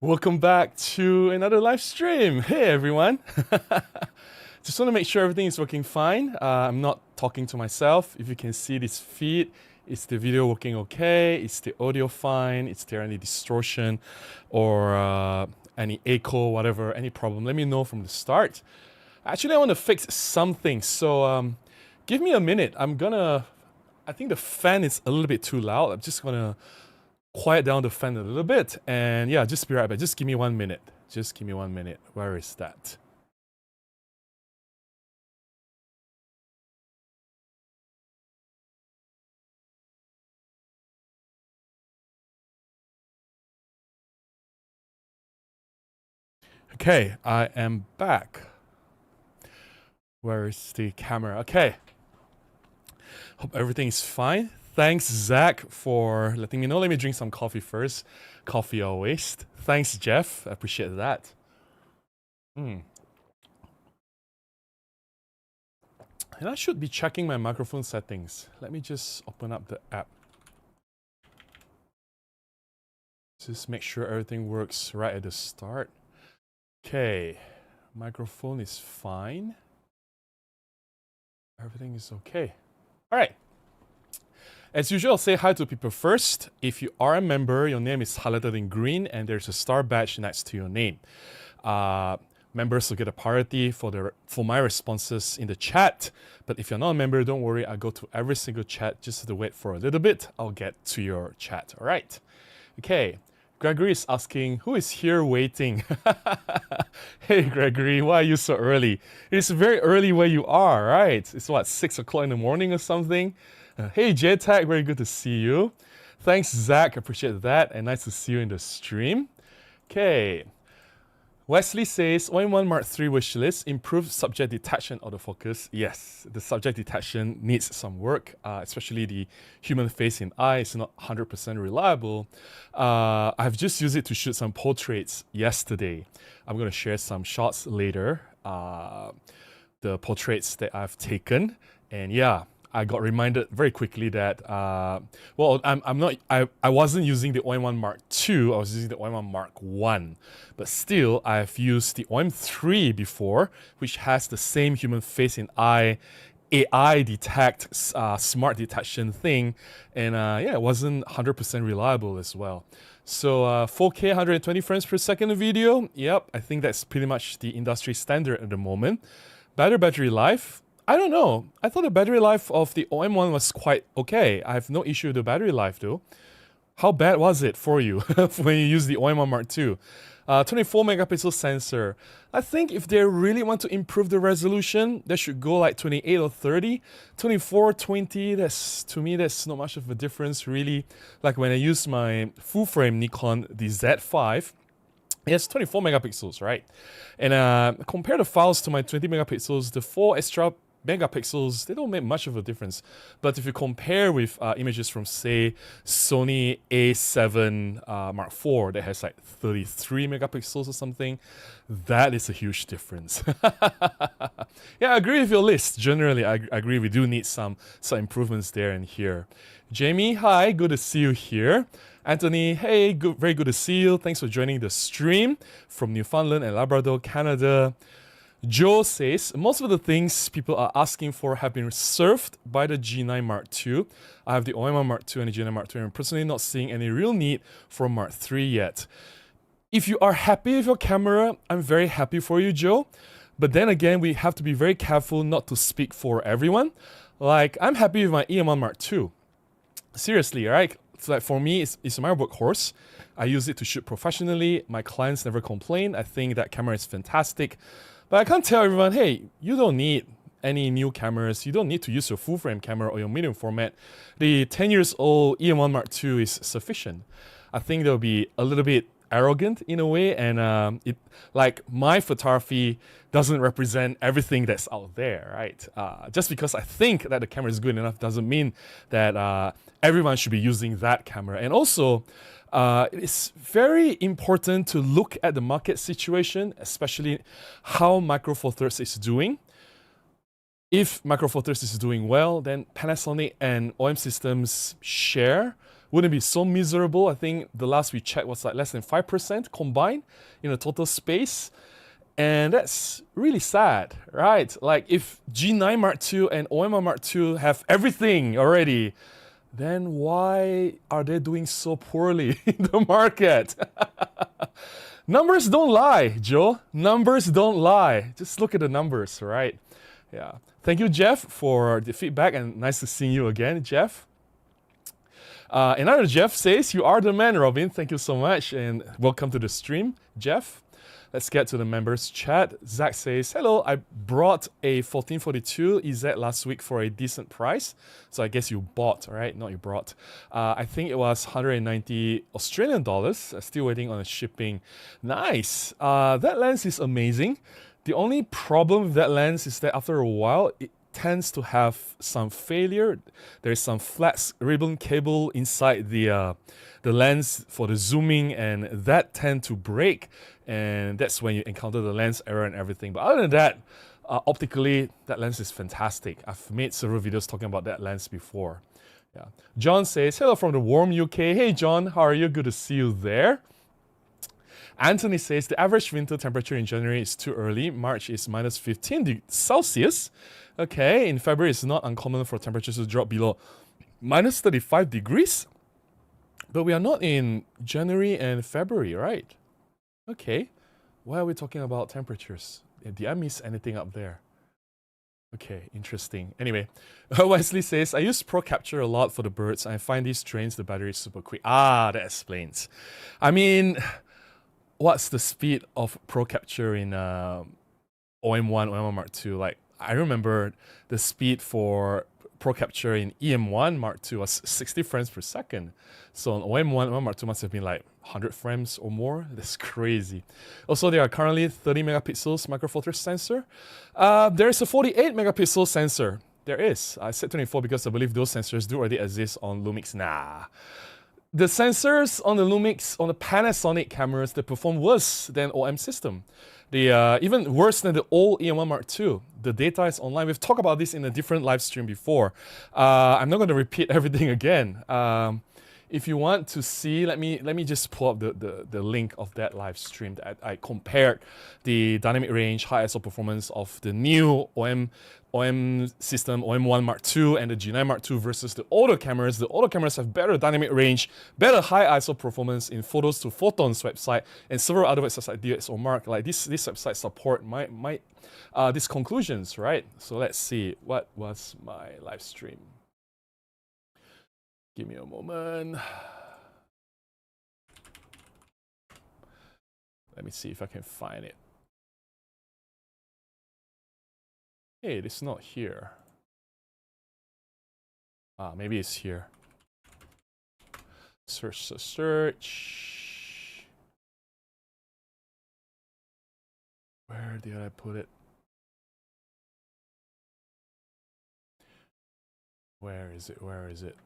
Welcome back to another live stream. Hey everyone. Just want to make sure everything is working fine. I'm not talking to myself. If you can see this feed, is the video working okay? Is the audio fine? Is there any distortion or any echo, whatever, any problem? Let me know from the start. Actually, I want to fix something. So give me a minute. I think the fan is a little bit too loud. I'm just gonna quiet down the fan a little bit, and yeah, just be right back. Just give me 1 minute. Just give me 1 minute. Where is that? Okay, I am back. Where is the camera? Okay. Hope everything is fine. Thanks, Zach, for letting me know. Let me drink some coffee first. Coffee or waste. Thanks, Jeff. I appreciate that. And I should be checking my microphone settings. Let me just open up the app. Just make sure everything works right at the start. Okay, microphone is fine. Everything is okay. All right. As usual, I'll say hi to people first. If you are a member, your name is highlighted in green and there's a star badge next to your name. Members will get a priority for my responses in the chat. But if you're not a member, don't worry. I go to every single chat. Just have to wait for a little bit. I'll get to your chat. All right. Okay. Gregory is asking, who is here waiting? Hey, Gregory, why are you so early? It's very early where you are, right? It's what, 6 o'clock in the morning or something? Hey, JTAG, very good to see you. Thanks, Zach, appreciate that, and nice to see you in the stream. Okay. Wesley says, OM-1 Mark III wishlist, improved subject detection autofocus. Yes, the subject detection needs some work, especially the human face and eye is not 100% reliable. I've just used it to shoot some portraits yesterday. I'm going to share some shots later, the portraits that I've taken. And yeah, I got reminded very quickly that, I wasn't using the OM-1 Mark II, I was using the OM-1 Mark I. But still, I've used the OM-3 before, which has the same human face and eye AI detect, smart detection thing. And yeah, it wasn't 100% reliable as well. So 4K 120 frames per second video, yep, I think that's pretty much the industry standard at the moment. Battery life, I don't know. I thought the battery life of the OM-1 was quite okay. I have no issue with the battery life though. How bad was it for you when you use the OM-1 Mark II? 24 megapixel sensor. I think if they really want to improve the resolution, they should go like 28 or 30. 24, 20, to me, that's not much of a difference really. Like when I use my full frame Nikon, the Z5, it's 24 megapixels, right? And compare the files to my 20 megapixels, the 4 extra megapixels, they don't make much of a difference. But if you compare with images from, say, Sony A7 Mark IV that has like 33 megapixels or something, that is a huge difference. Yeah, I agree with your list. Generally, I agree we do need some improvements there and here. Jamie, hi, good to see you here. Anthony, hey, very good to see you. Thanks for joining the stream from Newfoundland and Labrador, Canada. Joe says, most of the things people are asking for have been served by the G9 Mark II. I have the OM-1 Mark II and the G9 Mark II, and I'm personally not seeing any real need for Mark III yet. If you are happy with your camera, I'm very happy for you, Joe. But then again, we have to be very careful not to speak for everyone. Like, I'm happy with my EM1 Mark II. Seriously, right? It's like for me, it's my workhorse. I use it to shoot professionally. My clients never complain. I think that camera is fantastic. But I can't tell everyone, hey, you don't need any new cameras. You don't need to use your full frame camera or your medium format. The 10 years old EM1 Mark II is sufficient. I think they'll be a little bit arrogant in a way, and like my photography doesn't represent everything that's out there, right? Just because I think that the camera is good enough doesn't mean that everyone should be using that camera. And also, it's very important to look at the market situation, especially how Micro Four Thirds is doing. If Micro Four Thirds is doing well, then Panasonic and OM Systems share Wouldn't it be so miserable? I think the last we checked was like less than 5% combined in the total space. And that's really sad, right? Like if G9 Mark II and OM-1 Mark II have everything already, then why are they doing so poorly in the market? Numbers don't lie, Joe. Numbers don't lie. Just look at the numbers, right? Yeah. Thank you, Jeff, for the feedback, and nice to see you again, Jeff. Another Jeff says, "You are the man, Robin." Thank you so much, and welcome to the stream, Jeff. Let's get to the members chat. Zach says, "Hello, I brought a 1442 EZ last week for a decent price." So I guess you bought, right? Not you brought. I think it was 190 Australian dollars. Still waiting on the shipping. Nice. That lens is amazing. The only problem with that lens is that after a while, it tends to have some failure. There's some flat ribbon cable inside the lens for the zooming, and that tend to break, and that's when you encounter the lens error and everything. But other than that, optically, that lens is fantastic. I've made several videos talking about that lens before. Yeah. John says, "Hello from the warm UK." Hey John, how are you? Good to see you there. Anthony says, "The average winter temperature in January is too early. March is minus 15 Celsius. Okay, in February it's not uncommon for temperatures to drop below minus 35 degrees. But we are not in January and February, right? Okay. Why are we talking about temperatures? Did I miss anything up there? Okay, interesting. Anyway, Wesley says, "I use Pro Capture a lot for the birds. I find these drains the battery super quick." Ah, that explains. I mean, what's the speed of Pro Capture in OM-1, OM-1 Mark II? Like, I remember the speed for Pro Capture in EM1 Mark II was 60 frames per second. So on OM-1, OM Mark II must have been like 100 frames or more. That's crazy. Also, there are currently 30 megapixels micro four thirds sensor. There is a 48 megapixel sensor. There is. I said 24 because I believe those sensors do already exist on Lumix. Nah. The sensors on the Lumix, on the Panasonic cameras, they perform worse than OM system. They even worse than the old EM1 Mark II. The data is online. We've talked about this in a different live stream before. I'm not going to repeat everything again. If you want to see, let me just pull up the link of that live stream that I compared the dynamic range, high ISO performance of the new OM system, OM-1 Mark II and the G9 Mark II versus the older cameras. The older cameras have better dynamic range, better high ISO performance in Photos to Photons website and several other websites like DxOMark. Like this website support these conclusions, right? So let's see, what was my live stream? Give me a moment. Let me see if I can find it. Hey, it's not here. Maybe it's here. Search. Where did I put it? Where is it? Where is it?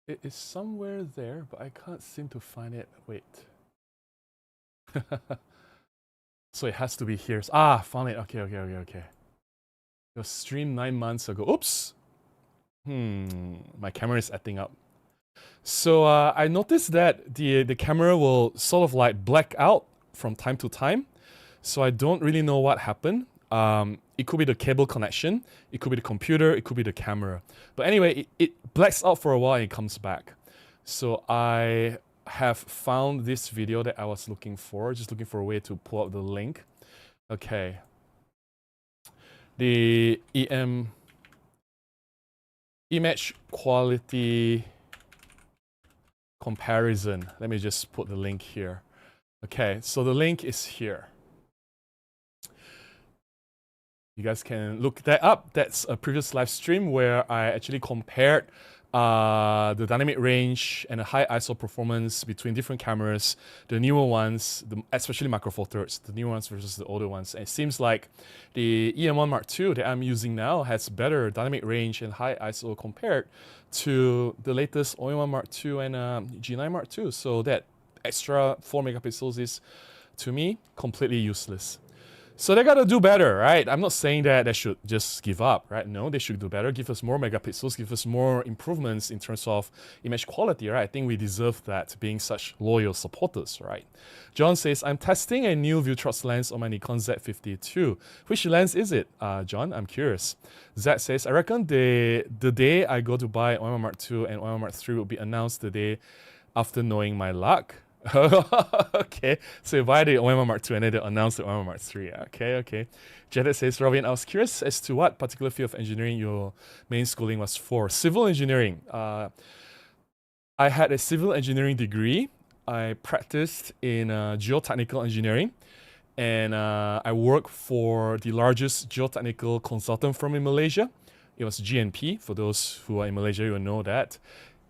It is somewhere there, but I can't seem to find it. Wait. So it has to be here. Ah, found it. Okay. It was streamed 9 months ago. Oops. My camera is acting up. So I noticed that the camera will sort of like black out from time to time. So I don't really know what happened. It could be the cable connection, it could be the computer, it could be the camera. But anyway, it blacks out for a while and it comes back. So I have found this video that I was looking for, just looking for a way to pull up the link. Okay. The image quality comparison. Let me just put the link here. Okay, so the link is here. You guys can look that up. That's a previous live stream where I actually compared the dynamic range and the high ISO performance between different cameras, the newer ones, especially Macro Four Thirds, the newer ones versus the older ones. And it seems like the EM1 Mark II that I'm using now has better dynamic range and high ISO compared to the latest OM-1 Mark II and G9 Mark II. So that extra 4 megapixels is To me, completely useless. So they gotta do better, right? I'm not saying that they should just give up, right? No, they should do better. Give us more megapixels, give us more improvements in terms of image quality, right? I think we deserve that, being such loyal supporters, right? John says, I'm testing a new Viltrox lens on my Nikon Z52. Which lens is it, John? I'm curious. Zach says, I reckon the day I go to buy OM-1 Mark II and OM-1 Mark III will be announced the day after knowing my luck. Okay, so you buy the OM-1 Mark II and then they announce the OM-1 Mark III. Okay. Janet says, Robin, I was curious as to what particular field of engineering your main schooling was for. Civil engineering. I had a civil engineering degree. I practiced in geotechnical engineering, and I worked for the largest geotechnical consultant firm in Malaysia. It was GNP. For those who are in Malaysia, you will know that.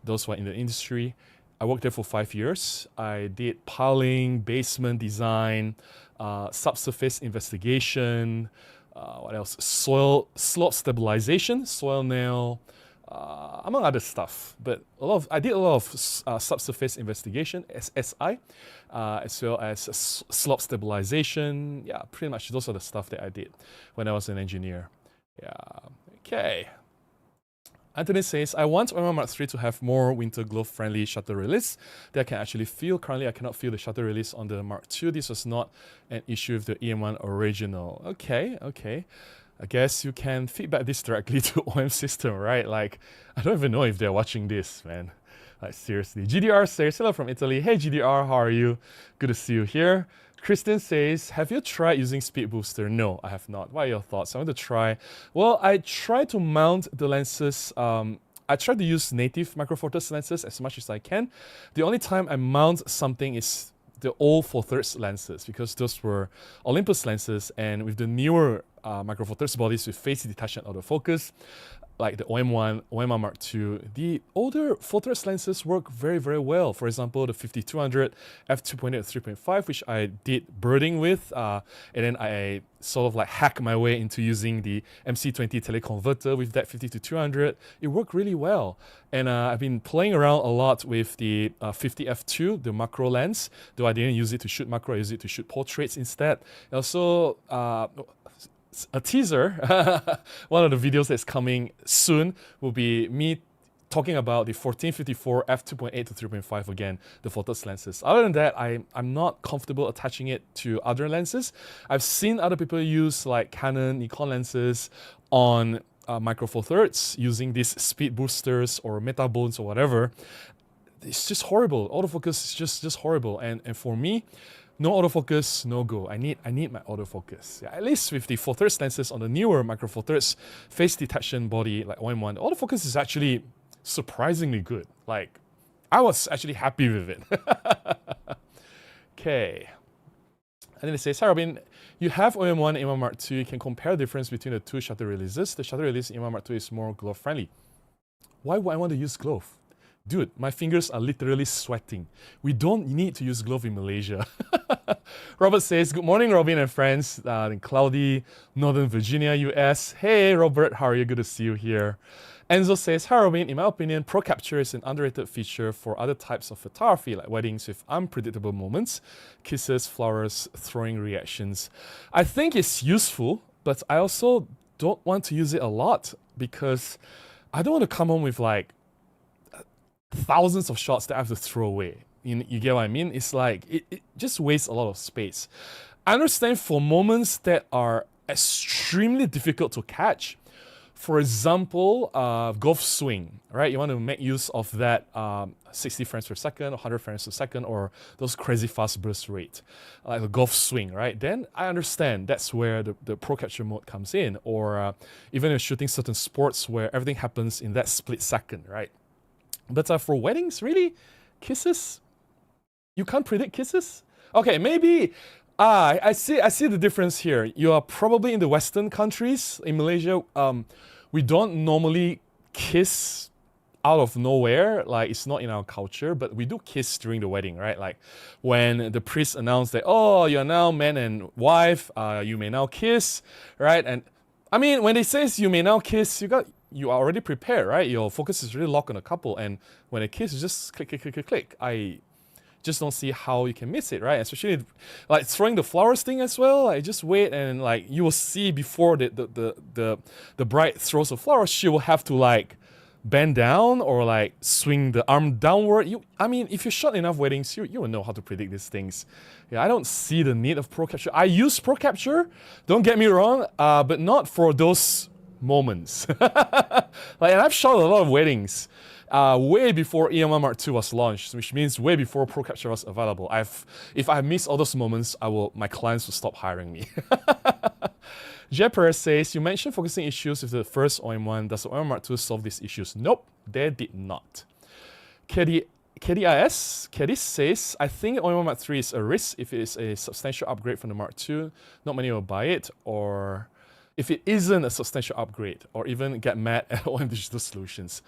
Those who are in the industry. I worked there for 5 years. I did piling, basement design, subsurface investigation, what else? Soil slope stabilization, soil nail, among other stuff. But I did a lot of subsurface investigation, SSI, as well as slope stabilization. Yeah, pretty much those are the stuff that I did when I was an engineer. Yeah. Okay. Anthony says, I want OM-1 Mark III to have more winter glove-friendly shutter release that I can actually feel. Currently, I cannot feel the shutter release on the Mark II. This was not an issue with the EM1 original. Okay. I guess you can feedback this directly to OM system, right? Like, I don't even know if they're watching this, man. Like, seriously. GDR says, hello from Italy. Hey, GDR, how are you? Good to see you here. Kristen says, have you tried using speed booster? No, I have not. What are your thoughts? I want to try. Well, I try to mount the lenses. I try to use native Micro Four Thirds lenses as much as I can. The only time I mount something is the old 4/3 lenses, because those were Olympus lenses, and with the newer Micro Four Thirds bodies with phase detection autofocus, like the OM-1, OM-1 Mark II, the older 4/3 lenses work very, very well. For example, the 5200 f2.8 3.5, which I did birding with, and then I sort of like hacked my way into using the MC20 teleconverter with that 50-200. It worked really well. And I've been playing around a lot with the 50 f2, the macro lens, though I didn't use it to shoot macro, I used it to shoot portraits instead. And also, a teaser, one of the videos that's coming soon will be me talking about the 1454 f2.8 to 3.5 again, the 4/3 lenses. Other than that, I'm not comfortable attaching it to other lenses. I've seen other people use like Canon, Nikon lenses on Micro Four Thirds using these speed boosters or metabones or whatever. It's just horrible. Autofocus is just horrible. And for me, no autofocus, no go. I need my autofocus. Yeah, at least with the 4/3 lenses on the newer Micro Four Thirds face detection body like OM-1, autofocus is actually surprisingly good. Like, I was actually happy with it. Okay. And then it says, hi Robin, you have OM-1 and OM-1 Mark II. You can compare the difference between the two shutter releases. The shutter release in OM-1 Mark II is more glove friendly. Why would I want to use glove? Dude, my fingers are literally sweating. We don't need to use glove in Malaysia. Robert says, good morning, Robin and friends in cloudy Northern Virginia, US. Hey, Robert, how are you? Good to see you here. Enzo says, hi, Robin. In my opinion, Pro Capture is an underrated feature for other types of photography, like weddings with unpredictable moments, kisses, flowers, throwing reactions. I think it's useful, but I also don't want to use it a lot because I don't want to come home with like thousands of shots that I have to throw away. You get what I mean? It's like, it just wastes a lot of space. I understand for moments that are extremely difficult to catch. For example, golf swing, right? You want to make use of that 60 frames per second, 100 frames per second, or those crazy fast burst rate, like a golf swing, right? Then I understand that's where the Pro Capture mode comes in, or even if shooting certain sports where everything happens in that split second, right? But for weddings, really? Kisses? You can't predict kisses? Okay, maybe. I see the difference here. You are probably in the Western countries. In Malaysia, we don't normally kiss out of nowhere. Like, it's not in our culture, but we do kiss during the wedding, right? Like when the priest announced that, oh, you're now man and wife, you may now kiss, right? And I mean, when they says you may now kiss, you are already prepared, right? Your focus is really locked on a couple, and when they kiss, you just click, click, click, click, click. just don't see how you can miss it, right? Especially like throwing the flowers thing as well. Like just wait and like you will see before the bride throws the flowers, she will have to like bend down or like swing the arm downward. I mean, if you shot enough weddings, you will know how to predict these things. Yeah, I don't see the need of Pro Capture. I use Pro Capture, don't get me wrong, but not for those moments. Like, and I've shot a lot of weddings way before OM-1 Mark II was launched, which means way before Pro Capture was available. If I miss all those moments, my clients will stop hiring me. Jay Perez says, you mentioned focusing issues with the first OM-1. Does the OM-1 Mark II solve these issues? Nope, they did not. KDIS says, I think OM-1 Mark III is a risk if it is a substantial upgrade from the Mark II. Not many will buy it, or if it isn't a substantial upgrade, or even get mad at OM Digital Solutions,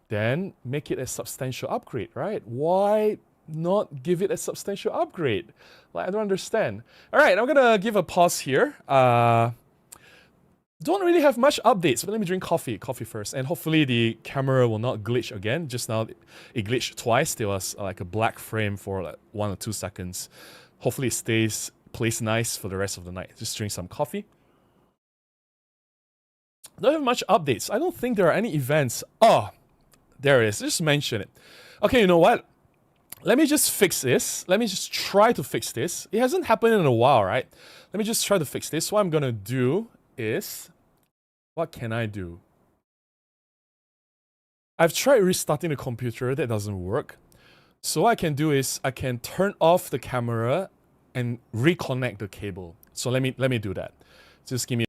then make it a substantial upgrade, right? Why not give it a substantial upgrade? Like, I don't understand. All right, I'm gonna give a pause here. Don't really have much updates, but let me drink coffee first. And hopefully the camera will not glitch again. Just now it glitched twice. There was like a black frame for like 1 or 2 seconds. Hopefully it plays nice for the rest of the night. Just drink some coffee. Don't have much updates. I don't think there are any events. Oh, there it is. Just mention it. Okay, you know what? Let me just fix this. Let me just try to fix this. It hasn't happened in a while, right? Let me just try to fix this. What I'm gonna do is, what can I do? I've tried restarting the computer, that doesn't work. So what I can do is I can turn off the camera and reconnect the cable. So let me do that. Just give me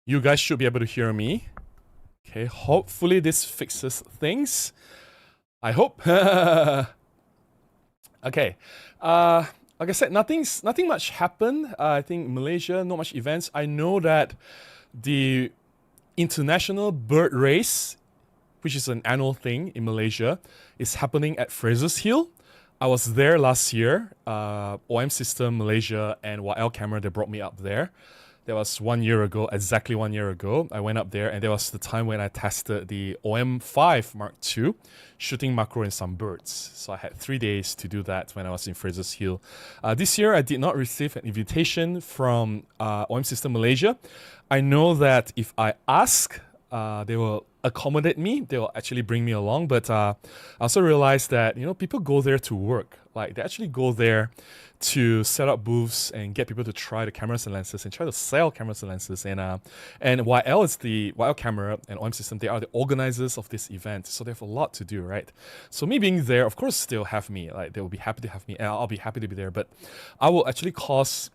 You guys should be able to hear me. Okay, hopefully this fixes things. I hope. Okay. Like I said, nothing much happened. I think Malaysia, not much events. I know that the International Bird Race, which is an annual thing in Malaysia, is happening at Fraser's Hill. I was there last year. OM System Malaysia and YL Camera, they brought me up there. That was 1 year ago, exactly 1 year ago. I went up there, and that was the time when I tested the OM-5 Mark II, shooting macro and some birds. So I had 3 days to do that when I was in Fraser's Hill. This year, I did not receive an invitation from OM System Malaysia. I know that if I ask, they will accommodate me. They will actually bring me along. But I also realized that, you know, people go there to work. Like, they actually go there to set up booths and get people to try the cameras and lenses and try to sell cameras and lenses. And YL is the YL Camera and OM System. They are the organizers of this event, so they have a lot to do, right? So me being there, of course, they'll have me. Like, they will be happy to have me, and I'll be happy to be there. But I will actually cause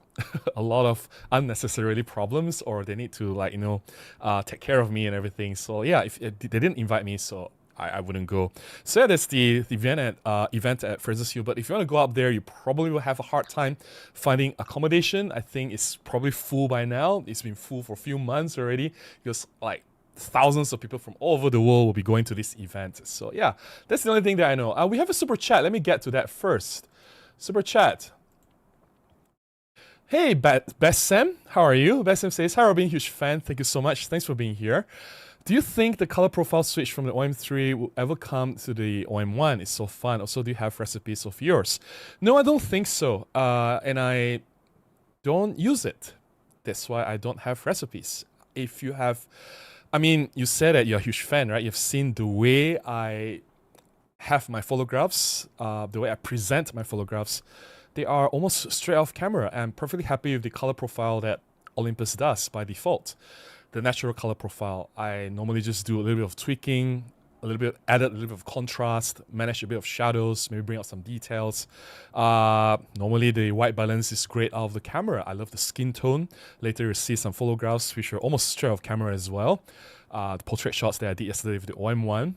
a lot of unnecessarily problems, or they need to, like, you know, take care of me and everything. So yeah, if they didn't invite me, so I wouldn't go. So yeah, that's the event at Fraser's Hill. But if you want to go up there, you probably will have a hard time finding accommodation. I think it's probably full by now. It's been full for a few months already, because like thousands of people from all over the world will be going to this event. So yeah, that's the only thing that I know. We have a super chat. Let me get to that first. Super chat. Hey, Best Sam, how are you? Best Sam says, hi Robin, huge fan. Thank you so much. Thanks for being here. Do you think the color profile switch from the OM3 will ever come to the OM1? It's so fun. Also, do you have recipes of yours? No, I don't think so. And I don't use it. That's why I don't have recipes. If you have, I mean, you said that you're a huge fan, right? You've seen the way I have my photographs, the way I present my photographs. They are almost straight off camera. I'm perfectly happy with the color profile that Olympus does by default. The natural color profile, I normally just do a little bit of tweaking, add a little bit of contrast, manage a bit of shadows, maybe bring out some details. Normally the white balance is great out of the camera. I love the skin tone. Later you'll see some photographs which are almost straight off camera as well. The portrait shots that I did yesterday with the OM-1.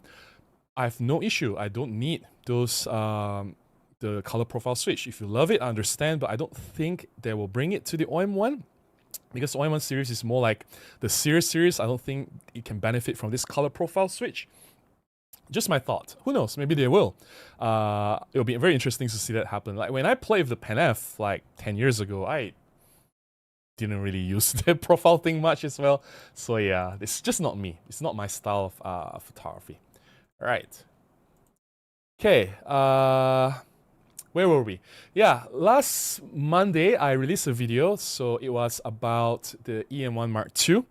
I have no issue. I don't need those the color profile switch. If you love it, I understand, but I don't think they will bring it to the OM-1. Because the OM-1 series is more like the series, I don't think it can benefit from this color profile switch. Just my thought. Who knows? Maybe they will. It'll be very interesting to see that happen. Like when I played with the Pen F like 10 years ago, I didn't really use the profile thing much as well. So yeah, it's just not me. It's not my style of photography. All right. Okay. Where were we? Yeah, last Monday I released a video. So it was about the EM1 Mark II,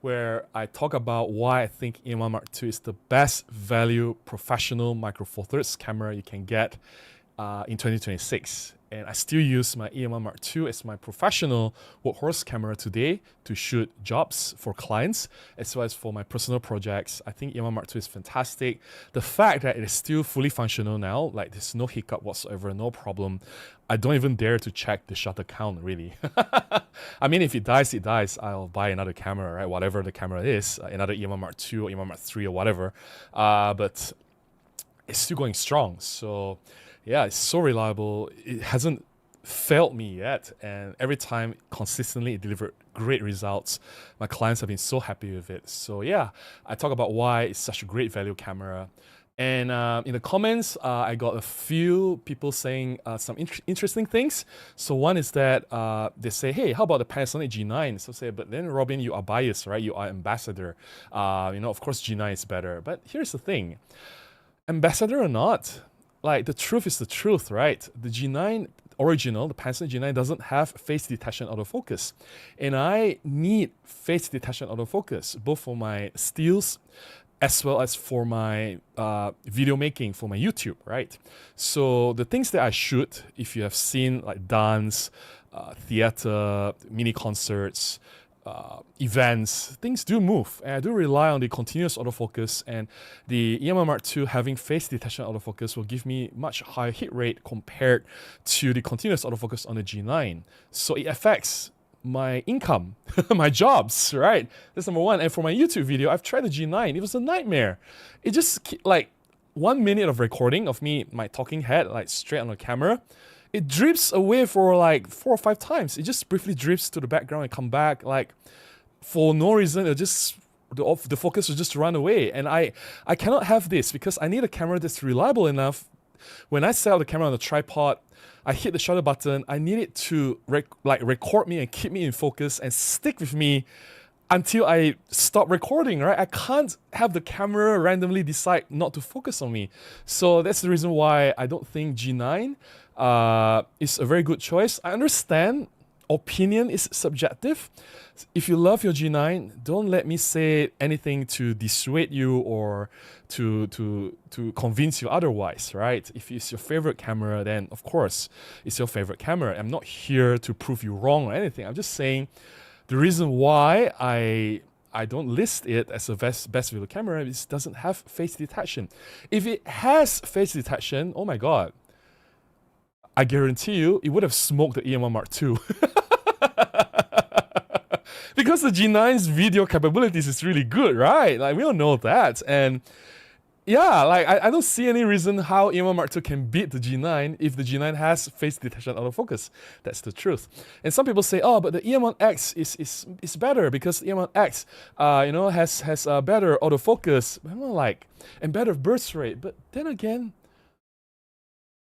where I talk about why I think EM1 Mark II is the best value professional micro four thirds camera you can get in 2026. And I still use my EM1 Mark II as my professional workhorse camera today to shoot jobs for clients, as well as for my personal projects. I think EM1 Mark II is fantastic. The fact that it is still fully functional now, like there's no hiccup whatsoever, no problem. I don't even dare to check the shutter count, really. I mean, if it dies, it dies. I'll buy another camera, right? Whatever the camera is, another EM1 Mark II or EM1 Mark III or whatever. But it's still going strong. So yeah, it's so reliable. It hasn't failed me yet. And every time, consistently, it delivered great results. My clients have been so happy with it. So yeah, I talk about why it's such a great value camera. And in the comments, I got a few people saying some interesting things. So one is that they say, hey, how about the Panasonic G9? So I say, but then Robin, you are biased, right? You are ambassador. Of course G9 is better. But here's the thing. Ambassador or not, like the truth is the truth, right? The G9 original, the Panasonic G9 doesn't have face detection autofocus. And I need face detection autofocus, both for my stills as well as for my video making for my YouTube, right? So the things that I shoot, if you have seen like dance, theater, mini concerts, events, things do move, and I do rely on the continuous autofocus, and the EM1 Mark II having face detection autofocus will give me much higher hit rate compared to the continuous autofocus on the G9. So it affects my income, my jobs, right? That's number one. And for my YouTube video, I've tried the G9. It was a nightmare. It just like 1 minute of recording of me, my talking head, like straight on the camera, it drifts away for like 4 or 5 times. It just briefly drifts to the background and come back, like for no reason. It just the focus will just run away. And I cannot have this because I need a camera that's reliable enough. When I set up the camera on the tripod, I hit the shutter button. I need it to record me and keep me in focus and stick with me until I stop recording, right? I can't have the camera randomly decide not to focus on me. So that's the reason why I don't think G9 is a very good choice. I understand opinion is subjective. If you love your G9, don't let me say anything to dissuade you or to convince you otherwise, right? If it's your favorite camera, then of course it's your favorite camera. I'm not here to prove you wrong or anything. I'm just saying the reason why I don't list it as a best value camera is it doesn't have face detection. If it has face detection, oh my god, I guarantee you it would have smoked the EM1 Mark II. Because the G9's video capabilities is really good, right? Like we all know that. And yeah, like I don't see any reason how EM1 Mark II can beat the G9 if the G9 has face detection autofocus. That's the truth. And some people say, oh, but the EM1X is better because the EM1X has a better autofocus. I'm not like, and better burst rate. But then again,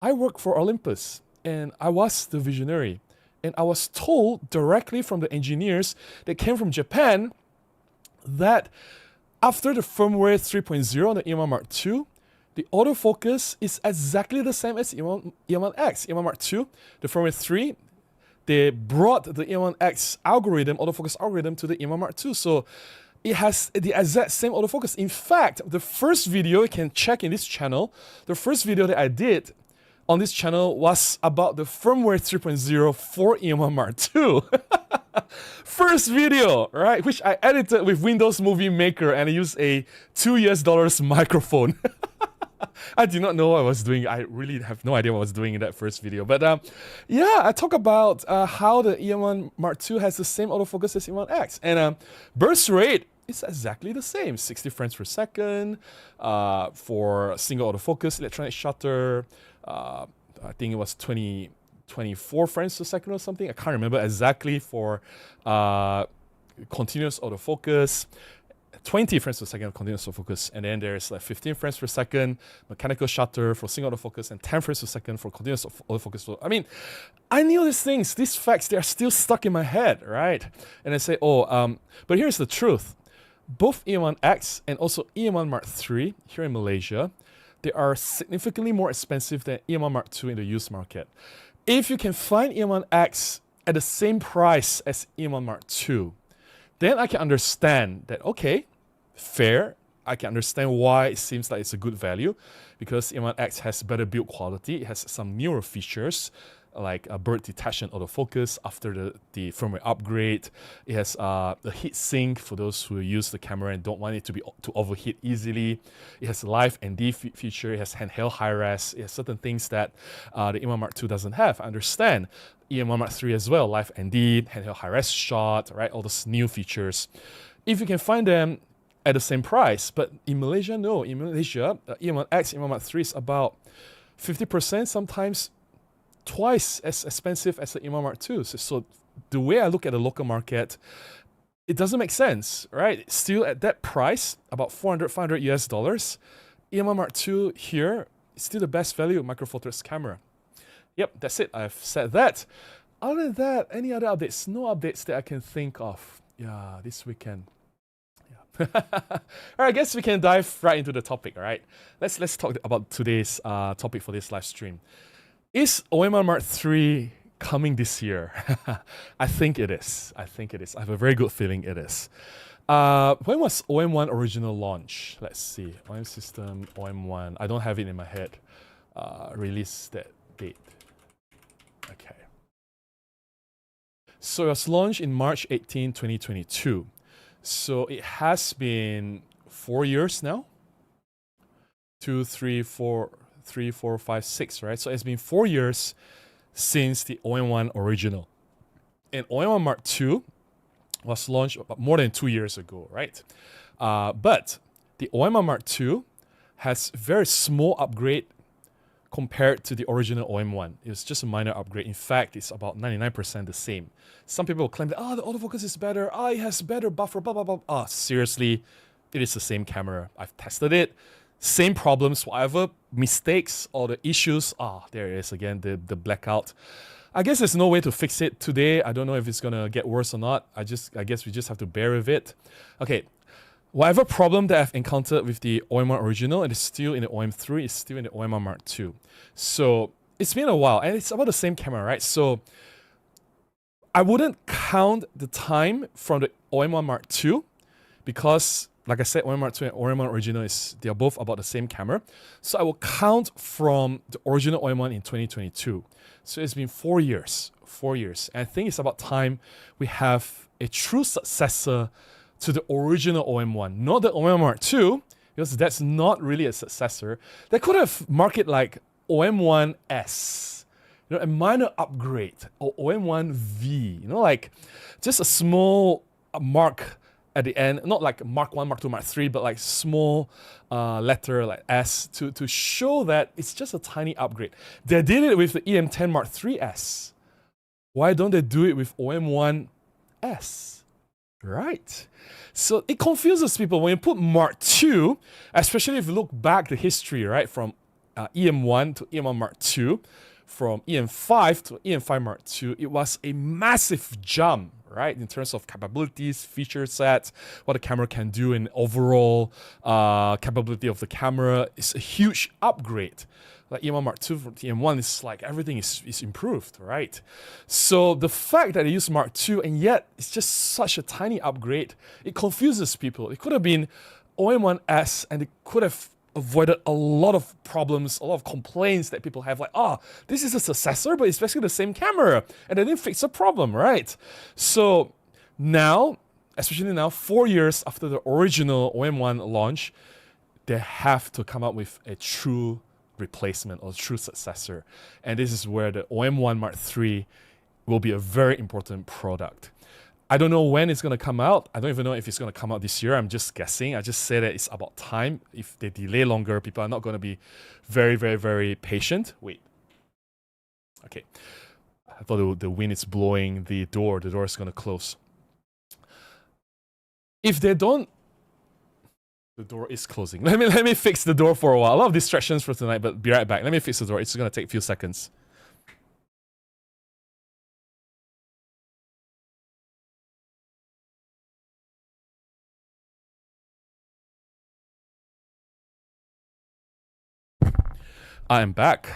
I work for Olympus and I was the visionary. And I was told directly from the engineers that came from Japan that after the firmware 3.0 on the EM1 Mark II, the autofocus is exactly the same as EM1X. EM1 Mark II, the firmware 3, they brought the EM1X algorithm, autofocus algorithm, to the EM1 Mark II. So it has the exact same autofocus. In fact, the first video, you can check in this channel, the first video that I did on this channel was about the firmware 3.0 for EM1 Mark II. First video, right? Which I edited with Windows Movie Maker and I used a $2 microphone. I did not know what I was doing. I really have no idea what I was doing in that first video. But yeah, I talk about how the EM1 Mark II has the same autofocus as EM1X. And burst rate it's exactly the same. 60 frames per second for single autofocus, electronic shutter. I think it was 24 frames per second or something. I can't remember exactly for continuous autofocus. 20 frames per second continuous autofocus, and then there's like 15 frames per second mechanical shutter for single autofocus, and 10 frames per second for continuous autofocus. I mean, I knew these things, these facts, they are still stuck in my head, right? And I say, but here's the truth. Both EM1X and also EM1 Mark III here in Malaysia, they are significantly more expensive than EM1 Mark II in the used market. If you can find EM1X at the same price as EM1 Mark II, then I can understand that, okay, fair. I can understand why it seems like it's a good value, because EM1X has better build quality. It has some newer features like a bird detection autofocus after the firmware upgrade. It has a heat sink for those who use the camera and don't want it to overheat easily. It has a live ND feature. It has handheld high-res. It has certain things that the EM1 Mark II doesn't have. I understand. EM1 Mark III as well, live ND, handheld high-res shot, right? All those new features. If you can find them at the same price, but in Malaysia, no. In Malaysia, EM1X, EM1 Mark III is about 50%, sometimes twice as expensive as the EM1 Mark II. So the way I look at the local market, it doesn't make sense, right? Still at that price, about $400 US, EM1 Mark II here is still the best value micro four thirds camera. Yep, that's it. I've said that. Other than that, any other updates? No updates that I can think of. Yeah, this weekend. Yeah. All right, I guess we can dive right into the topic. All right, let's talk about today's topic for this live stream. Is OM-1 Mark III coming this year? I think it is. I have a very good feeling it is. When was OM-1 original launch? Let's see. OM system, OM-1. I don't have it in my head. Release that date. Okay. So it was launched in March 18, 2022. So it has been 4 years now. 2, 3, 4, 5, 6, right? So it's been 4 years since the OM-1 original. And OM-1 Mark II was launched about more than 2 years ago, right? But the OM-1 Mark II has very small upgrade compared to the original OM-1. It's just a minor upgrade. In fact, it's about 99% the same. Some people claim that, the autofocus is better. It has better buffer, blah, blah, blah. Seriously, it is the same camera. I've tested it. Same problems, whatever mistakes or the issues. There it is again, the blackout. I guess there's no way to fix it today. I don't know if it's gonna get worse or not. I guess we just have to bear with it. Okay, whatever problem that I've encountered with the OM-1 original, it is still in the OM-3, it's still in the OM-1 Mark II. So it's been a while, and it's about the same camera, right? So I wouldn't count the time from the OM-1 Mark II because, like I said, OM-1 Mark II and OM-1 original they are both about the same camera. So I will count from the original OM-1 in 2022. So it's been 4 years. 4 years. And I think it's about time we have a true successor to the original OM-1. Not the OM-1 Mark II, because that's not really a successor. They could have marked it like OM-1S. A minor upgrade. Or OM-1V. Like just a small mark at the end, not like Mark 1, Mark 2, Mark 3, but like small letter like S to show that it's just a tiny upgrade. They did it with the EM10 Mark 3S. Why don't they do it with OM-1S? Right? So it confuses people when you put Mark 2, especially if you look back the history, right, from EM1 to EM1 Mark 2, from EM5 to EM5 Mark II, it was a massive jump, right, in terms of capabilities, feature set, what the camera can do, and overall capability of the camera. It's a huge upgrade. Like EM1 Mark II from EM1 is like everything is improved, right? So the fact that they use Mark II and yet it's just such a tiny upgrade, it confuses people. It could have been OM-1S and it could have avoided a lot of problems, a lot of complaints that people have, like, this is a successor, but it's basically the same camera, and they didn't fix the problem, right? So now, especially now, 4 years after the original OM-1 launch, they have to come up with a true replacement or true successor. And this is where the OM-1 Mark III will be a very important product. I don't know when it's going to come out. I don't even know if it's going to come out this year. I'm just guessing. I just say that it's about time. If they delay longer, people are not going to be very, very, very patient. Wait. Okay. I thought the wind is blowing the door. The door is going to close. If they don't... The door is closing. Let me fix the door for a while. A lot of distractions for tonight, but be right back. Let me fix the door. It's going to take a few seconds. I am back.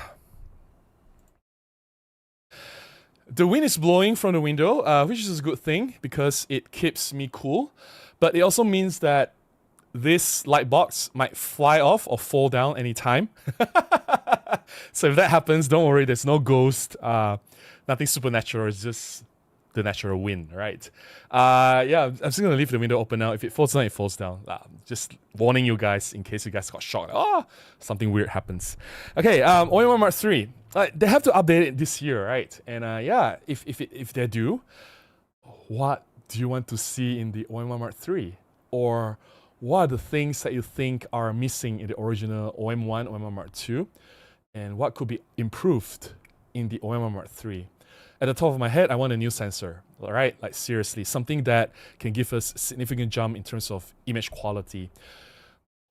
The wind is blowing from the window, which is a good thing because it keeps me cool. But it also means that this light box might fly off or fall down anytime. So if that happens, don't worry, there's no ghost, nothing supernatural, it's just the natural wind, right? Yeah, I'm just gonna leave the window open now. If it falls down, it falls down. Just warning you guys in case you guys got shocked. Oh, something weird happens. Okay, OM-1 Mark 3. They have to update it this year, right? And yeah, if they do, what do you want to see in the OM-1 Mark 3? Or what are the things that you think are missing in the original OM-1, OM-1 Mark 2? And what could be improved in the OM-1 Mark 3? At the top of my head, I want a new sensor, all right? Like seriously, something that can give us a significant jump in terms of image quality.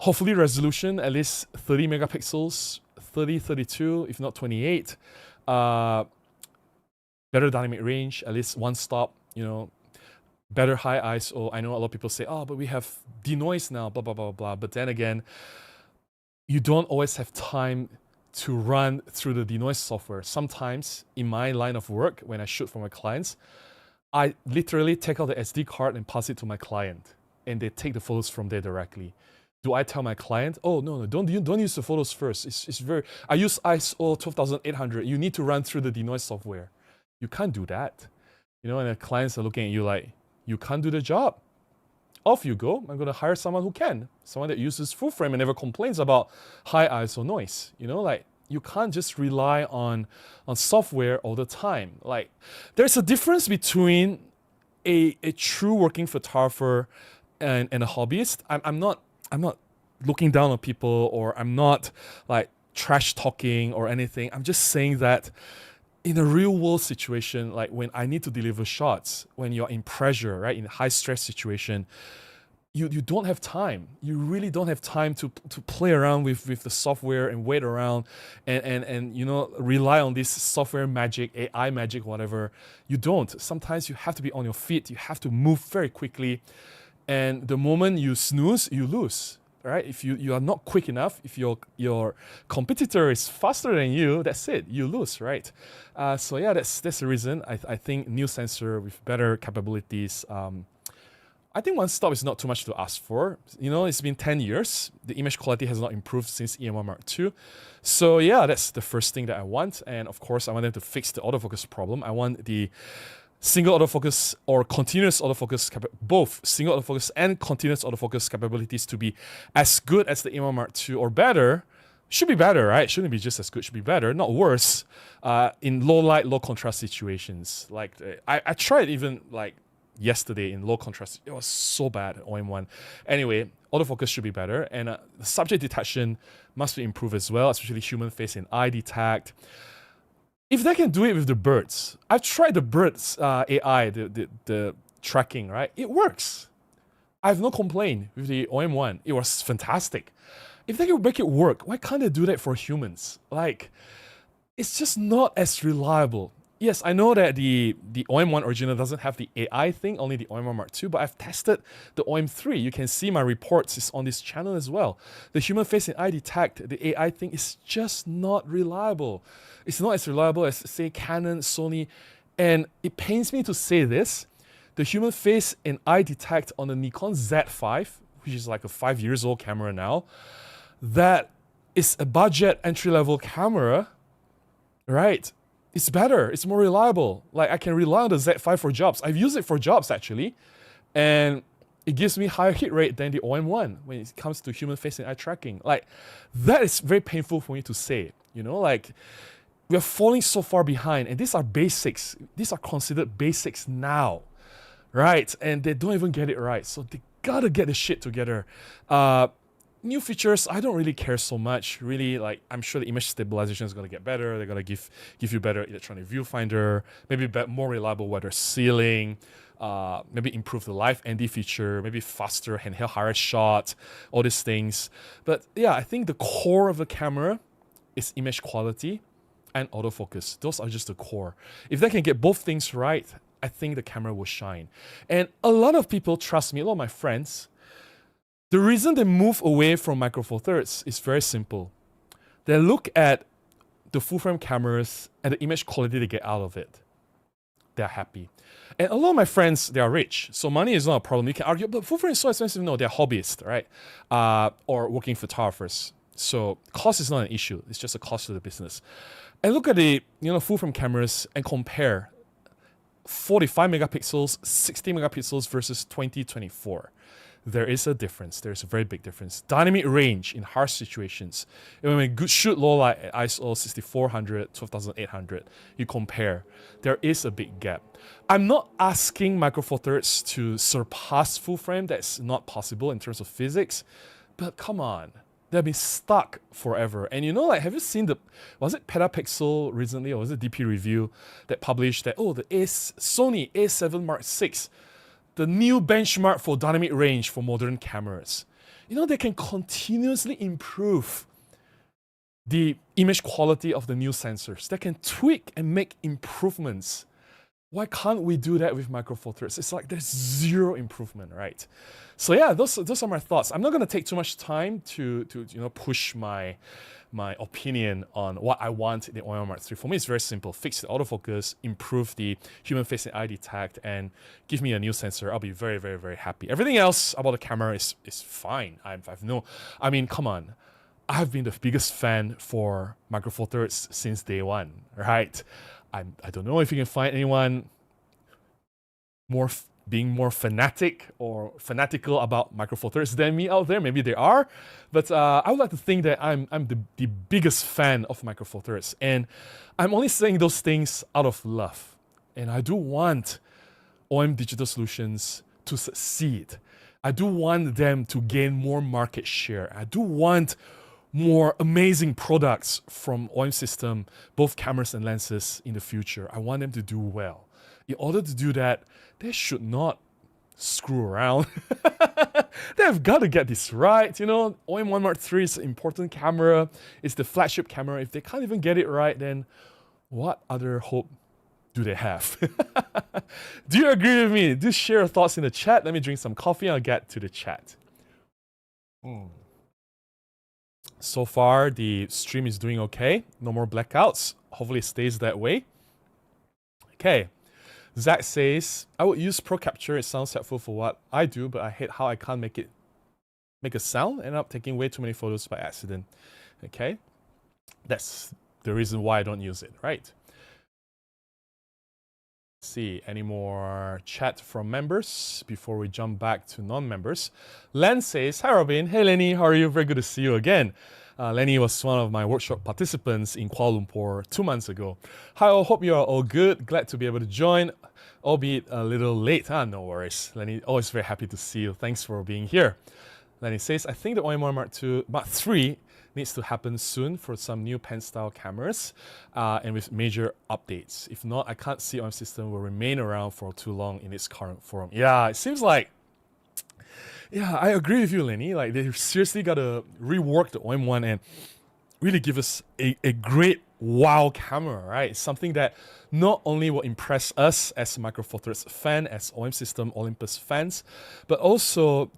Hopefully resolution, at least 30 megapixels, 30, 32, if not 28. Better dynamic range, at least one stop, you know, better high ISO. I know a lot of people say, oh, but we have denoise now, blah, blah, blah, blah. But then again, you don't always have time to run through the denoise software. Sometimes in my line of work, when I shoot for my clients, I literally take out the SD card and pass it to my client, and they take the photos from there directly. Do I tell my client, oh no, don't use the photos first. It's very, I use ISO 12800. You need to run through the denoise software. You can't do that. You know, and the clients are looking at you like, you can't do the job. Off you go. I'm going to hire someone who can. Someone that uses full frame and never complains about high ISO noise. You know, like you can't just rely on software all the time. Like there's a difference between a true working photographer and a hobbyist. I'm not looking down on people, or I'm not like trash talking or anything. I'm just saying that in a real world situation, like when I need to deliver shots, when you're in pressure, right, in a high stress situation, you don't have time. You really don't have time to play around with the software and wait around and you know, rely on this software magic, AI magic, whatever. You don't. Sometimes you have to be on your feet. You have to move very quickly. And the moment you snooze, you lose. Right? If you are not quick enough, if your competitor is faster than you, that's it. You lose, right? So yeah, that's the reason. I think new sensor with better capabilities. I think one stop is not too much to ask for. You know, it's been 10 years. The image quality has not improved since EM1 Mark II. So yeah, that's the first thing that I want. And of course, I want them to fix the autofocus problem. I want the single autofocus or continuous autofocus, both single autofocus and continuous autofocus capabilities to be as good as the EM1 Mark II or better. Should be better, right? Shouldn't be just as good, should be better, not worse, in low light, low contrast situations. Like, I tried even like yesterday in low contrast. It was so bad at OM-1. Anyway, autofocus should be better, and the subject detection must be improved as well, especially human face and eye detect. If they can do it with the birds, I've tried the birds AI, the tracking, right? It works. I have no complaint with the OM-1. It was fantastic. If they can make it work, why can't they do that for humans? Like, it's just not as reliable. Yes, I know that the OM-1 original doesn't have the AI thing, only the OM-1 Mark II, but I've tested the OM-3. You can see my reports is on this channel as well. The human face and eye detect, the AI thing is just not reliable. It's not as reliable as, say, Canon, Sony, and it pains me to say this. The human face and eye detect on the Nikon Z5, which is like a 5 years old camera now, that is a budget entry-level camera, right? It's better, it's more reliable. Like, I can rely on the Z5 for jobs. I've used it for jobs actually, and it gives me higher hit rate than the OM-1 when it comes to human face and eye tracking. Like, that is very painful for me to say, you know, like, we're falling so far behind, and these are basics. These are considered basics now. right? And they don't even get it right. So they gotta get the shit together. New features, I don't really care so much. Really, like I'm sure the image stabilization is gonna get better. They're gonna give you better electronic viewfinder, maybe more reliable weather sealing, maybe improve the live ND feature, maybe faster handheld higher shot, all these things. But yeah, I think the core of the camera is image quality and autofocus. Those are just the core. If they can get both things right, I think the camera will shine. And a lot of people, trust me, a lot of my friends, the reason they move away from Micro Four Thirds is very simple. They look at the full frame cameras and the image quality they get out of it. They're happy. And a lot of my friends, they are rich, so money is not a problem. You can argue, but full frame is so expensive. No, they're hobbyists, right? Or working photographers. So cost is not an issue. It's just a cost to the business. And look at the full frame cameras and compare 45 megapixels, 60 megapixels versus 2024. There is a difference. There's a very big difference. Dynamic range in harsh situations. When we shoot low light at ISO 6400, 12800, you compare. There is a big gap. I'm not asking Micro Four Thirds to surpass full frame. That's not possible in terms of physics. But come on. They've been stuck forever. And have you seen was it Petapixel recently, or was it DP Review that published that, the Sony A7 Mark VI, the new benchmark for dynamic range for modern cameras. They can continuously improve the image quality of the new sensors. They can tweak and make improvements. Why can't we do that with Micro Four Thirds? It's like there's zero improvement, right? So yeah, those are my thoughts. I'm not going to take too much time to push my opinion on what I want in the OM-1 Mark III. For me, it's very simple. Fix the autofocus, improve the human-facing eye detect, and give me a new sensor. I'll be very, very, very happy. Everything else about the camera is fine. Come on. I've been the biggest fan for Micro Four Thirds since day one, right? I don't know if you can find anyone being more fanatical about Micro Four Thirds than me out there. Maybe there are, but I would like to think that I'm the biggest fan of Micro Four Thirds, and I'm only saying those things out of love. And I do want OM Digital Solutions to succeed. I do want them to gain more market share. I do want more amazing products from OM system, both cameras and lenses in the future. I want them to do well. In order to do that, they should not screw around. They've got to get this right. OM-1 Mark III is an important camera. It's the flagship camera. If they can't even get it right, then what other hope do they have? Do you agree with me? Do share your thoughts in the chat. Let me drink some coffee and I'll get to the chat. So far, the stream is doing okay. No more blackouts. Hopefully it stays that way. Okay. Zach says, I would use Pro Capture. It sounds helpful for what I do, but I hate how I can't make a sound. End up taking way too many photos by accident. Okay. That's the reason why I don't use it, right? Let's see, any more chat from members before we jump back to non-members? Len says, hi Robin. Hey Lenny, how are you? Very good to see you again. Lenny was one of my workshop participants in Kuala Lumpur 2 months ago. Hi, I hope you are all good. Glad to be able to join, albeit a little late. No worries. Lenny, always very happy to see you. Thanks for being here. Lenny says, I think the OM-1 Mark III needs to happen soon for some new pen style cameras and with major updates. If not, I can't see OM system will remain around for too long in its current form. Yeah, it seems like, I agree with you, Lenny. Like, they seriously got to rework the OM-1 and really give us a great wow camera, right? Something that not only will impress us as Micro Four Thirds fan, as OM system Olympus fans, but also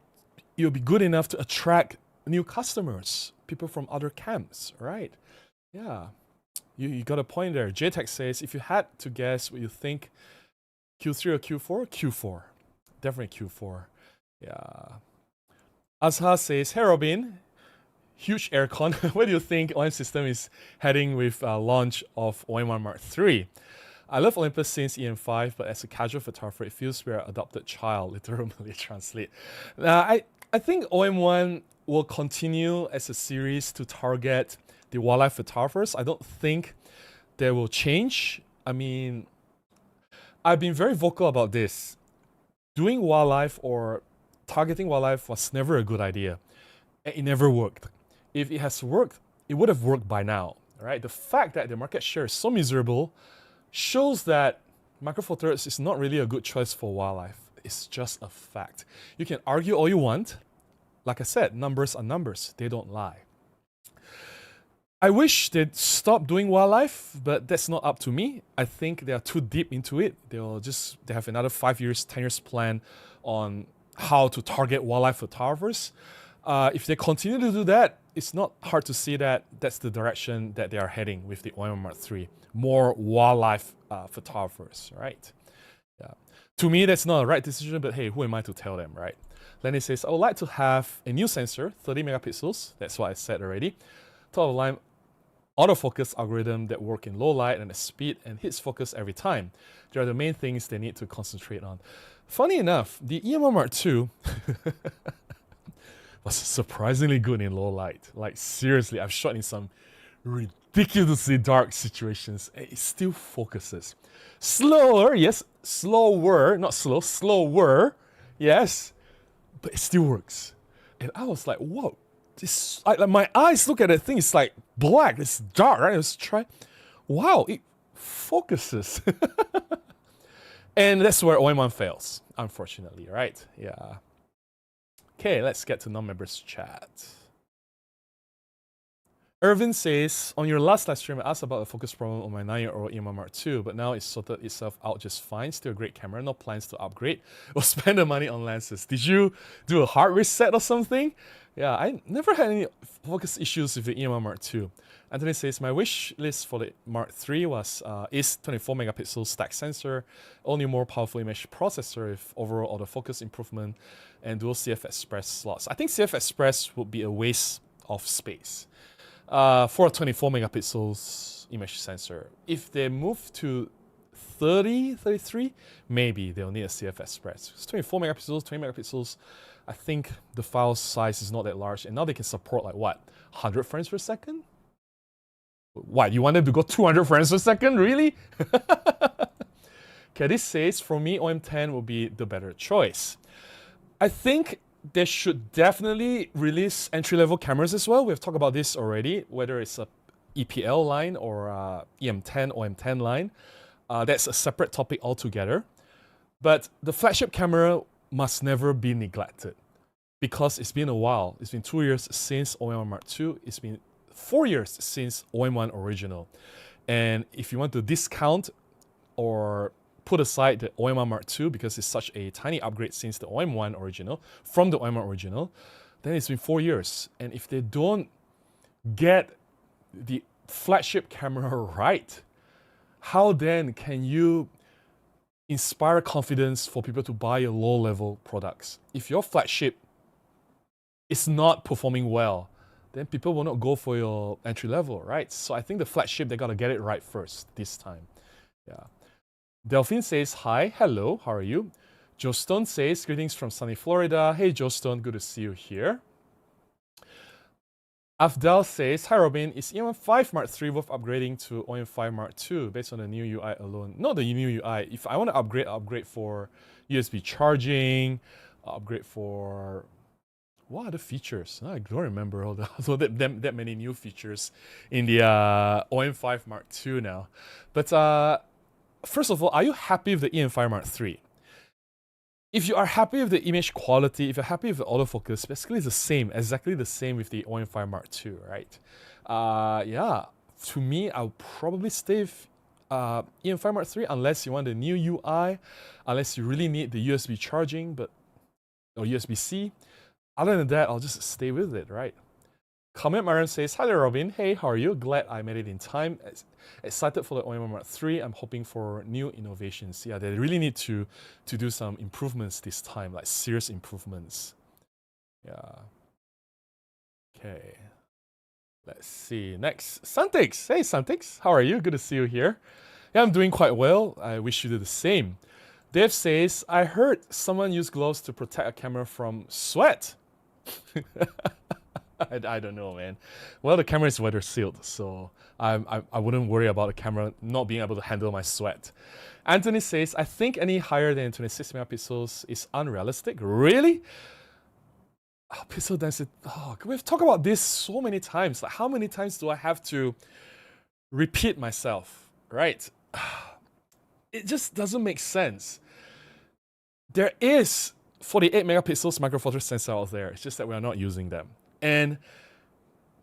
it'll be good enough to attract new customers, people from other camps, right? Yeah, you got a point there. JTech says, if you had to guess what you think, Q3 or Q4? Q4. Definitely Q4. Yeah. Azha says, hey Robin, huge aircon. Where do you think OM system is heading with launch of OM-1 Mark III? I love Olympus since EM5, but as a casual photographer, it feels we're an adopted child, literally translate. I think OM-1 will continue as a series to target the wildlife photographers. I don't think they will change. I mean, I've been very vocal about this. doing wildlife or targeting wildlife was never a good idea. And it never worked. If it has worked, it would have worked by now, right? The fact that the market share is so miserable shows that Micro Four Thirds is not really a good choice for wildlife. It's just a fact. You can argue all you want. Like I said, numbers are numbers. They don't lie. I wish they'd stop doing wildlife, but that's not up to me. I think they are too deep into it. They have another 5 years, 10 years plan on how to target wildlife photographers. If they continue to do that, it's not hard to see that that's the direction that they are heading with the OM-1 III. More wildlife photographers, right? Yeah. To me, that's not a right decision, but hey, who am I to tell them, right? Lenny says, I would like to have a new sensor, 30 megapixels. That's what I said already. Top of the line autofocus algorithm that work in low light and at speed and hits focus every time. They are the main things they need to concentrate on. Funny enough, the OM-1 II was surprisingly good in low light. Like seriously, I've shot in some ridiculously dark situations and it still focuses. Slower, yes, slower, not slow, slower, yes, but it still works. And I was like, whoa. My eyes look at the thing, it's like black, it's dark, right? Let's try. Wow, it focuses. And that's where OM-1 fails, unfortunately, right? Yeah. Okay, let's get to non-members chat. Irvin says, on your last live stream, I asked about the focus problem on my 9-year-old OM-1 II, but now it's sorted itself out just fine. Still a great camera, no plans to upgrade or spend the money on lenses. Did you do a hard reset or something? Yeah, I never had any focus issues with the OM-1 II. Anthony says, my wish list for the Mark III is 24 megapixel stack sensor, only more powerful image processor with overall autofocus improvement and dual CF Express slots. I think CF Express would be a waste of space for a 24 megapixels image sensor. If they move to 30, 33, maybe they'll need a CF Express. It's 24 megapixels, 20 megapixels. I think the file size is not that large, and now they can support like what, 100 frames per second? What, you want them to go 200 frames per second? Really? Okay, this says, for me, OM-10 will be the better choice. I think they should definitely release entry-level cameras as well. We've talked about this already, whether it's a EPL line or EM10, OM10 line. That's a separate topic altogether. But the flagship camera must never be neglected because it's been a while. It's been 2 years since OM-1 II. It's been 4 years since OM-1 original. And if you want to discount or put aside the OM-1 II because it's such a tiny upgrade since the OM-1 original, from the OM-1 original, then it's been 4 years. And if they don't get the flagship camera right, how then can you inspire confidence for people to buy your low-level products? If your flagship is not performing well, then people will not go for your entry level, right? So I think the flagship, they gotta get it right first this time. Yeah. Delphine says, hi, hello, how are you? Joe Stone says, greetings from sunny Florida. Hey, Joe Stone, good to see you here. Afdal says, hi Robin, is OM-5 Mark III worth upgrading to OM-5 Mark II based on the new UI alone? Not the new UI. If I want to upgrade, I'll upgrade for USB charging, I'll upgrade for... what are the features? I don't remember all that many new features in the OM-5 Mark II now. But first of all, are you happy with the OM-5 Mark III? If you are happy with the image quality, if you're happy with the autofocus, basically it's the same, exactly the same with the OM-5 Mark II, right? Yeah, to me, I'll probably stay with OM-5 Mark III unless you want the new UI, unless you really need the USB charging, or USB-C. Other than that, I'll just stay with it, right? Comment Maran says, hi there, Robin. Hey, how are you? Glad I made it in time. Excited for the OM-1 Mark III. I'm hoping for new innovations. Yeah, they really need to do some improvements this time, like serious improvements. Yeah. Okay. Let's see. Next, Santix. Hey, Santix. How are you? Good to see you here. Yeah, I'm doing quite well. I wish you did the same. Dave says, I heard someone use gloves to protect a camera from sweat. I don't know, man. Well, the camera is weather sealed, so I wouldn't worry about the camera not being able to handle my sweat. Anthony says, I think any higher than 26 megapixels is unrealistic. Really? Oh, pixel density. Oh, we've talked about this so many times. Like, how many times do I have to repeat myself, right? It just doesn't make sense. There is 48 megapixels micro four thirds sensor out there. It's just that we are not using them. And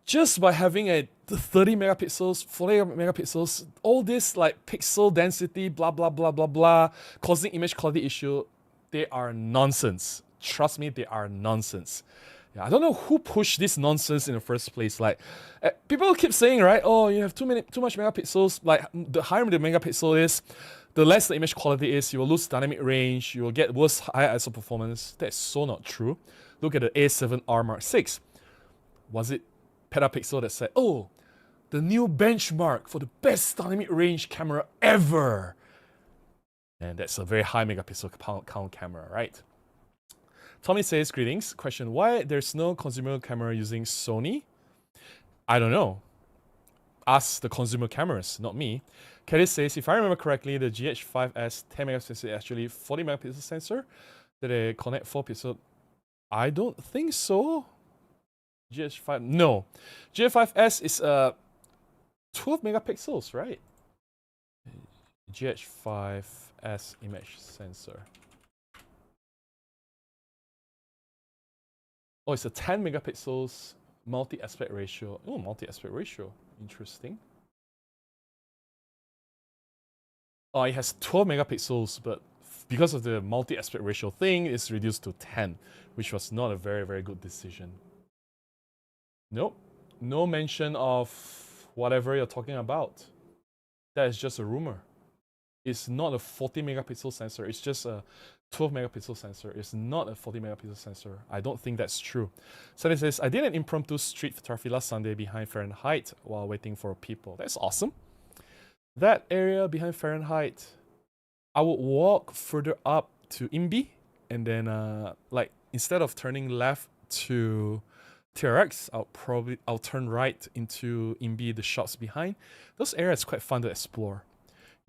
just by having a 30 megapixels, 40 megapixels, all this like pixel density, blah, blah, blah, blah, blah, causing image quality issue, they are nonsense. Trust me, they are nonsense. Yeah, I don't know who pushed this nonsense in the first place. Like, people keep saying, right, oh, you have too much megapixels. Like, the higher the megapixel is, the less the image quality is, you will lose dynamic range, you will get worse high ISO performance. That's so not true. Look at the A7R Mark VI. Was it Petapixel that said, oh, the new benchmark for the best dynamic range camera ever? And that's a very high megapixel count camera, right? Tommy says, greetings. Question, why there's no consumer camera using Sony? I don't know. Ask the consumer cameras, not me. Kelly says, if I remember correctly, the GH5S 10 megapixel is actually 40 megapixel sensor that they connect 4 pixel. I don't think so. GH5, no. GH5S is 12 megapixels, right? GH5S image sensor. Oh, it's a 10 megapixels multi-aspect ratio. Oh, multi-aspect ratio. Interesting. Oh, it has 12 megapixels, but because of the multi-aspect ratio thing, it's reduced to 10, which was not a very, very good decision. Nope. No mention of whatever you're talking about. That is just a rumor. It's not a 40 megapixel sensor. It's just a 12 megapixel sensor. It's not a 40 megapixel sensor. I don't think that's true. So it says, I did an impromptu street photography last Sunday behind Fahrenheit while waiting for people. That's awesome. That area behind Fahrenheit, I would walk further up to Imbi, and then like instead of turning left to TRX, I'll turn right into Imbi, the shops behind. Those areas quite fun to explore.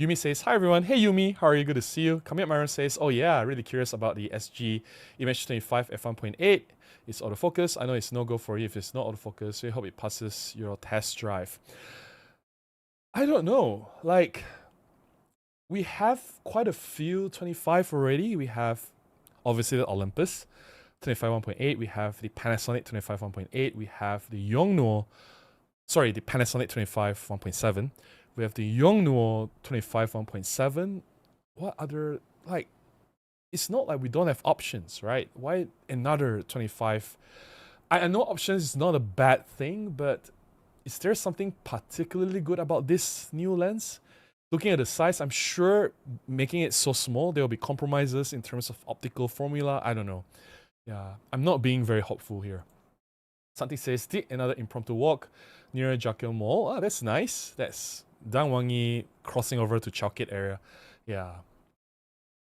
Yumi says, hi everyone. Hey Yumi, how are you? Good to see you. Kamiyat Myron says, oh yeah, really curious about the SG Image 25 f1.8. It's autofocus. I know it's no go for you if it's not autofocus, so I hope it passes your test drive. I don't know. Like, we have quite a few 25 already. We have obviously the Olympus 25 1.8. We have the Panasonic 25 1.8. We have the the Panasonic 25 1.7. We have the Yongnuo 25 1.7. What other, like, it's not like we don't have options, right? Why another 25? I know options is not a bad thing, but is there something particularly good about this new lens? Looking at the size, I'm sure making it so small, there will be compromises in terms of optical formula. I don't know. Yeah, I'm not being very hopeful here. Something says, did another impromptu walk near Jakil Mall. Oh, that's nice. That's Dangwangi crossing over to Chowkit area. Yeah.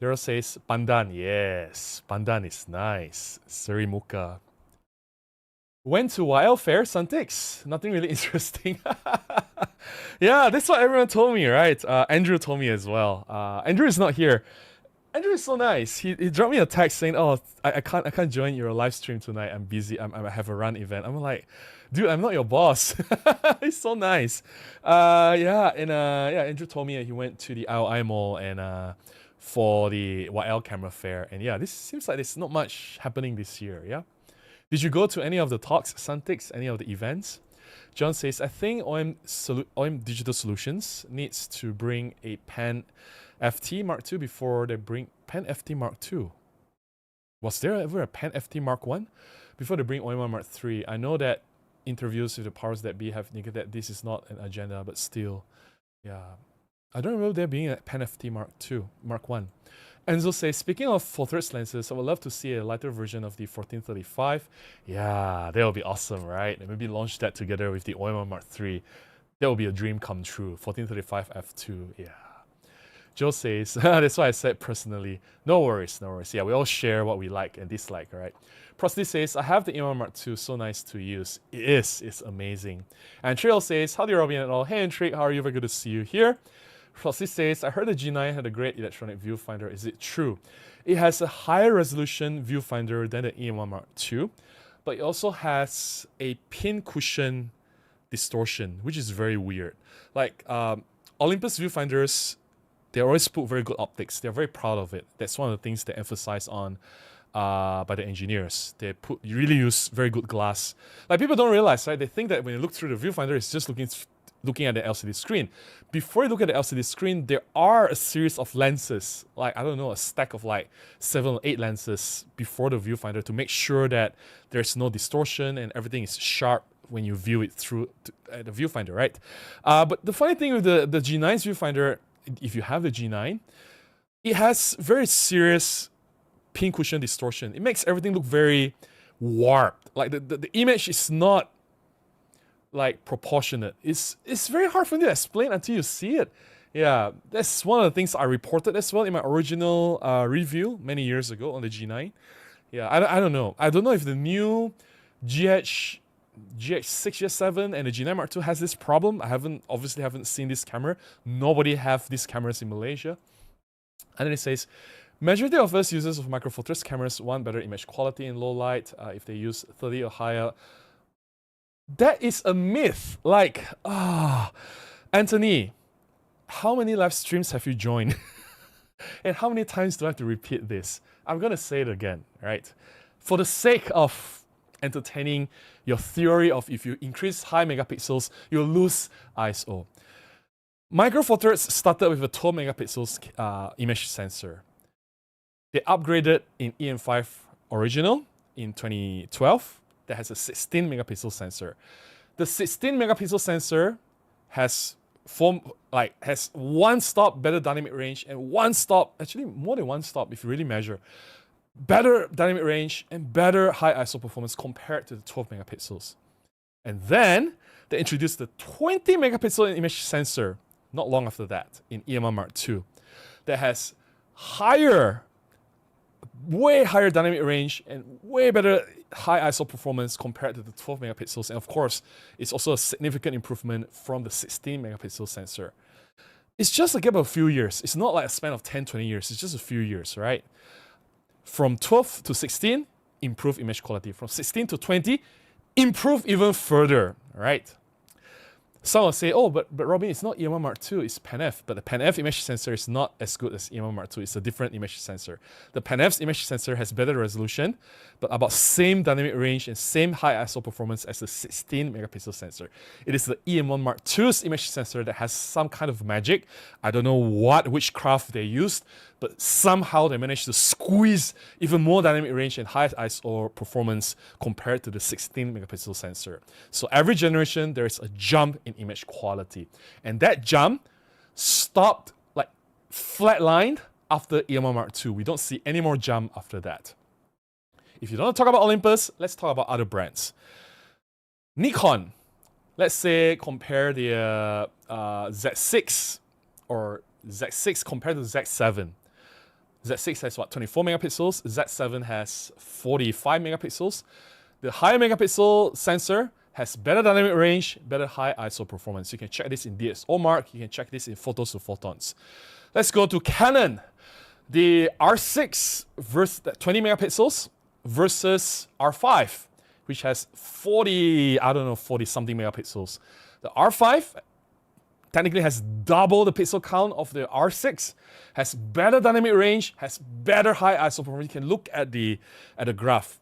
Daryl says, Pandan. Yes, Pandan is nice. Surimuka. Went to YL Fair, Suntix. Nothing really interesting. Yeah, that's what everyone told me, right? Andrew told me as well. Andrew is not here. Andrew is so nice. He dropped me a text saying, "Oh, I can't join your live stream tonight. I'm busy. I have a run event." I'm like, "Dude, I'm not your boss." He's so nice. Yeah, and yeah, Andrew told me he went to the IOI Mall and for the YL camera fair. And yeah, this seems like there's not much happening this year. Yeah. Did you go to any of the talks, Suntix, any of the events? John says, I think OM Digital Solutions needs to bring a Pan FT Mark II before they bring Pan FT Mark II. Was there ever a Pan FT Mark I? Before they bring OM-1 Mark III. I know that interviews with the powers that be have indicated that this is not an agenda, but still, yeah. I don't remember there being a Pan FT Mark II, Mark I. Enzo says, speaking of full-threads lenses, I would love to see a lighter version of the 1435. Yeah, that would be awesome, right? And maybe launch that together with the OM-1 Mark III. That would be a dream come true. 1435 f2, yeah. Joe says, that's why I said personally. No worries, no worries. Yeah, we all share what we like and dislike, all right? Prosty says, I have the EM1 Mark II, so nice to use. It is, it's amazing. And Trail says, howdy Robin and all. Hey, and Trick, how are you? Very good to see you here. Prosty says, I heard the G9 had a great electronic viewfinder. Is it true? It has a higher resolution viewfinder than the EM1 Mark II, but it also has a pin cushion distortion, which is very weird. Like Olympus viewfinders, they always put very good optics. They're very proud of it. That's one of the things they emphasize on by the engineers. They really use very good glass. Like people don't realize, right? They think that when you look through the viewfinder, it's just looking at the LCD screen. Before you look at the LCD screen, there are a series of lenses, like, I don't know, a stack of like 7 or 8 lenses before the viewfinder to make sure that there's no distortion and everything is sharp when you view it through the viewfinder, right? But the funny thing with the G9's viewfinder, if you have the G9, it has very serious pincushion distortion. It makes everything look very warped. Like the image is not like proportionate. It's very hard for me to explain until you see it. Yeah, that's one of the things I reported as well in my original review many years ago on the G9. Yeah, I don't know. I don't know if the new GH6, GH7 and the G9 Mark II has this problem. I obviously haven't seen this camera. Nobody have these cameras in Malaysia. And then it says, majority of us users of Micro Four Thirds cameras want better image quality in low light if they use 30 or higher. That is a myth. Like, Anthony, how many live streams have you joined? And how many times do I have to repeat this? I'm going to say it again, right? For the sake of entertaining your theory of if you increase high megapixels, you'll lose ISO. Micro Four Thirds started with a 12 megapixels image sensor. They upgraded in EM5 original in 2012 that has a 16 megapixel sensor. The 16 megapixel sensor has one stop better dynamic range and one stop, actually more than one stop if you really measure, better dynamic range and better high ISO performance compared to the 12 megapixels. And then they introduced the 20 megapixel image sensor not long after that in EM1 Mark II that has way higher dynamic range and way better high ISO performance compared to the 12 megapixels. And of course, it's also a significant improvement from the 16 megapixel sensor. It's just a gap of a few years. It's not like a span of 10, 20 years. It's just a few years, right? From 12 to 16, improve image quality. From 16 to 20, improve even further, right? Some will say, oh, but Robin, it's not EM1 Mark II, it's PanF. But the PanF image sensor is not as good as EM1 Mark II. It's a different image sensor. The PanF's image sensor has better resolution, but about same dynamic range and same high ISO performance as the 16 megapixel sensor. It is the EM1 Mark II's image sensor that has some kind of magic. I don't know what witchcraft they used, but somehow they managed to squeeze even more dynamic range and high ISO performance compared to the 16 megapixel sensor. So every generation, there is a jump in image quality. And that jump stopped, like flatlined after EM1 Mark II. We don't see any more jump after that. If you don't want to talk about Olympus, let's talk about other brands. Nikon, let's say compare the Z6 or Z6 compared to Z7. Z6 has what, 24 megapixels, Z7 has 45 megapixels. The higher megapixel sensor has better dynamic range, better high ISO performance. You can check this in DxO Mark, you can check this in Photos to Photons. Let's go to Canon. The R6 versus 20 megapixels versus R5, which has 40 something megapixels. The R5 technically has double the pixel count of the R6, has better dynamic range, has better high ISO performance. You can look at the graph.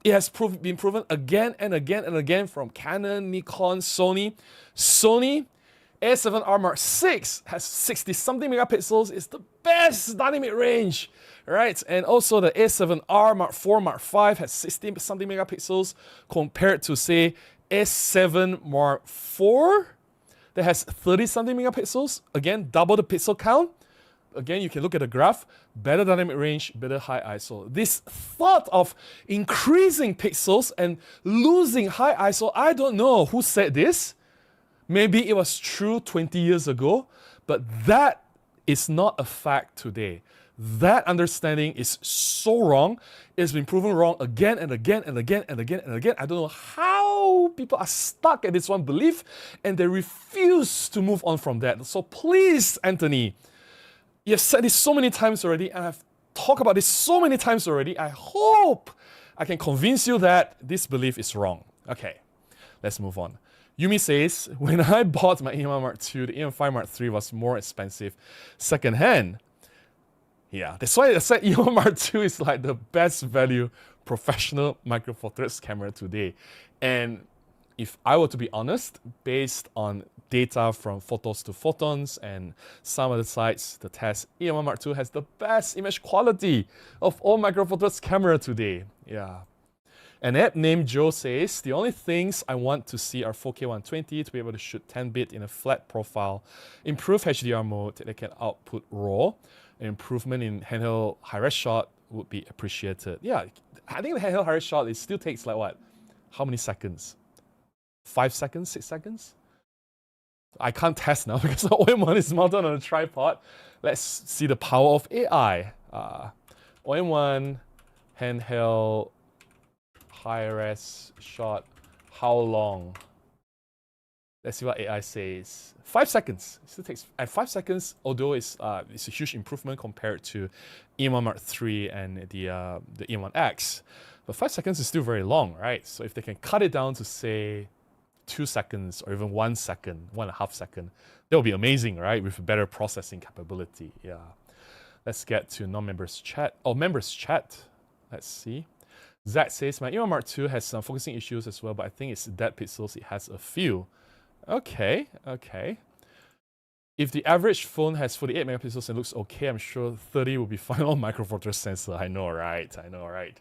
It has been proven again and again and again from Canon, Nikon, Sony. Sony A7R Mark VI has 60-something megapixels. It's the best dynamic range, right? And also the A7R Mark IV, Mark V has 60-something megapixels compared to, say, A7 Mark IV that has 30-something megapixels. Again, double the pixel count. Again, you can look at the graph, better dynamic range, better high ISO. This thought of increasing pixels and losing high ISO, I don't know who said this. Maybe it was true 20 years ago, but that is not a fact today. That understanding is so wrong. It's been proven wrong again and again and again and again and again. I don't know how people are stuck at this one belief and they refuse to move on from that. So please, Anthony, you've said this so many times already and I've talked about this so many times already. I hope I can convince you that this belief is wrong. Okay, let's move on. Yumi says, when I bought my EM1 Mark II, the EM5 Mark III was more expensive secondhand. Yeah, that's why I said EM1 Mark II is like the best value professional Micro Four Thirds camera today. And if I were to be honest, based on data from Photos to Photons and some of the sites, the test, EM1 Mark II has the best image quality of all Micro Four Thirds camera today. Yeah. An app named Joe says, the only things I want to see are 4K 120 to be able to shoot 10-bit in a flat profile, improve HDR mode that can output RAW, an improvement in handheld high-res shot would be appreciated. Yeah, I think the handheld high-res shot, it still takes like what? How many seconds? 5 seconds? 6 seconds? I can't test now because the OM-1 is mounted on a tripod. Let's see the power of AI. OM-1 handheld high-res shot, how long? Let's see what AI says. 5 seconds. It still takes, at 5 seconds, although it's a huge improvement compared to EM1 Mark III and the EM1X. But 5 seconds is still very long, right? So if they can cut it down to say 2 seconds or even 1 second, 1.5 seconds, that would be amazing, right? With better processing capability. Yeah. Let's get to non-members chat. Oh, members chat. Let's see. Zach says, my EM1 Mark II has some focusing issues as well, but I think it's dead pixels. It has a few. Okay, okay. If the average phone has 48 megapixels and looks okay, I'm sure 30 will be fine on Micro Four Thirds sensor. I know, right? I know, right?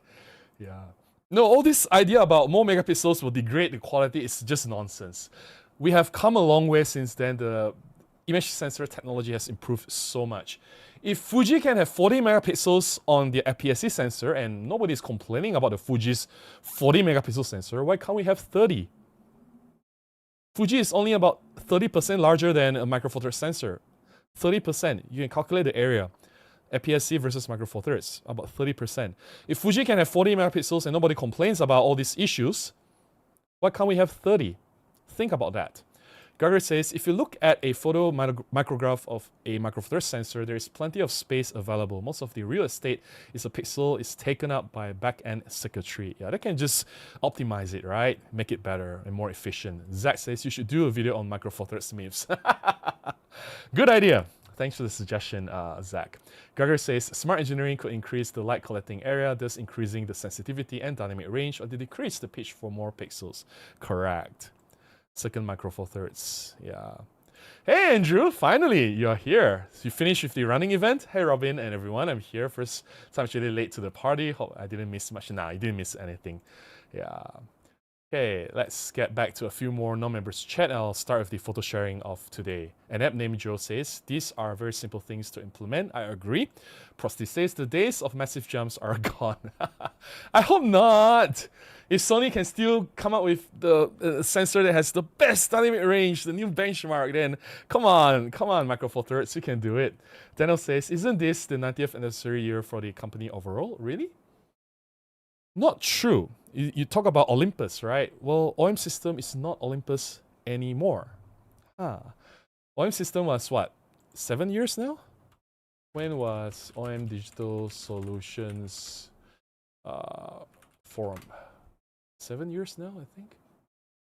Yeah. No, all this idea about more megapixels will degrade the quality is just nonsense. We have come a long way since then. The image sensor technology has improved so much. If Fuji can have 40 megapixels on the APS-C sensor and nobody's complaining about the Fuji's 40 megapixel sensor, why can't we have 30? Fuji is only about 30% larger than a Micro Four Thirds sensor. 30%. You can calculate the area. APS-C versus Micro Four Thirds, about 30%. If Fuji can have 40 megapixels and nobody complains about all these issues, why can't we have 30? Think about that. Geiger says, if you look at a photo micrograph of a Micro Four Thirds sensor, there is plenty of space available. Most of the real estate is a pixel is taken up by back-end circuitry. Yeah, they can just optimize it, right? Make it better and more efficient. Zach says you should do a video on Micro Four Thirds MIPS. Good idea. Thanks for the suggestion, Zach. Geiger says, smart engineering could increase the light collecting area, thus increasing the sensitivity and dynamic range, or to decrease the pitch for more pixels. Correct. Second Micro Four Thirds. Yeah. Hey Andrew, finally you're here. You finished with the running event? Hey Robin and everyone, I'm here. First time actually late to the party. Hope I didn't miss much. Nah, you didn't miss anything. Yeah. Okay, let's get back to a few more non-members chat. I'll start with the photo sharing of today. An app named Joe says, these are very simple things to implement. I agree. Prosty says, the days of massive jumps are gone. I hope not. If Sony can still come up with the sensor that has the best dynamic range, the new benchmark, then come on, Micro Four Thirds, you can do it. Daniel says, isn't this the 90th anniversary year for the company overall? Really? Not true. You talk about Olympus, right? Well, OM system is not Olympus anymore. OM system was what? 7 years now? When was OM Digital Solutions formed? 7 years now, I think.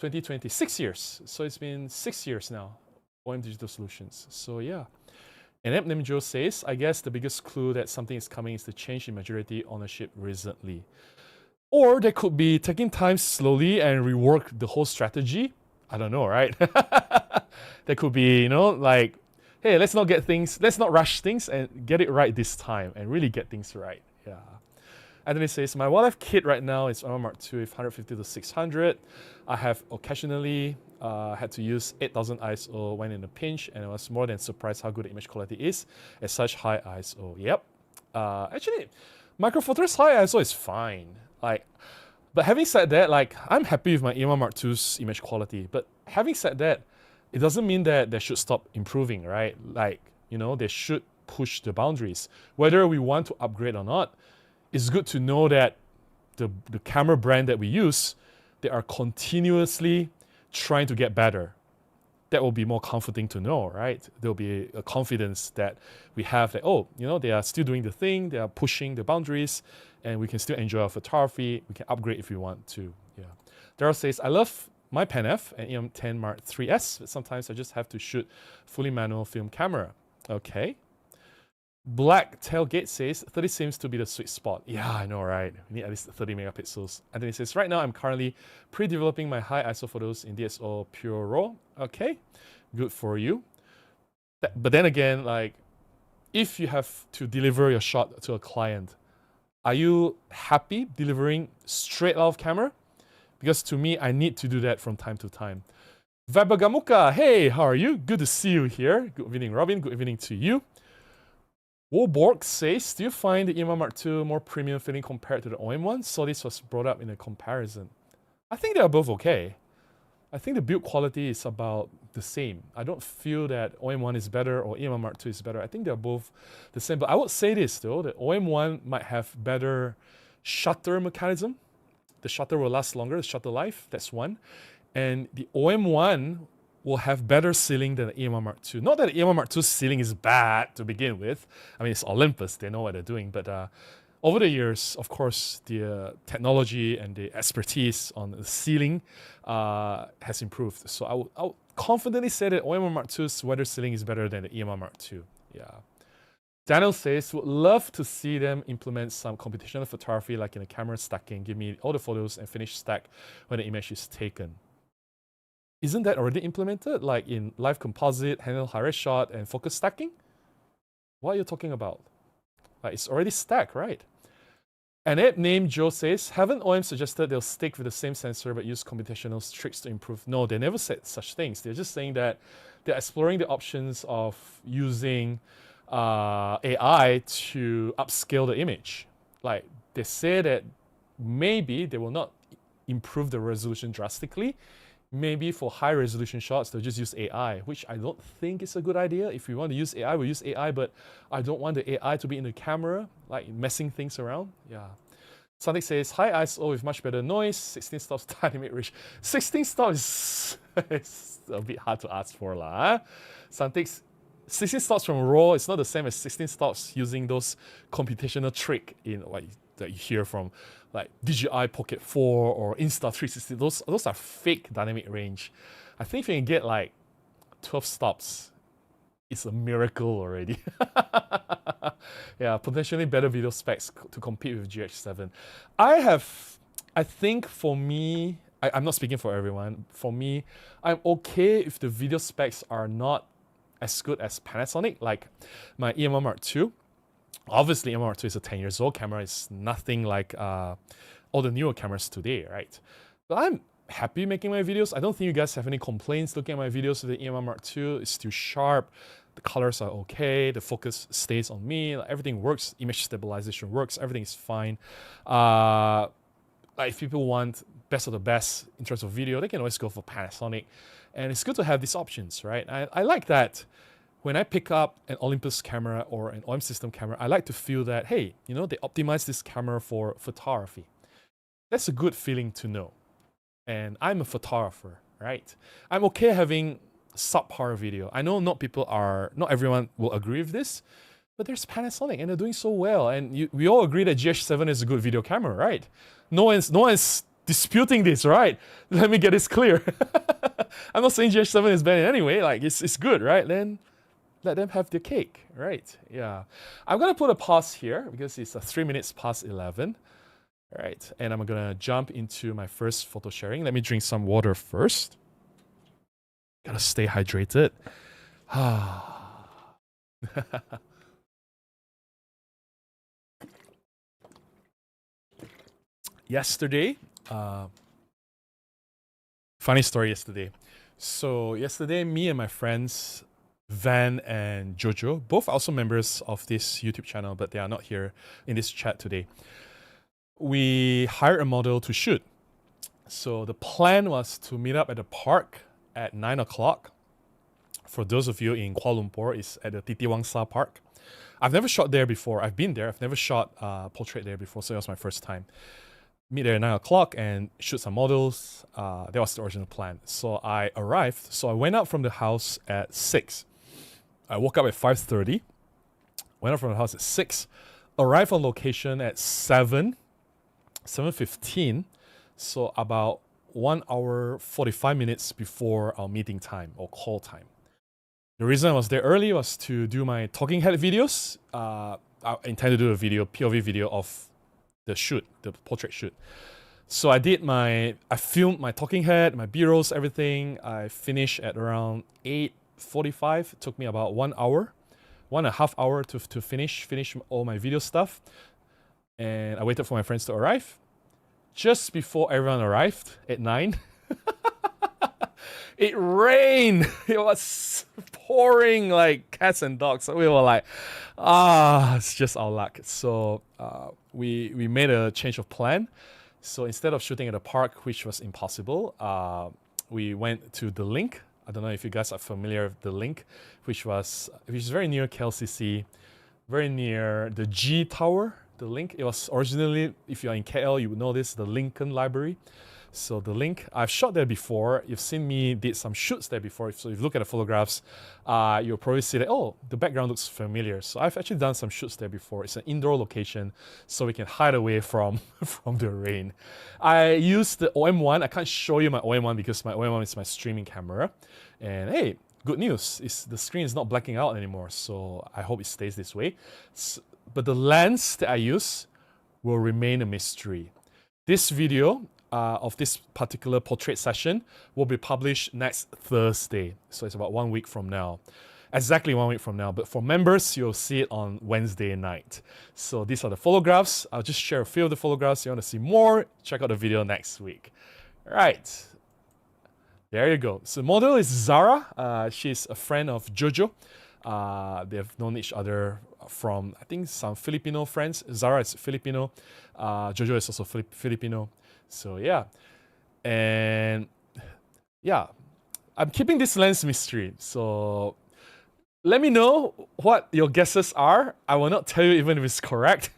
2020, 6 years. So it's been 6 years now, OM Digital Solutions. So yeah. And app named Joe says, I guess the biggest clue that something is coming is the change in majority ownership recently. Or they could be taking time slowly and rework the whole strategy. I don't know, right? There could be, you know, like, hey, let's not rush things and get it right this time and really get things right. Yeah. Anthony says, my wildlife kit right now is OM Mark II with 150 to 600. I have occasionally had to use 8000 ISO when in a pinch, and I was more than surprised how good the image quality is at such high ISO. Yep. Actually, Micro Four Thirds high ISO is fine. But having said that, I'm happy with my EM1 Mark II's image quality. But having said that, it doesn't mean that they should stop improving, right? They should push the boundaries. Whether we want to upgrade or not, it's good to know that the camera brand that we use, they are continuously trying to get better. That will be more comforting to know, right? There'll be a confidence that we have that, they are still doing the thing, they are pushing the boundaries, and we can still enjoy our photography. We can upgrade if we want to. Yeah. Daryl says, I love my Pen F and EM10 Mark III's, but sometimes I just have to shoot fully manual film camera. Okay. Black Tailgate says 30 seems to be the sweet spot. Yeah, I know, right? We need at least 30 megapixels. Anthony says, right now I'm currently pre-developing my high ISO photos in DSO Pure RAW. Okay, good for you. But then again, like, if you have to deliver your shot to a client, are you happy delivering straight out of camera? Because to me, I need to do that from time to time. Vabagamuka, hey, how are you? Good to see you here. Good evening, Robin. Good evening to you. Woborg says, do you find the EM1 Mark II more premium feeling compared to the OM-1? So this was brought up in a comparison. I think they are both okay. I think the build quality is about the same. I don't feel that OM-1 is better or EM1 Mark II is better. I think they're both the same. But I would say this though, that OM-1 might have better shutter mechanism. The shutter will last longer, the shutter life, that's one. And the OM-1 will have better sealing than the EM1 Mark II. Not that the EM1 Mark II's sealing is bad to begin with. I mean, it's Olympus, they know what they're doing. But over the years, of course, the technology and the expertise on the sealing has improved. So I would confidently say that OM1 Mark II's weather sealing is better than the EM1 Mark II. Yeah. Daniel says, would love to see them implement some computational photography like in the camera stacking. Give me all the photos and finish stack when the image is taken. Isn't that already implemented? Like in live composite, handle high-res shot, and focus stacking? What are you talking about? Like it's already stacked, right? An app named Joe says, haven't OM suggested they'll stick with the same sensor but use computational tricks to improve? No, they never said such things. They're just saying that they're exploring the options of using AI to upscale the image. Like they say that maybe they will not improve the resolution drastically. Maybe for high resolution shots, they'll just use AI, which I don't think is a good idea. If we want to use AI, we'll use AI, but I don't want the AI to be in the camera, like messing things around. Yeah. Santik says, high ISO with much better noise, 16 stops dynamic range. 16 stops is a bit hard to ask for. Santik's 16 stops from RAW is not the same as 16 stops using those computational trick in what that you hear from like DJI Pocket 4 or Insta360. Those are fake dynamic range. I think if you can get like 12 stops, it's a miracle already. Yeah, potentially better video specs to compete with GH7. I think for me, I'm not speaking for everyone. For me, I'm okay if the video specs are not as good as Panasonic, like my EM1 Mark II. Obviously, EM1 Mark II is a 10 years old camera. It's nothing like all the newer cameras today, right? But I'm happy making my videos. I don't think you guys have any complaints looking at my videos with the EM1 Mark II. It's still sharp. The colors are okay. The focus stays on me. Like, everything works. Image stabilization works. Everything is fine. Like if people want best of the best in terms of video, they can always go for Panasonic. And it's good to have these options, right? I like that. When I pick up an Olympus camera or an OM system camera, I like to feel that, hey, they optimize this camera for photography. That's a good feeling to know. And I'm a photographer, right? I'm okay having subpar video. I know not everyone will agree with this, but there's Panasonic and they're doing so well. And we all agree that GH7 is a good video camera, right? No one's disputing this, right? Let me get this clear. I'm not saying GH7 is bad in any way. Like it's good, right? Then let them have their cake, right? Yeah. I'm gonna put a pause here because it's 3 minutes past 11. All right, and I'm gonna jump into my first photo sharing. Let me drink some water first. Gotta stay hydrated. Yesterday, funny story yesterday. So yesterday, me and my friends, Van and Jojo, both also members of this YouTube channel, but they are not here in this chat today. We hired a model to shoot. So the plan was to meet up at the park at 9 o'clock. For those of you in Kuala Lumpur, it's at the Titiwangsa Park. I've never shot there before. I've been there. I've never shot portrait there before, so it was my first time. Meet there at 9 o'clock and shoot some models. That was the original plan. So I arrived. So I went out from the house at 6. I woke up at 5:30. Went out from the house at 6. Arrived on location at 7:15. So about 1 hour, 45 minutes before our meeting time or call time. The reason I was there early was to do my talking head videos. I intend to do a video, POV video of the shoot, the portrait shoot. So I filmed my talking head, my B-rolls, everything. I finished at around 8:45. It took me about 1 hour, 1.5 hours to finish all my video stuff. And I waited for my friends to arrive. Just before everyone arrived at 9, it rained. It was pouring like cats and dogs. So we were like, it's just our luck. So we made a change of plan. So instead of shooting at a park, which was impossible, we went to the Link. I don't know if you guys are familiar with the Link, which is very near KLCC, very near the G Tower. The Link. It was originally, if you're in KL, you would know this, the Lincoln Library. So the Link, I've shot there before. You've seen me did some shoots there before. So if you look at the photographs, you'll probably see that, the background looks familiar. So I've actually done some shoots there before. It's an indoor location, so we can hide away from the rain. I used the OM-1. I can't show you my OM-1 because my OM-1 is my streaming camera. And hey, good news, the screen is not blacking out anymore. So I hope it stays this way. But the lens that I use will remain a mystery. This video of this particular portrait session will be published next Thursday. So it's about 1 week from now. Exactly 1 week from now. But for members, you'll see it on Wednesday night. So these are the photographs. I'll just share a few of the photographs. If you want to see more, check out the video next week. All right. There you go. So model is Zara. She's a friend of Jojo. They've known each other from, I think, some Filipino friends. Zara is Filipino. Jojo is also Filipino. So yeah. And yeah, I'm keeping this lens mystery. So let me know what your guesses are. I will not tell you even if it's correct.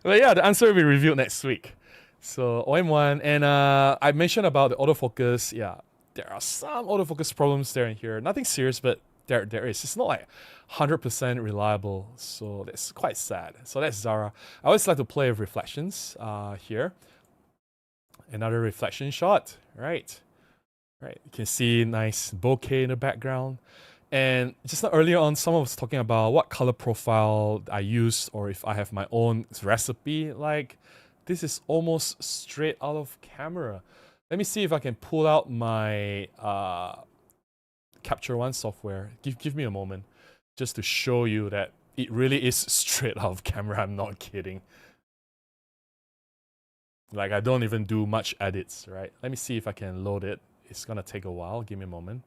But yeah, the answer will be revealed next week. So OM-1, and I mentioned about the autofocus. Yeah, there are some autofocus problems there and here. Nothing serious, but there is. It's not like 100% reliable, so that's quite sad. So that's Zara. I always like to play with reflections here. Another reflection shot, right? Right, you can see nice bokeh in the background. And just earlier on, someone was talking about what color profile I use, or if I have my own recipe. Like, this is almost straight out of camera. Let me see if I can pull out my Capture One software. Give me a moment, just to show you that it really is straight out of camera. I'm not kidding. Like, I don't even do much edits, right? Let me see if I can load it. It's gonna take a while. Give me a moment.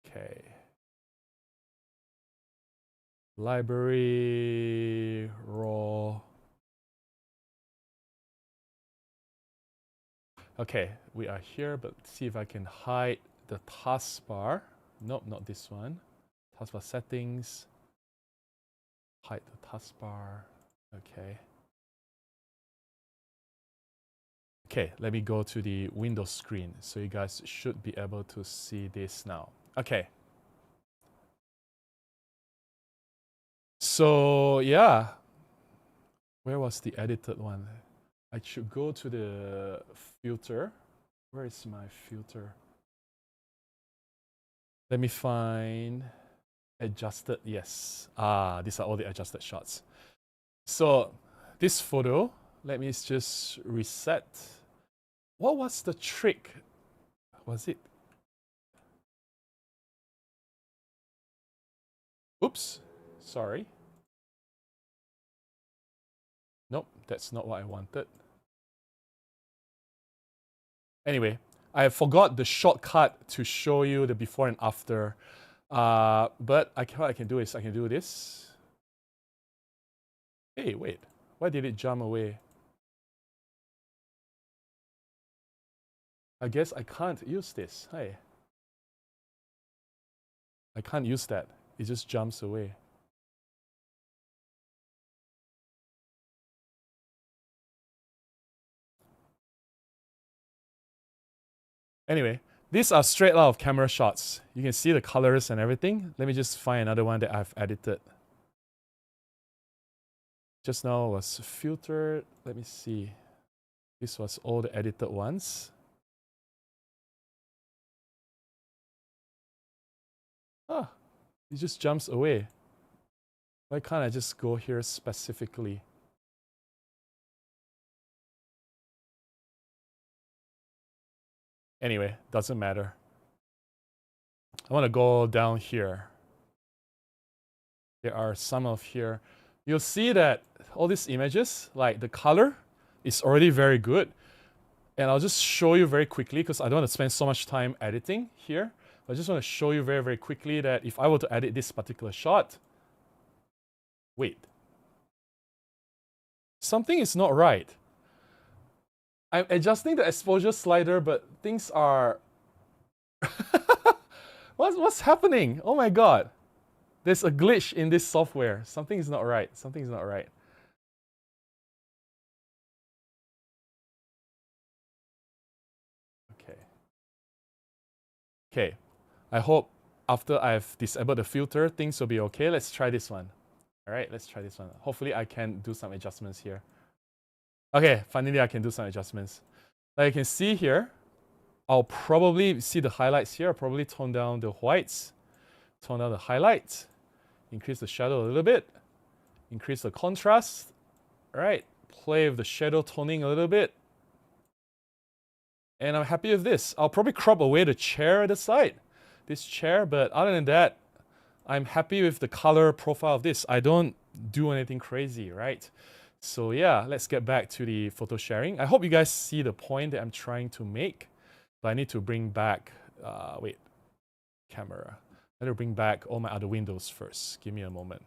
Okay. Library, raw. Okay, we are here, but see if I can hide the taskbar. Nope, not this one. Taskbar settings. Hide the taskbar. Okay. Okay, let me go to the Windows screen. So you guys should be able to see this now. Okay. So yeah, where was the edited one? I should go to the filter. Where is my filter? Let me find adjusted. Yes. These are all the adjusted shots. So this photo, let me just reset. What was the trick? Was it? Oops, sorry. Nope, that's not what I wanted. Anyway, I forgot the shortcut to show you the before and after. But what I can do is I can do this. Hey, wait, why did it jump away? I guess I can't use this. Hey. I can't use that. It just jumps away. Anyway, these are straight out of camera shots. You can see the colors and everything. Let me just find another one that I've edited. Just now was filtered. Let me see. This was all the edited ones. Ah, it just jumps away. Why can't I just go here specifically? Anyway, doesn't matter. I want to go down here. There are some of here. You'll see that all these images, like the color is already very good. And I'll just show you very quickly because I don't want to spend so much time editing here. I just want to show you very, very quickly that if I were to edit this particular shot, wait. Something is not right. I'm adjusting the exposure slider, but things are... What's happening? Oh my god. There's a glitch in this software. Something is not right. Something is not right. Okay. Okay. I hope after I've disabled the filter, things will be okay. Let's try this one. All right, let's try this one. Hopefully I can do some adjustments here. Okay, finally I can do some adjustments. Like you can see here, I'll probably see the highlights here. I'll probably tone down the whites, tone down the highlights, increase the shadow a little bit, increase the contrast. All right, play with the shadow toning a little bit. And I'm happy with this. I'll probably crop away the chair at the side, this chair, but other than that, I'm happy with the color profile of this. I don't do anything crazy, right? So yeah, let's get back to the photo sharing. I hope you guys see the point that I'm trying to make, but I need to bring back, camera. I need to bring back all my other windows first. Give me a moment.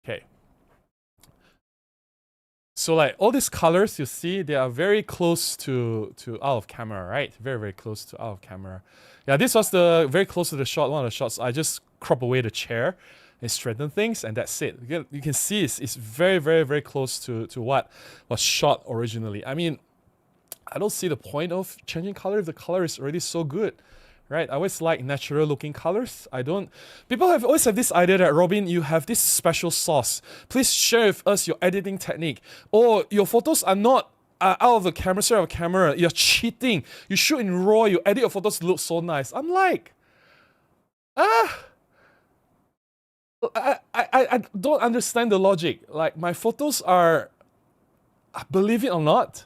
Okay. So like all these colors you see, they are very close to out of camera, right? Very, very close to out of camera. Yeah, this was the very close to the shot, one of the shots. I just crop away the chair and straighten things, and that's it. You can see it's very, very, very close to what was shot originally. I mean, I don't see the point of changing color if the color is already so good. Right, I always like natural looking colors. People have always have this idea that, Robin, you have this special sauce. Please share with us your editing technique. Or your photos are not out of the camera, straight out of camera. You're cheating. You shoot in RAW, you edit your photos to look so nice. I'm like, I don't understand the logic. Like, my photos are, believe it or not,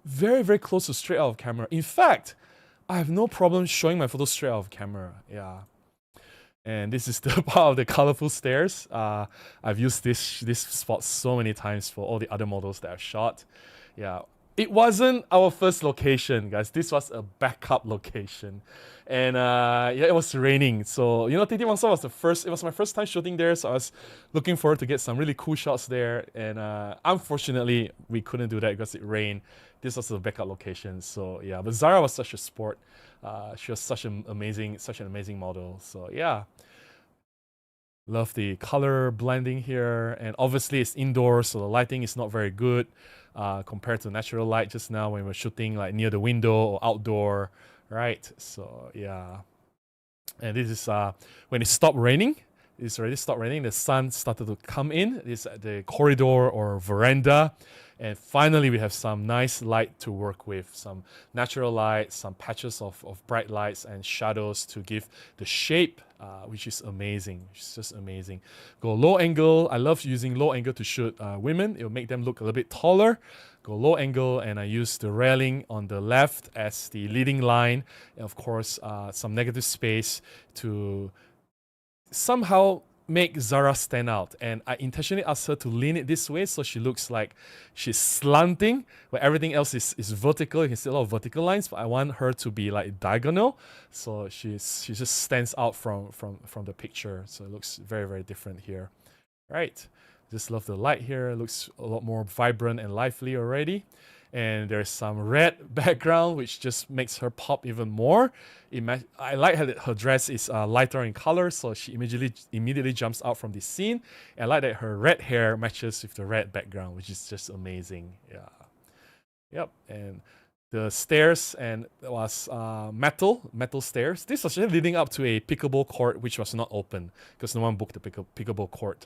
very, very close to straight out of camera. In fact, I have no problem showing my photos straight out of camera. Yeah. And this is the part of the colorful stairs. I've used this spot so many times for all the other models that I've shot. Yeah. It wasn't our first location, guys. This was a backup location. And yeah, it was raining. So, you know, Titi Wangsa was it was my first time shooting there. So I was looking forward to get some really cool shots there. And unfortunately, we couldn't do that because it rained. This was a backup location. So yeah, but Zara was such a sport. She was such an amazing model. So yeah. Love the color blending here. And obviously it's indoors, so the lighting is not very good compared to natural light just now when we're shooting like near the window or outdoor, right? So yeah. And this is when it stopped raining. It's already stopped raining. The sun started to come in. This the corridor or veranda. And finally, we have some nice light to work with. Some natural light, some patches of bright lights and shadows to give the shape, which is amazing. It's just amazing. Go low angle. I love using low angle to shoot women. It will make them look a little bit taller. Go low angle, and I use the railing on the left as the leading line. And of course, some negative space to somehow make Zara stand out. And I intentionally asked her to lean it this way so she looks like she's slanting, where everything else is vertical. You can see a lot of vertical lines, but I want her to be like diagonal. So she just stands out from the picture. So it looks very, very different here. Right. Just love the light here. It looks a lot more vibrant and lively already. And there's some red background, which just makes her pop even more. I like her dress is lighter in color, so she immediately jumps out from the scene. And I like that her red hair matches with the red background, which is just amazing. Yeah. Yep. And the stairs and it was metal stairs. This was just leading up to a pickleball court, which was not open because no one booked the pickleball court.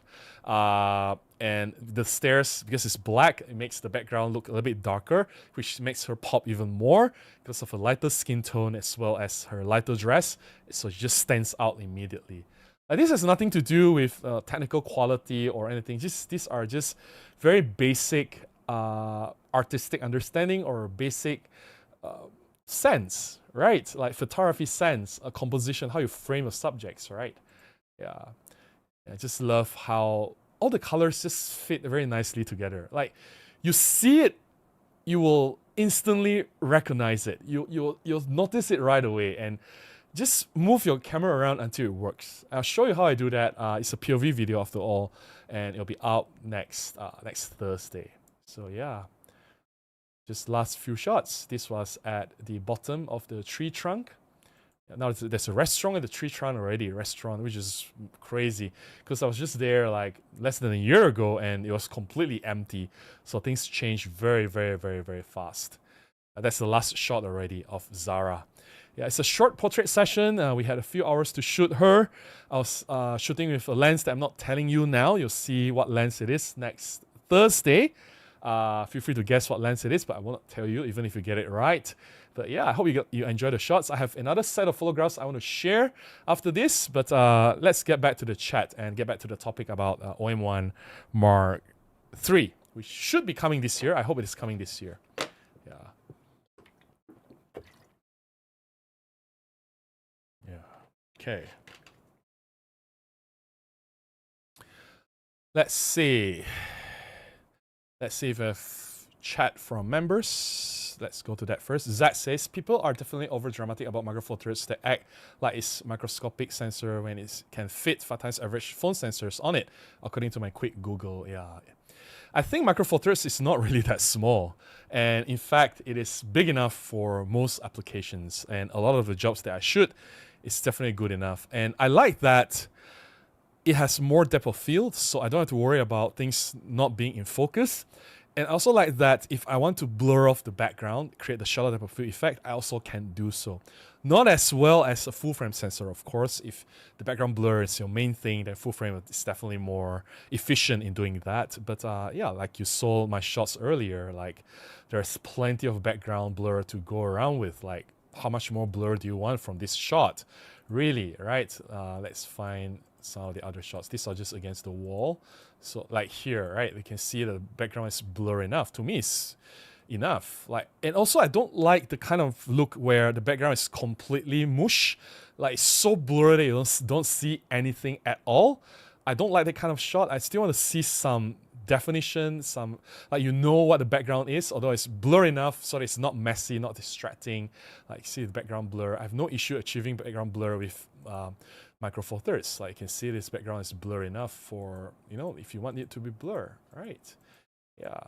And the stairs, because it's black, it makes the background look a little bit darker, which makes her pop even more because of her lighter skin tone as well as her lighter dress. So she just stands out immediately. This has nothing to do with technical quality or anything. These are just very basic artistic understanding or basic sense, right? Like photography sense, a composition, how you frame your subjects, right? Yeah. I just love how all the colors just fit very nicely together. Like you see it, you will instantly recognize it. You'll notice it right away, and just move your camera around until it works. I'll show you how I do that. It's a POV video after all, and it'll be out next Thursday. So yeah, just last few shots. This was at the bottom of the tree trunk. Now there's a restaurant at the tree trunk already, which is crazy because I was just there like less than a year ago and it was completely empty. So things change very, very, very, very fast. That's the last shot already of Zara. Yeah, it's a short portrait session. We had a few hours to shoot her. I was shooting with a lens that I'm not telling you now. You'll see what lens it is next Thursday. Feel free to guess what lens it is, but I will not tell you even if you get it right. But yeah, I hope you enjoy the shots. I have another set of photographs I want to share after this, but let's get back to the chat and get back to the topic about OM-1 Mark III, which should be coming this year. I hope it is coming this year. Yeah. Yeah. Okay. Let's see. Let's see if I have chat from members. Let's go to that first. Zach says, people are definitely over-dramatic about micro four turrets that act like it's microscopic sensor when it can fit 5 times average phone sensors on it, according to my quick Google. Yeah, I think micro four turrets is not really that small. And in fact, it is big enough for most applications. And a lot of the jobs that I shoot is definitely good enough. And I like that it has more depth of field, so I don't have to worry about things not being in focus. And I also like that if I want to blur off the background, create the shallow depth of field effect, I also can do so. Not as well as a full frame sensor, of course. If the background blur is your main thing, then full frame is definitely more efficient in doing that. But yeah, like you saw my shots earlier, like there's plenty of background blur to go around with. Like how much more blur do you want from this shot? Really, right? Let's find some of the other shots. These are just against the wall. So like here, right, we can see the background is blurry enough. To me, it's enough. Like, and also I don't like the kind of look where the background is completely mush. Like it's so blurry that you don't see anything at all. I don't like that kind of shot. I still want to see some definition, some, like, you know what the background is, although it's blurry enough so that it's not messy, not distracting. Like, see the background blur. I have no issue achieving background blur with Micro Four Thirds. Like, you can see this background is blurry enough for, you know, if you want it to be blur, right? Yeah.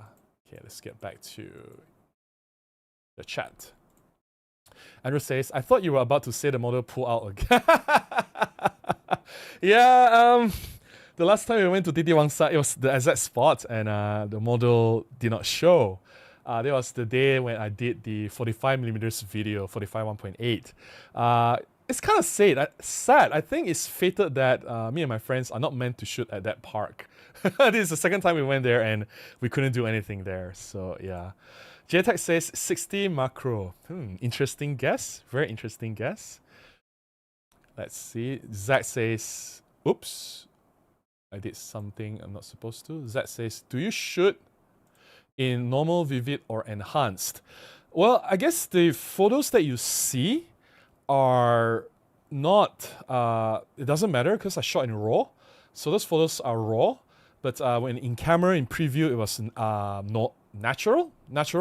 Okay, let's get back to the chat. Andrew says, I thought you were about to say the model pull out again. Yeah, the last time we went to TT Wangsa, it was the exact spot, and the model did not show. That was the day when I did the 45mm video, 45 1.8. It's kind of sad. I think it's fated that me and my friends are not meant to shoot at that park. This is the second time we went there and we couldn't do anything there. So yeah. JTech says 60 macro. Interesting guess. Very interesting guess. Let's see. Zach says, oops, I did something I'm not supposed to. Zach says, do you shoot in normal, vivid, or enhanced? Well, I guess the photos that you see are not, it doesn't matter because I shot in RAW. So those photos are RAW. But when in camera, in preview, it was not natural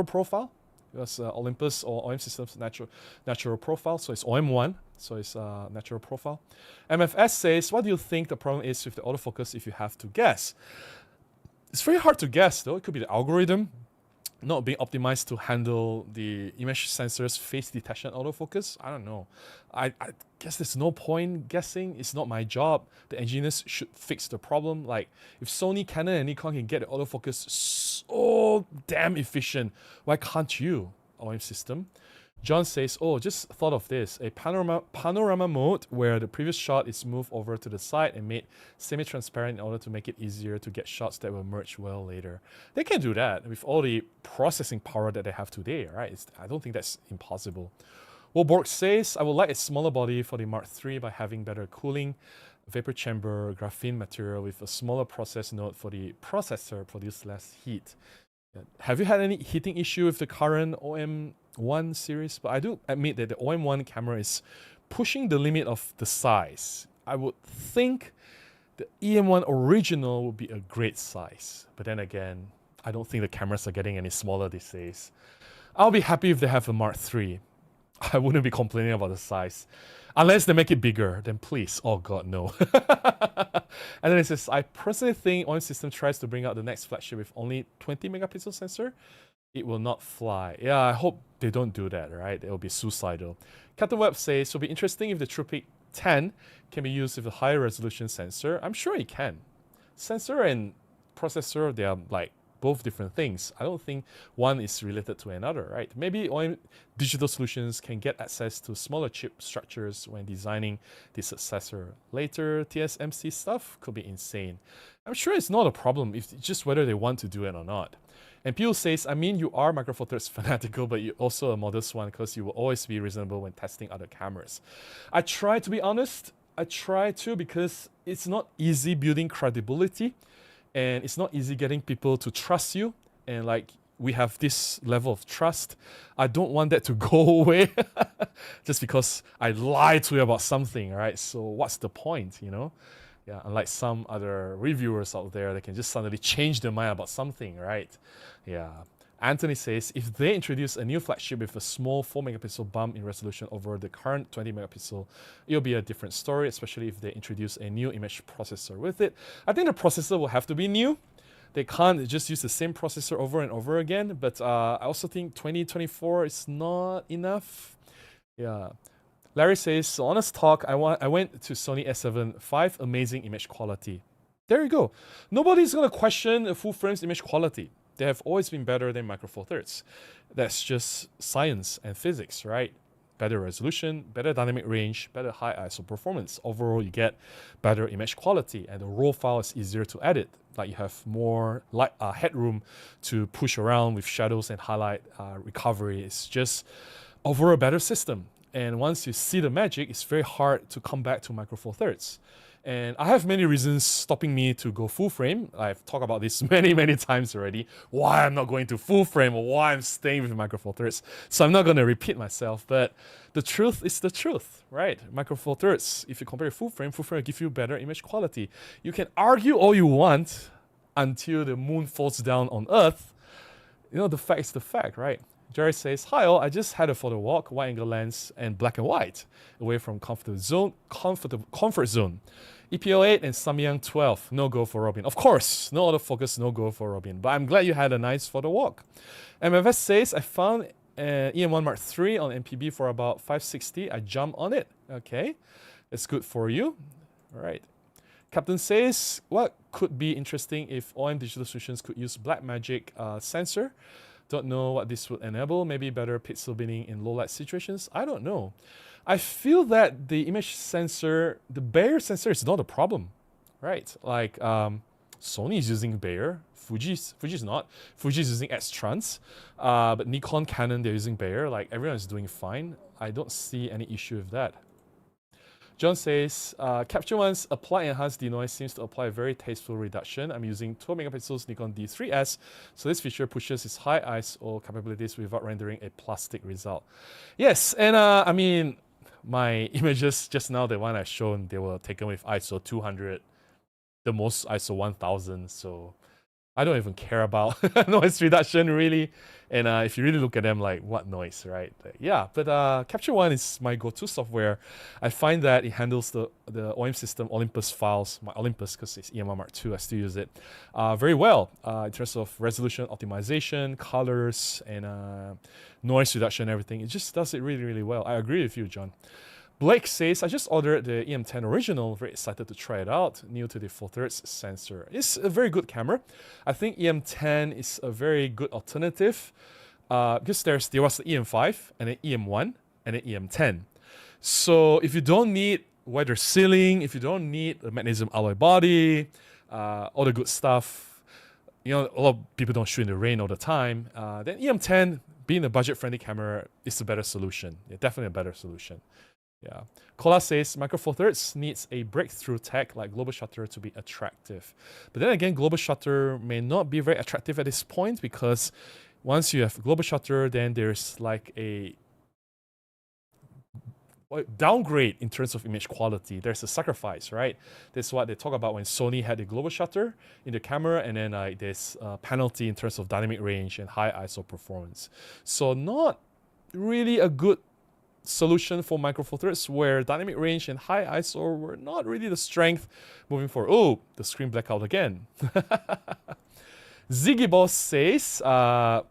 profile. It was Olympus or OM Systems natural profile. So it's OM-1. So it's natural profile. MFS says, what do you think the problem is with the autofocus if you have to guess? It's very hard to guess though. It could be the algorithm. not being optimized to handle the image sensor's face detection autofocus. I don't know. I guess there's no point guessing. It's not my job. The engineers should fix the problem. Like, if Sony, Canon, and Nikon can get the autofocus so damn efficient, why can't you, OM system? John says, oh, just thought of this. A panorama mode where the previous shot is moved over to the side and made semi-transparent in order to make it easier to get shots that will merge well later. They can do that with all the processing power that they have today, right? I don't think that's impossible. Well, Borg says, I would like a smaller body for the Mark III by having better cooling, vapor chamber, graphene material with a smaller process node for the processor produce less heat. Have you had any heating issue with the current OM-1 series? But I do admit that the OM-1 camera is pushing the limit of the size. I would think the EM1 original would be a great size. But then again, I don't think the cameras are getting any smaller these days. I'll be happy if they have a Mark III. I wouldn't be complaining about the size. Unless they make it bigger, then please. Oh god, no. And then it says, I personally think OM system tries to bring out the next flagship with only 20 megapixel sensor. It will not fly. Yeah, I hope they don't do that, right? It will be suicidal. Captain Webb says, it'll be interesting if the TruePic 10 can be used with a higher resolution sensor. I'm sure it can. Sensor and processor, they are like both different things. I don't think one is related to another, right? Maybe OM Digital Solutions can get access to smaller chip structures when designing the successor. Later, TSMC stuff could be insane. I'm sure it's not a problem, it's just whether they want to do it or not. And Peel says, I mean, you are Micro Four Thirds fanatical, but you're also a modest one because you will always be reasonable when testing other cameras. I try to be honest. I try to, because it's not easy building credibility. And it's not easy getting people to trust you. And like, we have this level of trust. I don't want that to go away just because I lied to you about something, right? So what's the point, you know? Yeah, unlike some other reviewers out there that can just suddenly change their mind about something, right? Yeah. Anthony says, if they introduce a new flagship with a small 4 megapixel bump in resolution over the current 20 megapixel, it'll be a different story, especially if they introduce a new image processor with it. I think the processor will have to be new. They can't just use the same processor over and over again, but I also think 2024 is not enough. Yeah. Larry says, so honest talk, I went to Sony S7 5, amazing image quality. There you go. Nobody's going to question a full frame's image quality. They have always been better than Micro Four Thirds. That's just science and physics, right? Better resolution, better dynamic range, better high ISO performance. Overall, you get better image quality, and the raw file is easier to edit. Like, you have more headroom to push around with shadows and highlight recovery. It's just overall a better system. And once you see the magic, it's very hard to come back to Micro Four Thirds. And I have many reasons stopping me to go full frame. I've talked about this many times already. Why I'm not going to full frame, or why I'm staying with Micro Four Thirds. So I'm not going to repeat myself, but the truth is the truth, right? Micro Four Thirds, if you compare full frame will give you better image quality. You can argue all you want until the moon falls down on Earth. You know, the fact is the fact, right? Jerry says, hi all, I just had a photo walk, wide angle lens and black and white, away from comfort zone. EPO 8 and Samyang 12, no go for Robin. Of course, no autofocus, no go for Robin. But I'm glad you had a nice photo walk. MFS says, I found EM1 Mark III on MPB for about 560. I jumped on it. Okay, that's good for you. All right. Captain says, what could be interesting if OM Digital Solutions could use Blackmagic sensor? Don't know what this would enable. Maybe better pixel binning in low light situations. I don't know. I feel that the image sensor, the Bayer sensor is not a problem, right? Like Sony is using Bayer, Fuji's not. Fuji's using S-Trans, but Nikon, Canon, they're using Bayer. Like, everyone is doing fine. I don't see any issue with that. John says, Capture One's apply enhanced denoise seems to apply a very tasteful reduction. I'm using 12 megapixels Nikon D3S, so this feature pushes its high ISO capabilities without rendering a plastic result. Yes, and I mean, my images just now, the one I've shown, they were taken with ISO 200, the most ISO 1000, so I don't even care about noise reduction really. And if you really look at them, like, what noise, right? Yeah, but Capture One is my go-to software. I find that it handles the OM system Olympus files, my Olympus, because it's EM1 Mark II, I still use it, very well in terms of resolution optimization, colors, and noise reduction and everything. It just does it really, really well. I agree with you, John. Blake says, I just ordered the EM10 original, very excited to try it out, new to the 4/3 sensor. It's a very good camera. I think EM10 is a very good alternative because there was the EM5 and then EM1 and then EM10. So if you don't need wider ceiling, if you don't need a magnesium alloy body, all the good stuff, a lot of people don't shoot in the rain all the time, then EM10, being a budget-friendly camera, is a better solution. Yeah, definitely a better solution. Yeah. Kola says Micro Four Thirds needs a breakthrough tech like global shutter to be attractive. But then again, global shutter may not be very attractive at this point because once you have global shutter, then there's like a downgrade in terms of image quality. There's a sacrifice, right? That's what they talk about when Sony had the global shutter in the camera, and then there's a penalty in terms of dynamic range and high ISO performance. So not really a good solution for Micro Four Thirds, where dynamic range and high ISO were not really the strength moving forward. Oh, the screen blackout again. Ziggy Boss says S7R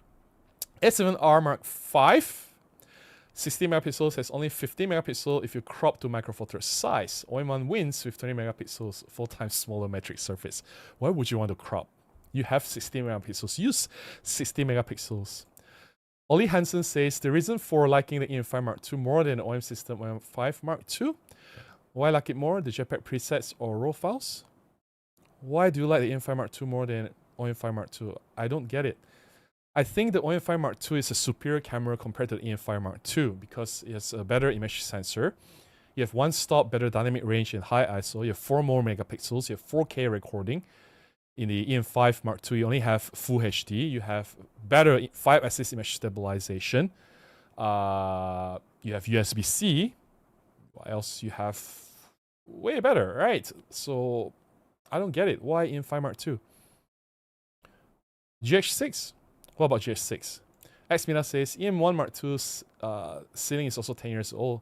Mark V 60 megapixels has only 50 megapixels if you crop to Micro Four Thirds size. OM-1 wins with 20 megapixels, 4 times smaller metric surface. Why would you want to crop? You have 60 megapixels. Use 60 megapixels. Ollie Hansen says, the reason for liking the EM5 Mark II more than the OM system OM5 Mark II? Why like it more? The JPEG presets or RAW files? Why do you like the EM5 Mark II more than OM5 Mark II? I don't get it. I think the OM5 Mark II is a superior camera compared to the EM5 Mark II because it has a better image sensor. You have one stop, better dynamic range and high ISO. You have 4 more megapixels. You have 4K recording. In the EM5 Mark II, you only have Full HD. You have better 5-axis image stabilization. You have USB-C. What else? You have way better, right? So I don't get it. Why EM5 Mark II? GH6. What about GH6? Xmina says EM1 Mark II's ceiling is also 10 years old.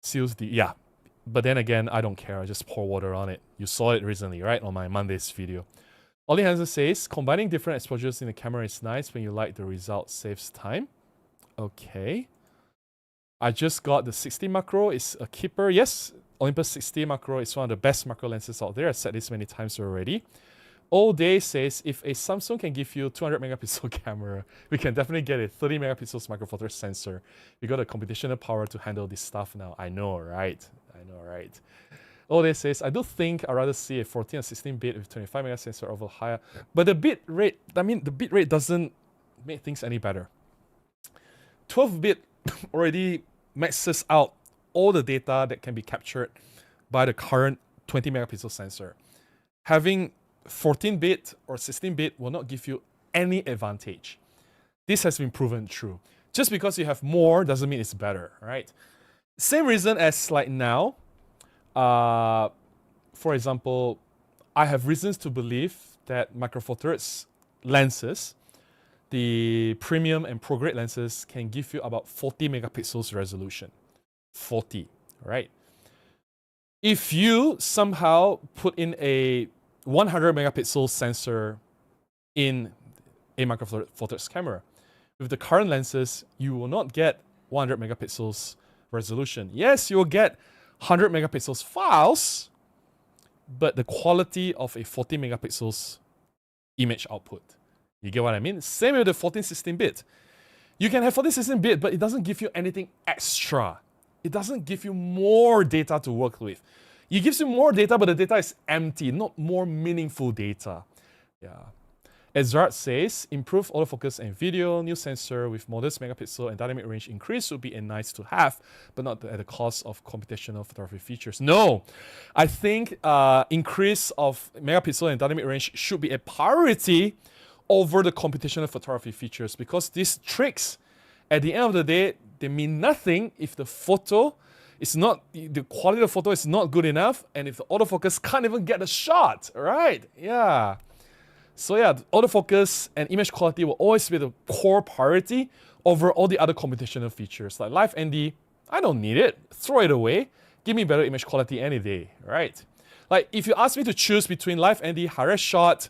Seals the yeah. But then again, I don't care. I just pour water on it. You saw it recently, right? On my Monday's video. Ollie Hansen says, combining different exposures in the camera is nice when you like the result, saves time. Okay. I just got the 60 macro. It's a keeper. Yes, Olympus 60 macro is one of the best macro lenses out there. I've said this many times already. All Day says, if a Samsung can give you 200 megapixel camera, we can definitely get a 30 megapixels Micro Four Thirds sensor. We got a computational power to handle this stuff now. I know, right? I know, right? All Day says, I do think I'd rather see a 14 or 16 bit with 25 megapixel sensor over higher. But the bit rate, the bit rate doesn't make things any better. 12-bit already maxes out all the data that can be captured by the current 20 megapixel sensor. Having 14-bit or 16-bit will not give you any advantage. This has been proven true. Just because you have more doesn't mean it's better, right? Same reason as like now. For example, I have reasons to believe that Micro Four Thirds lenses, the premium and pro grade lenses, can give you about 40 megapixels resolution. 40, right? If you somehow put in a 100 megapixel sensor in a Micro Four Thirds camera, with the current lenses, you will not get 100 megapixels resolution. Yes, you will get 100 megapixels files, but the quality of a 40 megapixels image output. You get what I mean? Same with the 14-16-bit. You can have 14-16-bit, but it doesn't give you anything extra. It doesn't give you more data to work with. It gives you more data, but the data is empty, not more meaningful data. Yeah. Ezra says, improve autofocus and video, new sensor with modest megapixel and dynamic range increase would be a nice to have, but not at the cost of computational photography features. No, I think increase of megapixel and dynamic range should be a priority over the computational photography features, because these tricks, at the end of the day, they mean nothing if the photo is not, the quality of the photo is not good enough, and if the autofocus can't even get a shot, right? Yeah. So yeah, autofocus and image quality will always be the core priority over all the other computational features. Like Live ND, I don't need it. Throw it away. Give me better image quality any day, right? Like if you ask me to choose between Live ND, higher shot,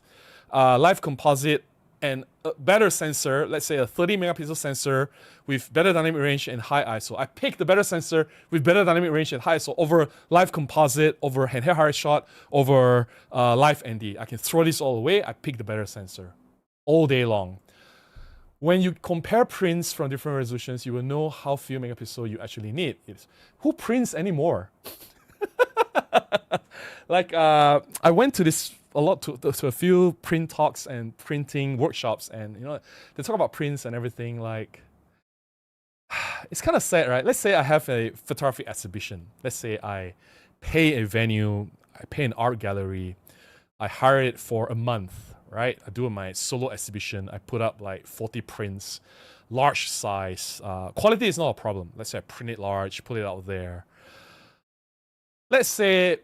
Live Composite, and a better sensor, let's say a 30 megapixel sensor with better dynamic range and high ISO. I pick the better sensor with better dynamic range and high ISO over Live Composite, over handheld higher shot, over Live ND. I can throw this all away. I pick the better sensor all day long. When you compare prints from different resolutions, you will know how few megapixel you actually need. Who prints anymore? Like I went to this a lot to a few print talks and printing workshops, and you know they talk about prints and everything. Like it's kind of sad, right? Let's say I have a photography exhibition. Let's say I pay a venue, I pay an art gallery, I hire it for a month, right? I do my solo exhibition. I put up like 40 prints, large size. Quality is not a problem. Let's say I print it large, put it out there. Let's say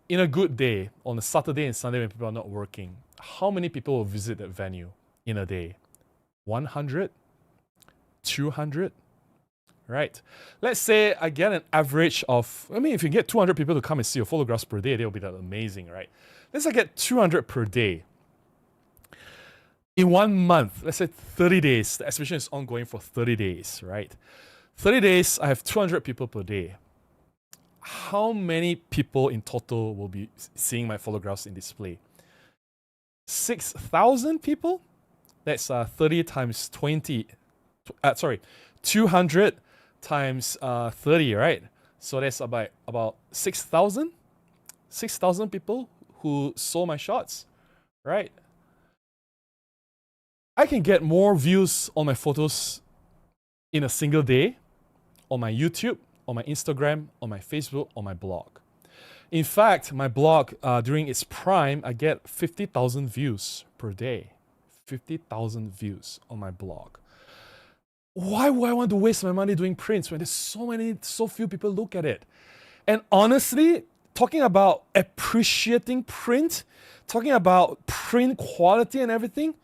in a good day, on a Saturday and Sunday when people are not working, how many people will visit that venue in a day? 100? 200? Right? Let's say I get an average of, I mean, if you get 200 people to come and see your photographs per day, they'll be that amazing, right? Let's say I get 200 per day. In 1 month, let's say 30 days, the exhibition is ongoing for 30 days, right? 30 days, I have 200 people per day. How many people in total will be seeing my photographs in display? 6,000 people? That's 30 times 20, 200 times 30, right? So that's about 6,000? 6,000 people who saw my shots, right? I can get more views on my photos in a single day on my YouTube, on my Instagram, on my Facebook, on my blog. In fact, my blog, during its prime, I get 50,000 views per day. 50,000 views on my blog. Why would I want to waste my money doing prints when there's so few people look at it? And honestly, talking about appreciating print, talking about print quality and everything,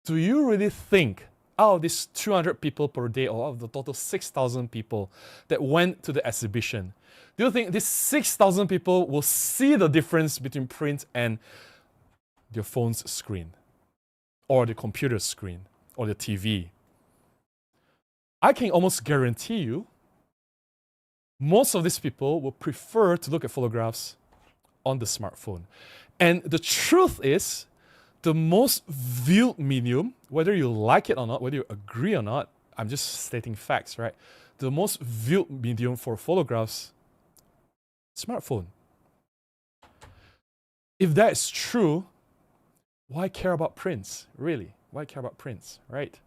do you really think out of these 200 people per day, or out of the total 6,000 people that went to the exhibition, do you think these 6,000 people will see the difference between print and their phone's screen, or the computer screen, or the TV? I can almost guarantee you most of these people will prefer to look at photographs on the smartphone. And the truth is, the most viewed medium, whether you like it or not, whether you agree or not, I'm just stating facts, right? The most viewed medium for photographs, smartphone. If that is true, why care about prints, really? Why care about prints, right?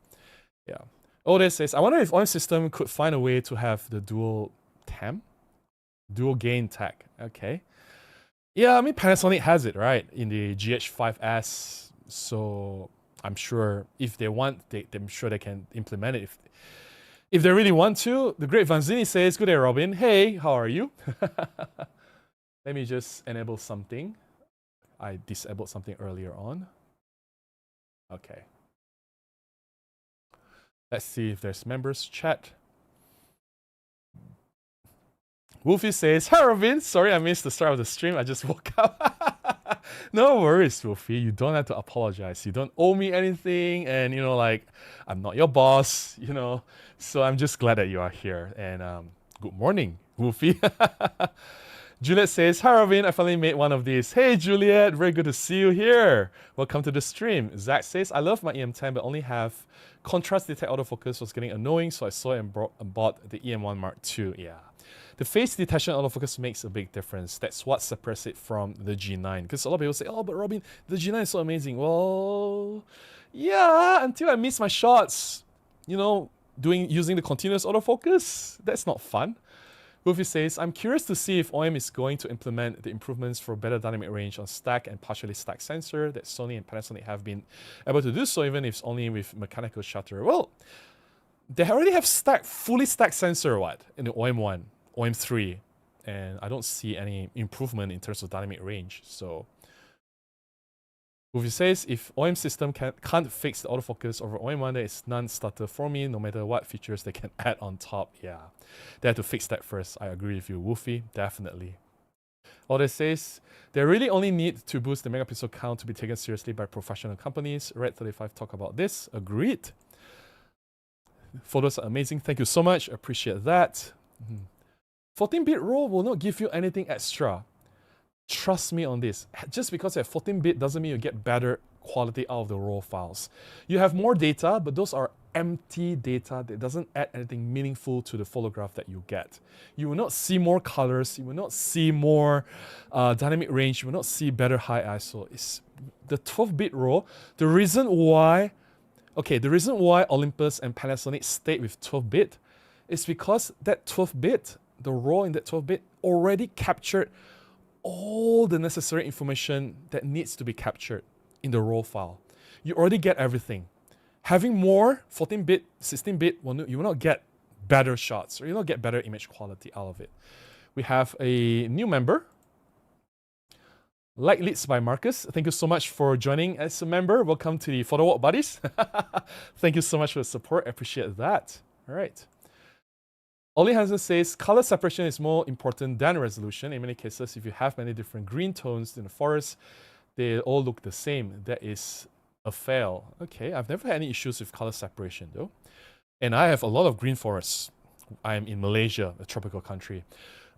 Yeah. Otis says, I wonder if OM system could find a way to have the dual TAM? Dual gain tag, okay. Yeah, I mean, Panasonic has it, right? In the GH5S. So I'm sure if they want, I'm sure they can implement it. If they really want to. The great Vanzini says, good day, Robin. Hey, how are you? Let me just enable something. I disabled something earlier on. Okay. Let's see if there's members chat. Wolfie says, hi Robin, sorry I missed the start of the stream, I just woke up. No worries, Wolfie, you don't have to apologize. You don't owe me anything, and you know, like, I'm not your boss, you know, so I'm just glad that you are here. And good morning, Wolfie. Juliet says, hi Robin, I finally made one of these. Hey Juliet, very good to see you here. Welcome to the stream. Zach says, I love my EM10 but only have contrast detect autofocus, was getting annoying, so I saw it and bought the EM1 Mark II. Yeah. The face detection autofocus makes a big difference. That's what separates it from the G9. Because a lot of people say, oh, but Robin, the G9 is so amazing. Well, yeah, until I miss my shots, you know, using the continuous autofocus, that's not fun. Wolfie says, I'm curious to see if OM is going to implement the improvements for better dynamic range on stack and partially stacked sensor that Sony and Panasonic have been able to do so, even if it's only with mechanical shutter. Well, they already have fully stacked sensor, in the OM-1. OM-3, and I don't see any improvement in terms of dynamic range. So Goofy says, if OM system can't fix the autofocus over OM-1, there is non-starter for me, no matter what features they can add on top. Yeah, they have to fix that first. I agree with you, Woofy, definitely. Oda says, they really only need to boost the megapixel count to be taken seriously by professional companies. Red35 talk about this. Agreed. Photos are amazing. Thank you so much. Appreciate that. 14-bit RAW will not give you anything extra. Trust me on this. Just because you have 14-bit doesn't mean you get better quality out of the RAW files. You have more data, but those are empty data that doesn't add anything meaningful to the photograph that you get. You will not see more colors. You will not see more dynamic range. You will not see better high ISO. It's the 12-bit RAW. The reason why Olympus and Panasonic stayed with 12-bit is because that 12-bit, the RAW in that 12-bit already captured all the necessary information that needs to be captured in the RAW file. You already get everything. Having more 14-bit, 16-bit, you will not get better shots, or you will not get better image quality out of it. We have a new member, Like Leads by Marcus. Thank you so much for joining as a member. Welcome to the Photo Walk Buddies. Thank you so much for the support. I appreciate that. All right. Ollie Hansen says, color separation is more important than resolution. In many cases, if you have many different green tones in the forest, they all look the same. That is a fail. Okay, I've never had any issues with color separation though. And I have a lot of green forests. I'm in Malaysia, a tropical country.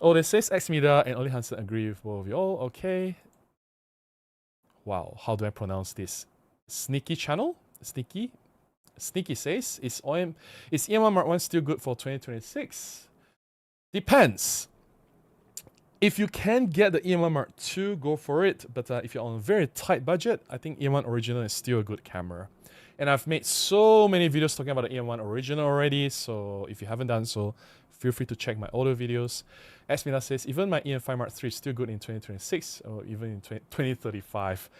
Oh, it says Xmida and Ollie Hansen agree with both of you all. Okay. Wow, how do I pronounce this? Sneaky channel? Sneaky? Sneaky says, is EM1 Mark 1 still good for 2026? Depends. If you can get the EM1 Mark 2, go for it. But if you're on a very tight budget, I think EM1 Original is still a good camera. And I've made so many videos talking about the EM1 Original already. So if you haven't done so, feel free to check my older videos. Esmina says, even my EM5 Mark 3 is still good in 2026 or even in 2035.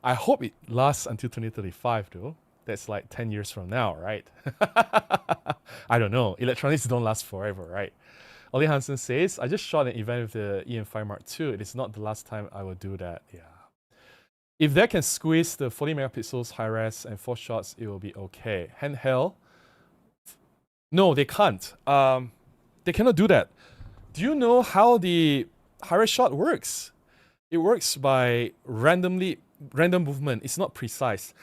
I hope it lasts until 2035 though. That's like 10 years from now, right? I don't know. Electronics don't last forever, right? Ollie Hansen says, I just shot an event with the EM5 Mark II. It is not the last time I will do that. Yeah. If they can squeeze the 40 megapixels high res and 4 shots, it will be okay. Handheld? No, they can't. They cannot do that. Do you know how the high res shot works? It works by random movement. It's not precise.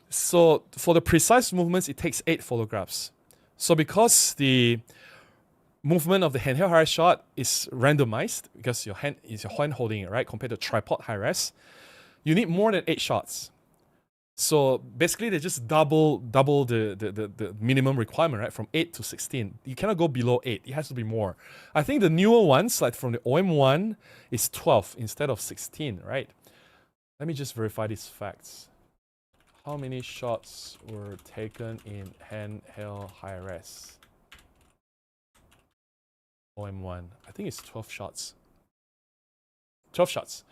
So for the precise movements, it takes 8 photographs. So because the movement of the handheld high res shot is randomized, because your hand holding it, right, compared to tripod high res, you need more than 8 shots. So basically, they just double the minimum requirement, right, from 8 to 16. You cannot go below 8. It has to be more. I think the newer ones, like from the OM-1, is 12 instead of 16, right? Let me just verify these facts. How many shots were taken in handheld high res? OM1. I think it's 12 shots. 12 shots.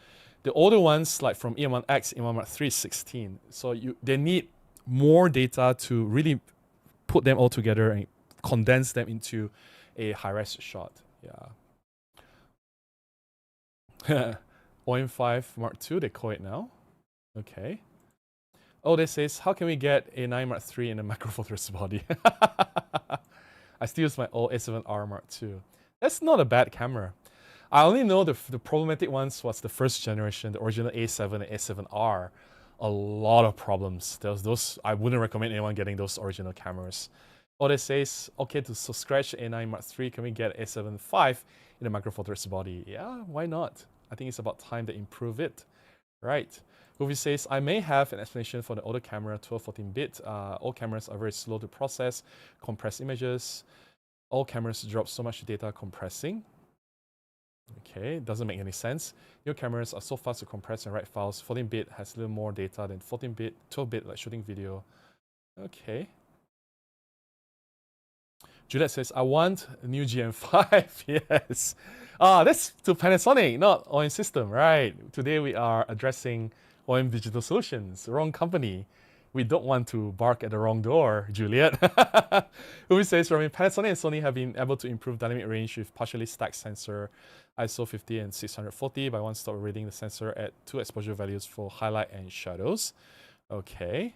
The older ones, like from EM1X, EM1 Mark III, 16. So they need more data to really put them all together and condense them into a high-res shot. Yeah. OM5 Mark II, they call it now. Okay. Oh, this says, how can we get a 9 Mark III in a Macro Four Thirds body? I still use my old A7R Mark II. That's not a bad camera. I only know the problematic ones was the first generation, the original A7 and A7R. A lot of problems. Those I wouldn't recommend anyone getting those original cameras. Oh, it says, okay, to scratch A9 Mark III, can we get A7 V in a Macro Four Thirds body? Yeah, why not? I think it's about time to improve it. Right. Goofy says, I may have an explanation for the older camera, 12-14-bit. All cameras are very slow to process, compress images. All cameras drop so much data compressing. Okay, doesn't make any sense. New cameras are so fast to compress and write files. 14-bit has a little more data than 14-bit, 12-bit like shooting video. Okay. Juliet says, I want a new GM5. Yes. That's to Panasonic, not OM System, right? Today we are addressing OM Digital Solutions. Wrong company. We don't want to bark at the wrong door, Juliet. Who says, Robin, Panasonic and Sony have been able to improve dynamic range with partially stacked sensor ISO 50 and 640 by one stop reading the sensor at 2 exposure values for highlight and shadows. Okay.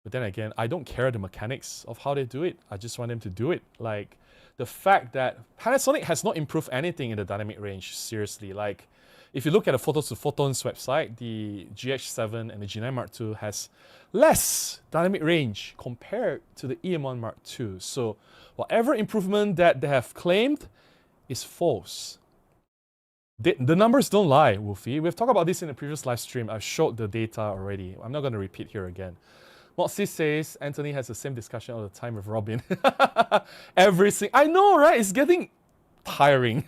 But then again, I don't care the mechanics of how they do it. I just want them to do it. Like, the fact that Panasonic has not improved anything in the dynamic range, seriously. Like, if you look at the Photos to Photons website, the GH7 and the G9 Mark II has less dynamic range compared to the EM-1 Mark II. So whatever improvement that they have claimed is false. The numbers don't lie, Wolfie. We've talked about this in the previous live stream. I've showed the data already. I'm not going to repeat here again. Moxie says Anthony has the same discussion all the time with Robin. I know, right? It's getting tiring.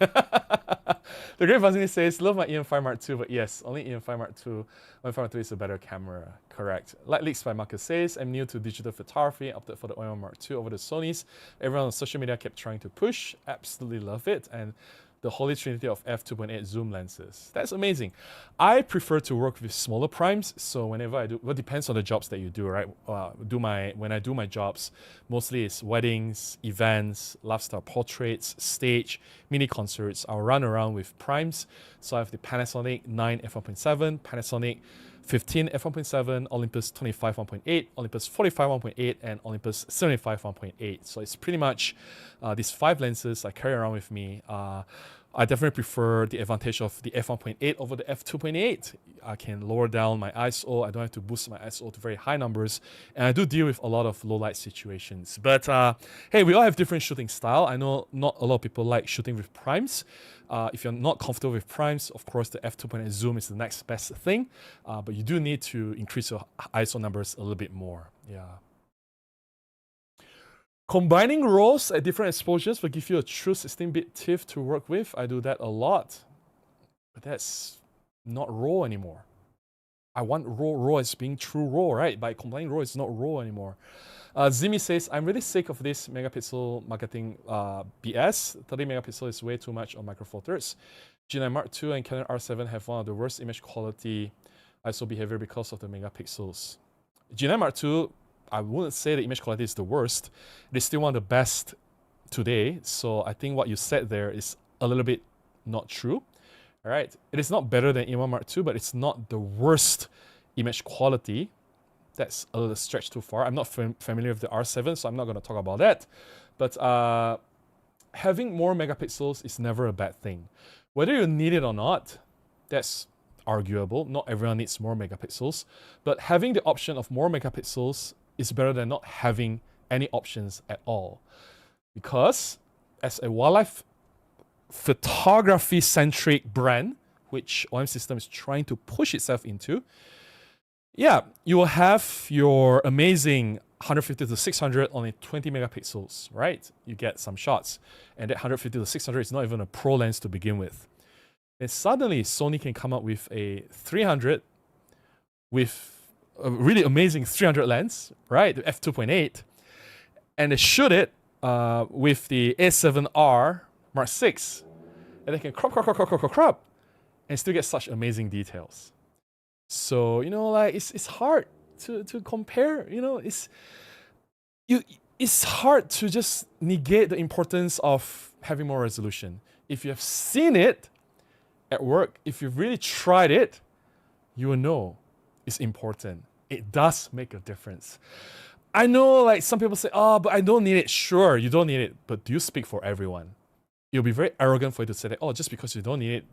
The Great Vanzini says, love my EM5 Mark II, but yes, only EM5 Mark II. OM-5 Mark II is a better camera. Correct. Light Leaks by Marcus says, I'm new to digital photography, opted for the OM-1 Mark II over the Sony's. Everyone on social media kept trying to push. Absolutely love it. And the holy trinity of f2.8 zoom lenses. That's amazing. I prefer to work with smaller primes, so whenever I do, well, it depends on the jobs that you do, right? When I do my jobs, mostly it's weddings, events, lifestyle portraits, stage, mini concerts. I'll run around with primes. So I have the Panasonic 9 f1.7, Panasonic 15 f1.7, Olympus 25 1.8, Olympus 45 1.8, and Olympus 75 1.8. So it's pretty much these 5 lenses I carry around with me. I definitely prefer the advantage of the f1.8 over the f2.8. I can lower down my ISO. I don't have to boost my ISO to very high numbers. And I do deal with a lot of low light situations. But hey, we all have different shooting style. I know not a lot of people like shooting with primes. If you're not comfortable with primes, of course, the f2.8 zoom is the next best thing. But you do need to increase your ISO numbers a little bit more. Yeah. Combining RAWs at different exposures will give you a true 16-bit TIFF to work with. I do that a lot. But that's not RAW anymore. I want RAW as being true RAW, right? By combining RAW, it's not RAW anymore. Zimi says, I'm really sick of this megapixel marketing BS. 30 megapixel is way too much on micro four thirds. G9 Mark II and Canon R7 have one of the worst image quality ISO behavior because of the megapixels. G9 Mark II, I wouldn't say the image quality is the worst. It is still one of the best today. So I think what you said there is a little bit not true. All right. It is not better than EM-1 Mark II, but it's not the worst image quality. That's a little stretch too far. I'm not familiar with the R7, so I'm not going to talk about that. But having more megapixels is never a bad thing. Whether you need it or not, that's arguable. Not everyone needs more megapixels. But having the option of more megapixels is better than not having any options at all. Because as a wildlife photography-centric brand, which OM System is trying to push itself into, yeah, you will have your amazing 150 to 600 only 20 megapixels, right? You get some shots. And that 150 to 600 is not even a pro lens to begin with. And suddenly, Sony can come up with a 300 with a really amazing 300 lens, right? The f2.8. And they shoot it with the A7R Mark VI. And they can crop, and still get such amazing details. So, you know, like, it's hard to compare, you know, it's hard to just negate the importance of having more resolution. If you have seen it at work, if you've really tried it, you will know it's important. It does make a difference. I know, like, some people say, oh, but I don't need it. Sure, you don't need it, but do you speak for everyone? It'll be very arrogant for you to say that, oh, just because you don't need it,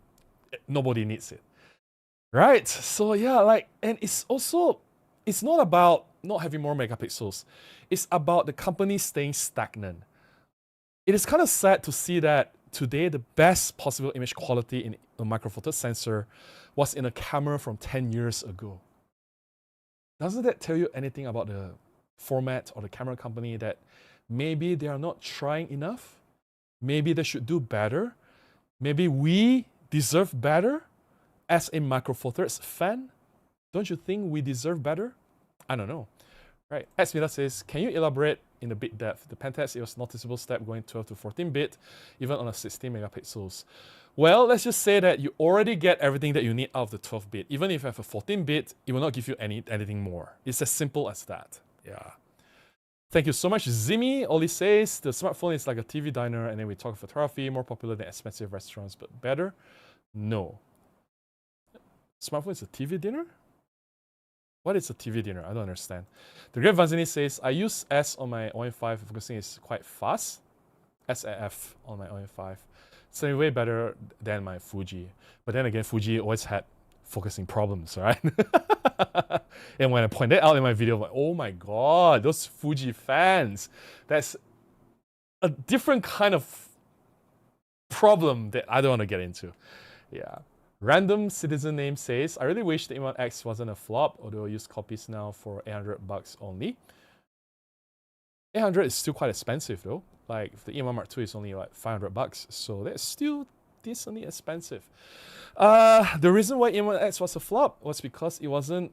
nobody needs it. Right? So yeah, like, and it's also, it's not about not having more megapixels. It's about the company staying stagnant. It is kind of sad to see that today the best possible image quality in a micro four thirds sensor was in a camera from 10 years ago. Doesn't that tell you anything about the format or the camera company, that maybe they are not trying enough? Maybe they should do better? Maybe we deserve better as a micro four thirds fan? Don't you think we deserve better? I don't know. Right. Esmila says, can you elaborate in the bit depth. The pen test, it was noticeable step going 12 to 14-bit, even on a 16 megapixels. Well, let's just say that you already get everything that you need out of the 12-bit. Even if you have a 14-bit, it will not give you anything more. It's as simple as that. Yeah. Thank you so much, Zimmy. Oli says, the smartphone is like a TV diner, and then we talk photography, more popular than expensive restaurants, but better? No. Smartphone is a TV dinner? What is a TV dinner? I don't understand. The Great Vanzini says, I use S on my OM-5, focusing is quite fast. SAF on my OM-5. So way better than my Fuji. But then again, Fuji always had focusing problems, right? And when I point that out in my video, I'm like, oh my god, those Fuji fans. That's a different kind of problem that I don't want to get into. Yeah. Random citizen name says, I really wish the OM-1X wasn't a flop, although I use copies now for $800 only. 800 is still quite expensive though. Like the OM-1 Mark II is only like $500, so that's still decently expensive. The reason why OM-1X was a flop was because it wasn't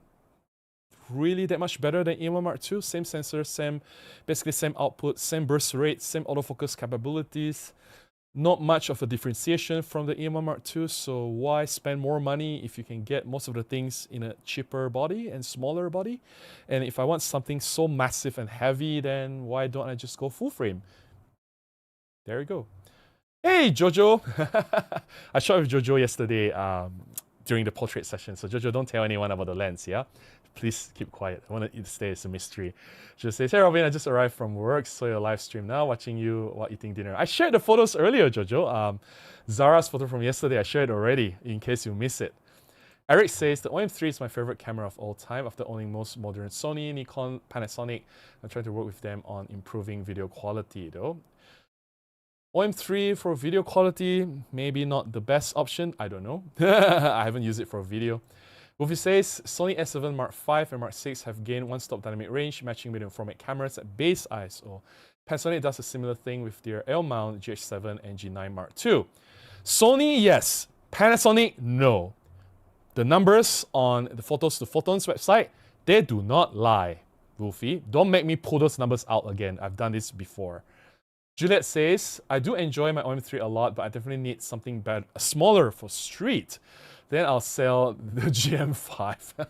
really that much better than OM-1 Mark II. Same sensor, basically same output, same burst rate, same autofocus capabilities. Not much of a differentiation from the OM-1 Mark II, so why spend more money if you can get most of the things in a cheaper body and smaller body? And if I want something so massive and heavy, then why don't I just go full frame? There you go. Hey, Jojo! I shot with Jojo yesterday during the portrait session, so Jojo, don't tell anyone about the lens, yeah? Please keep quiet. I want it to stay as a mystery. She says, hey Robin, I just arrived from work, saw your live stream now, watching you while eating dinner. I shared the photos earlier, Jojo. Zara's photo from yesterday, I shared already, in case you miss it. Eric says, the OM-3 is my favorite camera of all time after owning most modern Sony, Nikon, Panasonic. I'm trying to work with them on improving video quality though. OM-3 for video quality, maybe not the best option, I don't know. I haven't used it for a video. Wolfie says, Sony A7 Mark V and Mark VI have gained one-stop dynamic range, matching medium format cameras at base ISO. Panasonic does a similar thing with their L-mount GH7 and G9 Mark II. Sony, yes. Panasonic, no. The numbers on the Photos to Photons website, they do not lie, Wolfie. Don't make me pull those numbers out again. I've done this before. Juliet says, I do enjoy my OM-3 a lot, but I definitely need something better, smaller for street. Then I'll sell the GM5.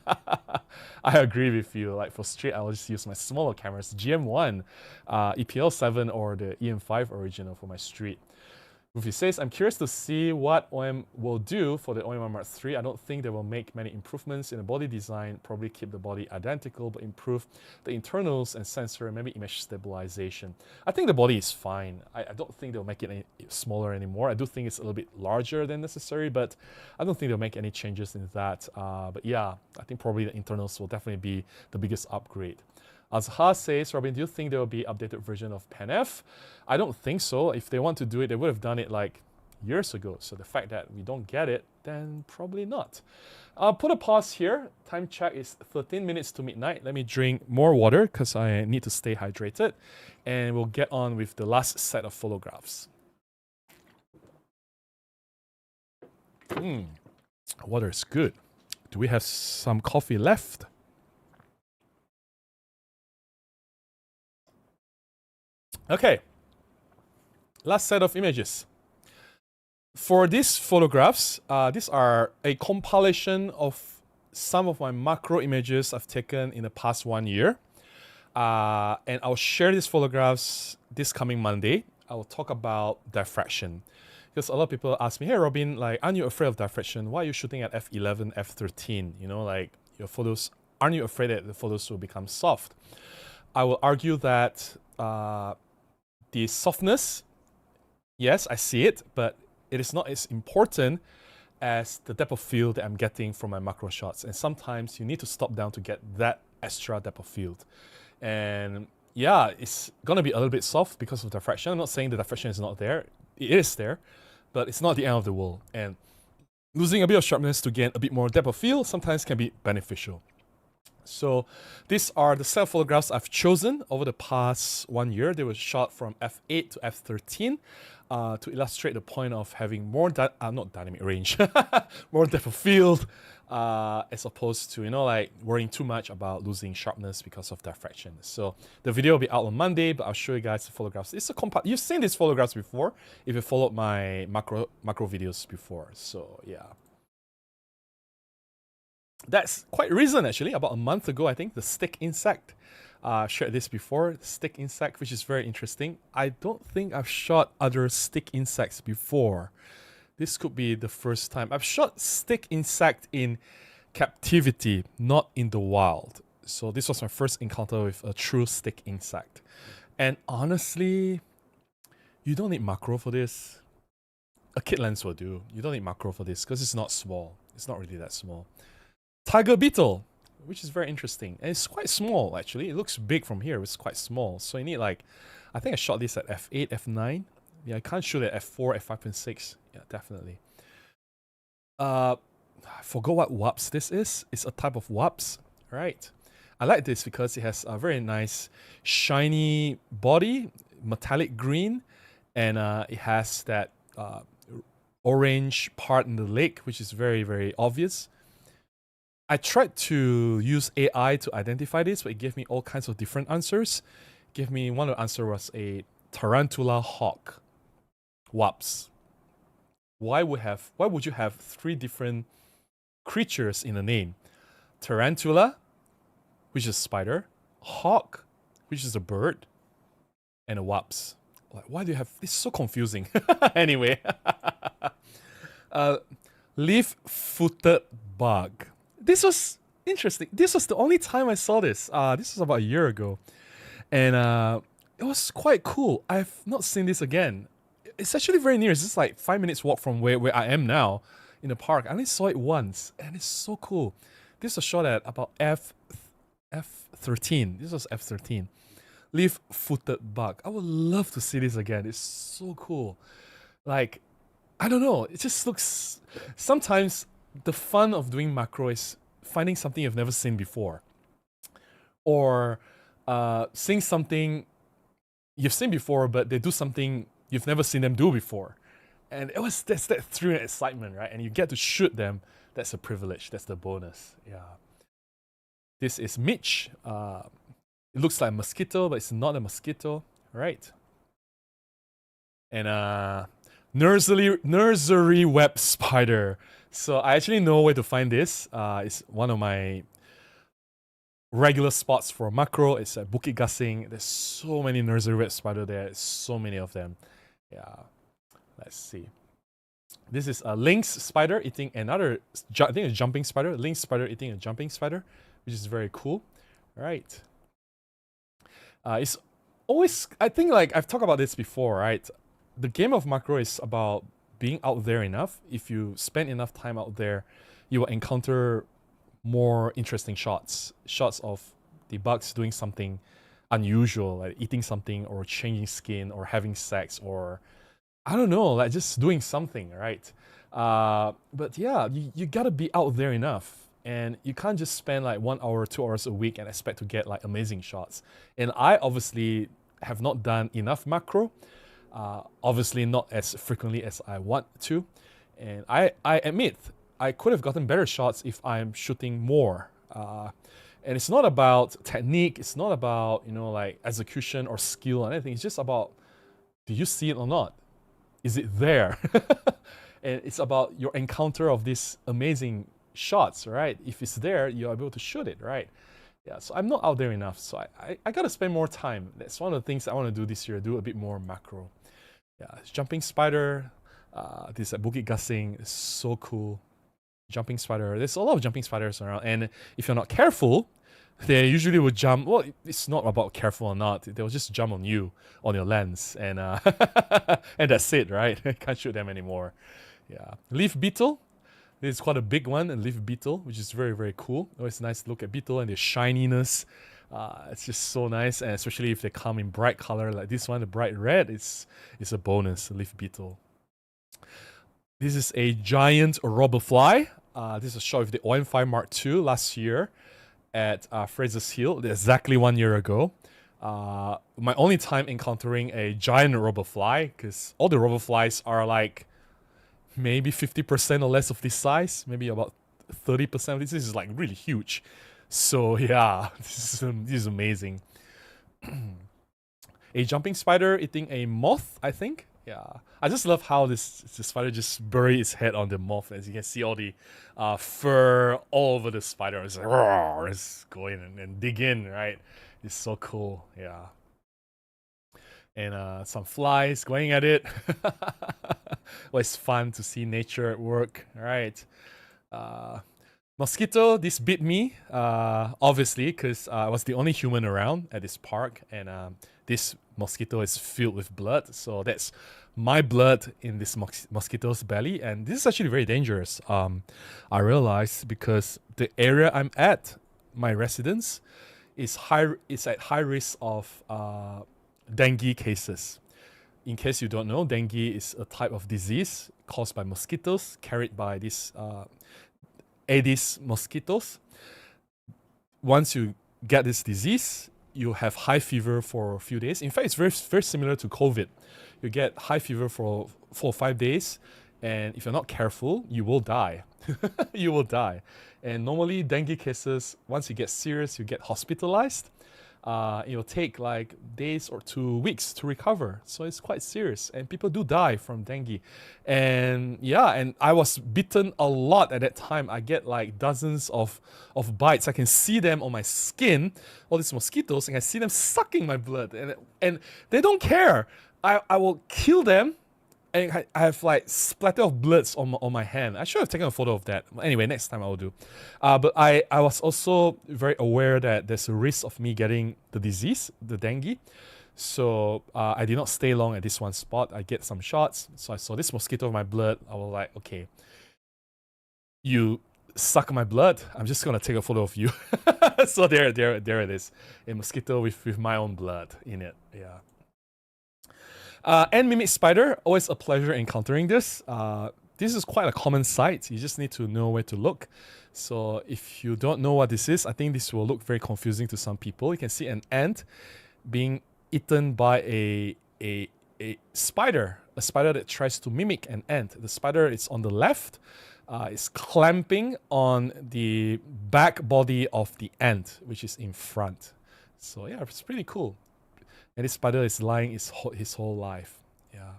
I agree with you. Like for street, I'll just use my smaller cameras. GM1, EPL7 or the EM5 original for my street. Rufi says, I'm curious to see what OM will do for the OM-1 Mark III. I don't think they will make many improvements in the body design, probably keep the body identical, but improve the internals and sensor and maybe image stabilization. I think the body is fine. I don't think they'll make it any smaller anymore. I do think it's a little bit larger than necessary, but I don't think they'll make any changes in that. But yeah, I think probably the internals will definitely be the biggest upgrade. Azhar says, Robin, do you think there will be an updated version of PenF? I don't think so. If they want to do it, they would have done it like years ago. So the fact that we don't get it, then probably not. I'll put a pause here. Time check is 13 minutes to midnight. Let me drink more water because I need to stay hydrated. And we'll get on with the last set of photographs. Water is good. Do we have some coffee left? Okay, last set of images. For these photographs, these are a compilation of some of my macro images I've taken in the past 1 year. And I'll share these photographs this coming Monday. I will talk about diffraction. Because a lot of people ask me, hey Robin, like, aren't you afraid of diffraction? Why are you shooting at f11, f13? You know, like, your photos, aren't you afraid that the photos will become soft? I will argue that the softness, yes, I see it, but it is not as important as the depth of field that I'm getting from my macro shots. And sometimes you need to stop down to get that extra depth of field. And yeah, it's going to be a little bit soft because of diffraction. I'm not saying the diffraction is not there. It is there, but it's not the end of the world. And losing a bit of sharpness to gain a bit more depth of field sometimes can be beneficial. So these are the set photographs I've chosen over the past 1 year. They were shot from f8 to f13 to illustrate the point of having more, not dynamic range, more depth of field, as opposed to, like worrying too much about losing sharpness because of diffraction. So the video will be out on Monday, but I'll show you guys the photographs. It's a you've seen these photographs before if you followed my macro videos before. So yeah. That's quite recent actually, about a month ago, I think, the stick insect. Shared this before, stick insect, which is very interesting. I don't think I've shot other stick insects before. This could be the first time. I've shot stick insect in captivity, not in the wild. So this was my first encounter with a true stick insect. And honestly, you don't need macro for this. A kit lens will do. You don't need macro for this because it's not small. It's not really that small. Tiger beetle, which is very interesting. And it's quite small, actually. It looks big from here. It's quite small. So you need like, I think I shot this at f8, f9. Yeah, I can't shoot at f4, f5.6. Yeah, definitely. I forgot what wasp this is. It's a type of wasp, right? I like this because it has a very nice shiny body, metallic green, and it has that orange part in the leg, which is very, very obvious. I tried to use AI to identify this, but it gave me all kinds of different answers. It gave me, one of the answers was a tarantula hawk wasp. Why would you have 3 different creatures in a name? Tarantula, which is a spider, hawk, which is a bird, and a wasp. Like, why do you have this? So confusing. Anyway, leaf-footed bug. This was interesting. This was the only time I saw this. This was about a year ago, and it was quite cool. I've not seen this again. It's actually very near. It's just like 5 minutes walk from where I am now in the park. I only saw it once, and it's so cool. This was shot at about f13. This was f13. Leaf-footed bug. I would love to see this again. It's so cool. Like, I don't know. It just looks... Sometimes the fun of doing macro is finding something you've never seen before. Or seeing something you've seen before, but they do something you've never seen them do before. And that's that thrill and excitement, right? And you get to shoot them. That's a privilege. That's the bonus. Yeah. This is Mitch. It looks like a mosquito, but it's not a mosquito, right? And nursery web spider. So I actually know where to find this. It's one of my regular spots for macro. It's at Bukit Gasing. There's so many nursery web spider there. So many of them. Yeah. Let's see. This is a lynx spider eating another, I think a jumping spider. Lynx spider eating a jumping spider, which is very cool. Right. It's always, I think, like I've talked about this before, right? The game of macro is about being out there enough. If you spend enough time out there, you will encounter more interesting shots. Shots of the bugs doing something unusual, like eating something or changing skin or having sex or, I don't know, like just doing something, right? But yeah, you gotta be out there enough. And you can't just spend like 1 hour, 2 hours a week and expect to get like amazing shots. And I obviously have not done enough macro. Obviously not as frequently as I want to. And I admit, I could have gotten better shots if I'm shooting more. And it's not about technique. It's not about, like execution or skill or anything. It's just about, do you see it or not? Is it there? And it's about your encounter of these amazing shots, right? If it's there, you're able to shoot it, right? Yeah, so I'm not out there enough, so I gotta spend more time. That's one of the things I want to do this year, do a bit more macro. Yeah, jumping spider, this at Bukit Gasing is so cool. Jumping spider, there's a lot of jumping spiders around, and if you're not careful, they usually will jump. Well, it's not about careful or not, they'll just jump on you, on your lens, and and that's it, right? Can't shoot them anymore. Yeah, leaf beetle. This is quite a big one, a leaf beetle, which is very, very cool. Always nice to look at beetle and their shininess. It's just so nice, and especially if they come in bright color like this one, the bright red, it's a bonus, leaf beetle. This is a giant robber fly. This is a shot with the OM-1 Mark II last year at Fraser's Hill, exactly 1 year ago. My only time encountering a giant robber fly, because all the robber flies are like maybe 50% or less of this size, maybe about 30% of this. This is like really huge. So yeah, this is amazing. A jumping spider eating a moth, I think. Yeah, I just love how this spider just buries its head on the moth. As you can see, all the fur all over the spider. It's like, roar, it's going and dig in, right? It's so cool. Yeah. And some flies going at it. Always fun to see nature at work, right? Mosquito, this bit me, obviously, because I was the only human around at this park, and this mosquito is filled with blood, so that's my blood in this mosquito's belly, and this is actually very dangerous. I realized because the area I'm at, my residence, is at high risk of dengue cases. In case you don't know, dengue is a type of disease caused by mosquitoes, carried by these Aedes mosquitoes. Once you get this disease, you have high fever for a few days. In fact, it's very, very similar to COVID. You get high fever for 4 or 5 days, and if you're not careful, you will die. You will die. And normally, dengue cases, once you get serious, you get hospitalized. It will take like days or 2 weeks to recover. So it's quite serious. And people do die from dengue. And yeah, and I was bitten a lot at that time. I get like dozens of bites. I can see them on my skin, all these mosquitoes, and I see them sucking my blood. And they don't care. I will kill them. And I have like splatter of bloods on my hand. I should have taken a photo of that. Anyway, next time I will do. But I was also very aware that there's a risk of me getting the disease, the dengue. So I did not stay long at this one spot. I get some shots. So I saw this mosquito in my blood. I was like, okay, you suck my blood. I'm just gonna take a photo of you. So there it is. A mosquito with my own blood in it. Yeah. And mimic spider, always a pleasure encountering this. This is quite a common sight. You just need to know where to look. So if you don't know what this is, I think this will look very confusing to some people. You can see an ant being eaten by a spider that tries to mimic an ant. The spider is on the left. It's clamping on the back body of the ant, which is in front. So yeah, it's pretty cool. And this spider is lying his whole life. Yeah.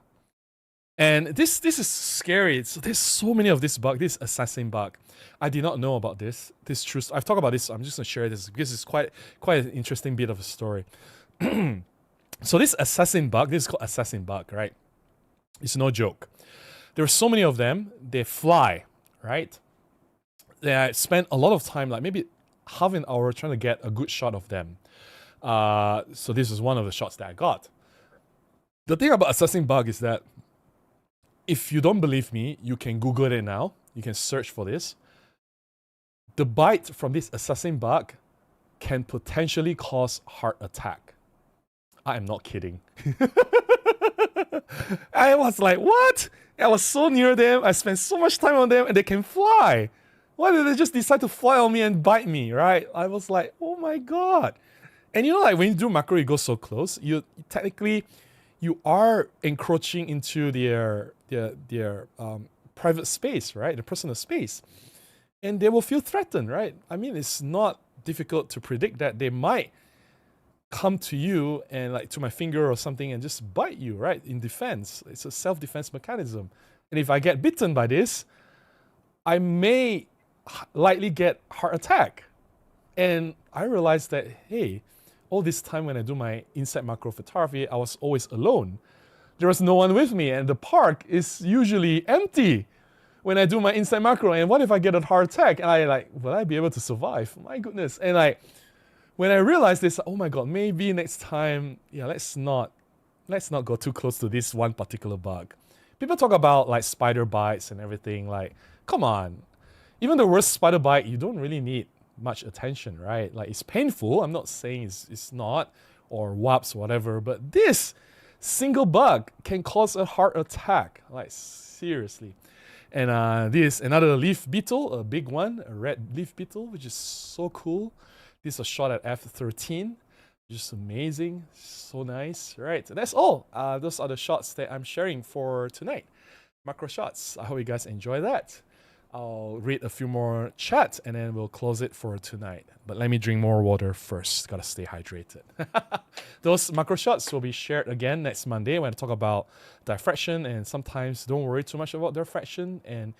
And this is scary. There's so many of this bug, this assassin bug. I did not know about this. This true. I've talked about this. I'm just gonna share this because it's quite an interesting bit of a story. So this assassin bug, this is called assassin bug, right? It's no joke. There are so many of them. They fly, right? I spent a lot of time, like maybe half an hour, trying to get a good shot of them. So this is one of the shots that I got. The thing about assassin bug is that if you don't believe me, you can Google it now. You can search for this. The bite from this assassin bug can potentially cause heart attack. I am not kidding. I was like, what? I was so near them. I spent so much time on them and they can fly. Why did they just decide to fly on me and bite me, right? I was like, oh my God. And you know, like when you do macro, you go so close. You technically, you are encroaching into their private space, right? Their personal space, and they will feel threatened, right? I mean, it's not difficult to predict that they might come to you and like to my finger or something and just bite you, right? In defense, it's a self-defense mechanism. And if I get bitten by this, I may likely get heart attack. And I realized that, hey, all this time when I do my insect macro photography, I was always alone. There was no one with me, and the park is usually empty when I do my insect macro. And what if I get a heart attack? And I like, will I be able to survive? My goodness. And like, when I realized this, oh my God, maybe next time, yeah, let's not go too close to this one particular bug. People talk about like spider bites and everything. Like, come on. Even the worst spider bite, you don't really need much attention, right? Like, it's painful. I'm not saying it's not, or wasps, whatever, but this single bug can cause a heart attack. Like, seriously. And this, another leaf beetle, a big one, a red leaf beetle, which is so cool. This was shot at f13. Just amazing. So nice. Right. That's all. Those are the shots that I'm sharing for tonight. Macro shots. I hope you guys enjoy that. I'll read a few more chats and then we'll close it for tonight. But let me drink more water first. Gotta stay hydrated. Those macro shots will be shared again next Monday when I talk about diffraction, and sometimes don't worry too much about diffraction. And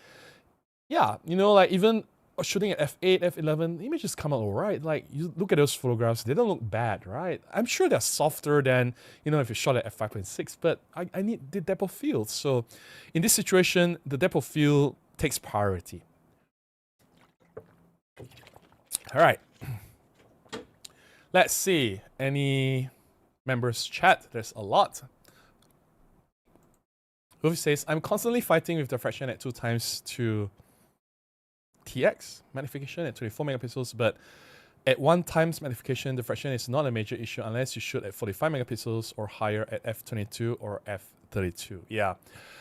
yeah, you know, like even shooting at f8, f11, images come out alright. Like you look at those photographs, they don't look bad, right? I'm sure they're softer than, you know, if you shot at f5.6, but I need the depth of field. So in this situation, the depth of field takes priority. All right. Let's see. Any members chat? There's a lot. Goofy says, I'm constantly fighting with diffraction at 2 times to TX magnification at 24 megapixels, but at 1 times magnification, diffraction is not a major issue unless you shoot at 45 megapixels or higher at f22 or f32. Yeah,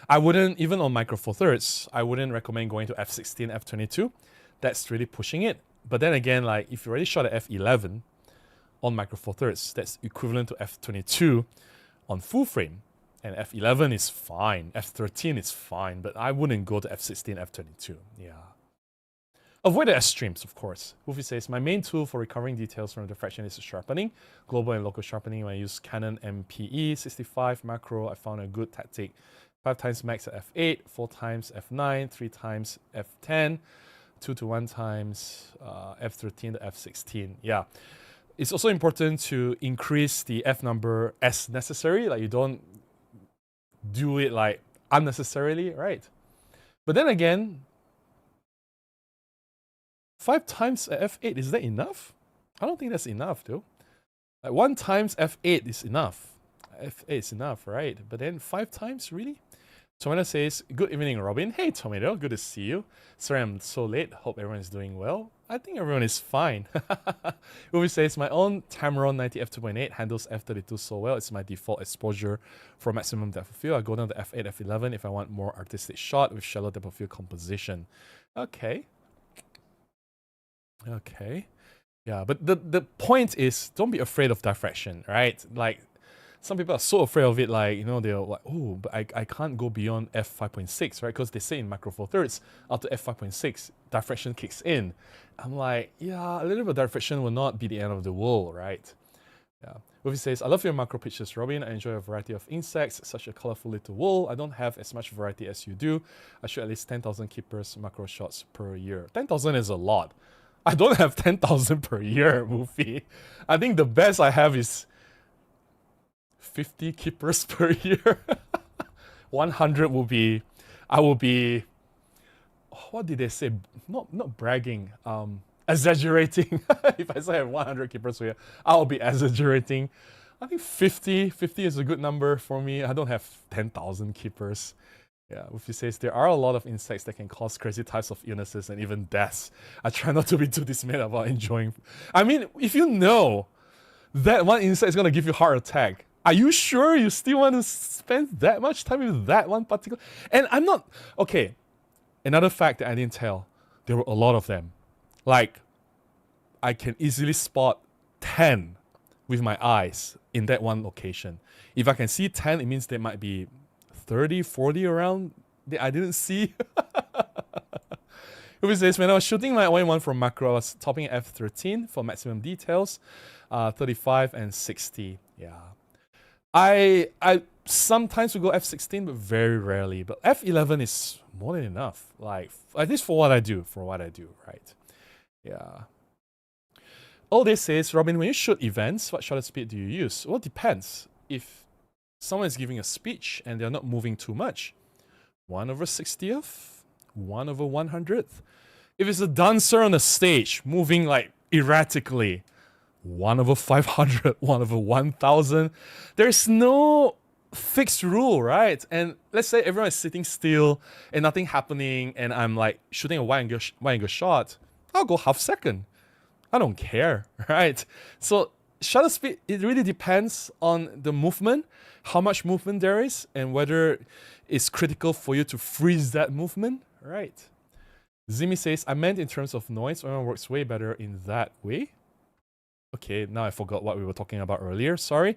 I wouldn't, even on micro four thirds, I wouldn't recommend going to f16, f22. That's really pushing it. But then again, like if you already shot at f11 on micro four thirds, that's equivalent to f22 on full frame. And f11 is fine, f13 is fine, but I wouldn't go to f16, f22. Yeah. Avoid the extremes, of course. Wolfie says, my main tool for recovering details from diffraction is sharpening, global and local sharpening. When I use Canon MPE 65 macro, I found a good tactic. 5 times max at f8, 4 times f9, 3 times f10, 2 to 1 times f13 to f16. Yeah. It's also important to increase the f number as necessary. Like you don't do it like unnecessarily, right? But then again, 5 times f8, is that enough? I don't think that's enough though. Like 1 times f8 is enough. f8 is enough, right? But then 5 times, really? Tomato says, good evening, Robin. Hey, Tomato, good to see you. Sorry I'm so late. Hope everyone is doing well. I think everyone is fine. Ubi says, my own Tamron 90 f2.8 handles f32 so well. It's my default exposure for maximum depth of field. I go down to f8, f11 if I want more artistic shot with shallow depth of field composition. Okay. Okay. Yeah, but the point is, don't be afraid of diffraction, right? Like, some people are so afraid of it, like, you know, they're like, oh, but I can't go beyond f5.6, right? Because they say in micro four thirds, after f5.6, diffraction kicks in. I'm like, yeah, a little bit of diffraction will not be the end of the world, right? Yeah. Wolfie says, I love your macro pictures, Robin. I enjoy a variety of insects, such a colorful little wool. I don't have as much variety as you do. I shoot at least 10,000 keepers macro shots per year. 10,000 is a lot. I don't have 10,000 per year, Wolfie. I think the best I have is 50 keepers per year. 100 will be, I will be, what did they say? Not bragging, exaggerating. If I say I have 100 keepers per year, I'll be exaggerating. I think 50 is a good number for me. I don't have 10,000 keepers. Yeah, Wolfie says, there are a lot of insects that can cause crazy types of illnesses and even deaths. I try not to be too dismayed about enjoying. I mean, if you know that one insect is going to give you a heart attack, are you sure you still want to spend that much time with that one particular? And I'm not... Okay, another fact that I didn't tell, there were a lot of them. Like, I can easily spot 10 with my eyes in that one location. If I can see 10, it means there might be 30, 40 around that I didn't see. It says, when I was shooting my OM-1 from macro, I was topping f13 for maximum details, 35 and 60. Yeah. I sometimes will go f16, but very rarely. But f11 is more than enough. Like, at least for what I do, right? Yeah. All this says, Robin, when you shoot events, what shutter speed do you use? Well, it depends. If someone is giving a speech and they're not moving too much, 1/60th, 1/100th. If it's a dancer on the stage moving like erratically, 1/500, 1/1000. There's no fixed rule, right? And let's say everyone is sitting still and nothing happening, and I'm like shooting a wide angle shot, I'll go half second. I don't care, right? So shutter speed, it really depends on the movement, how much movement there is, and whether it's critical for you to freeze that movement, right? Zimi says, I meant in terms of noise, OM works way better in that way. Okay, now I forgot what we were talking about earlier, sorry.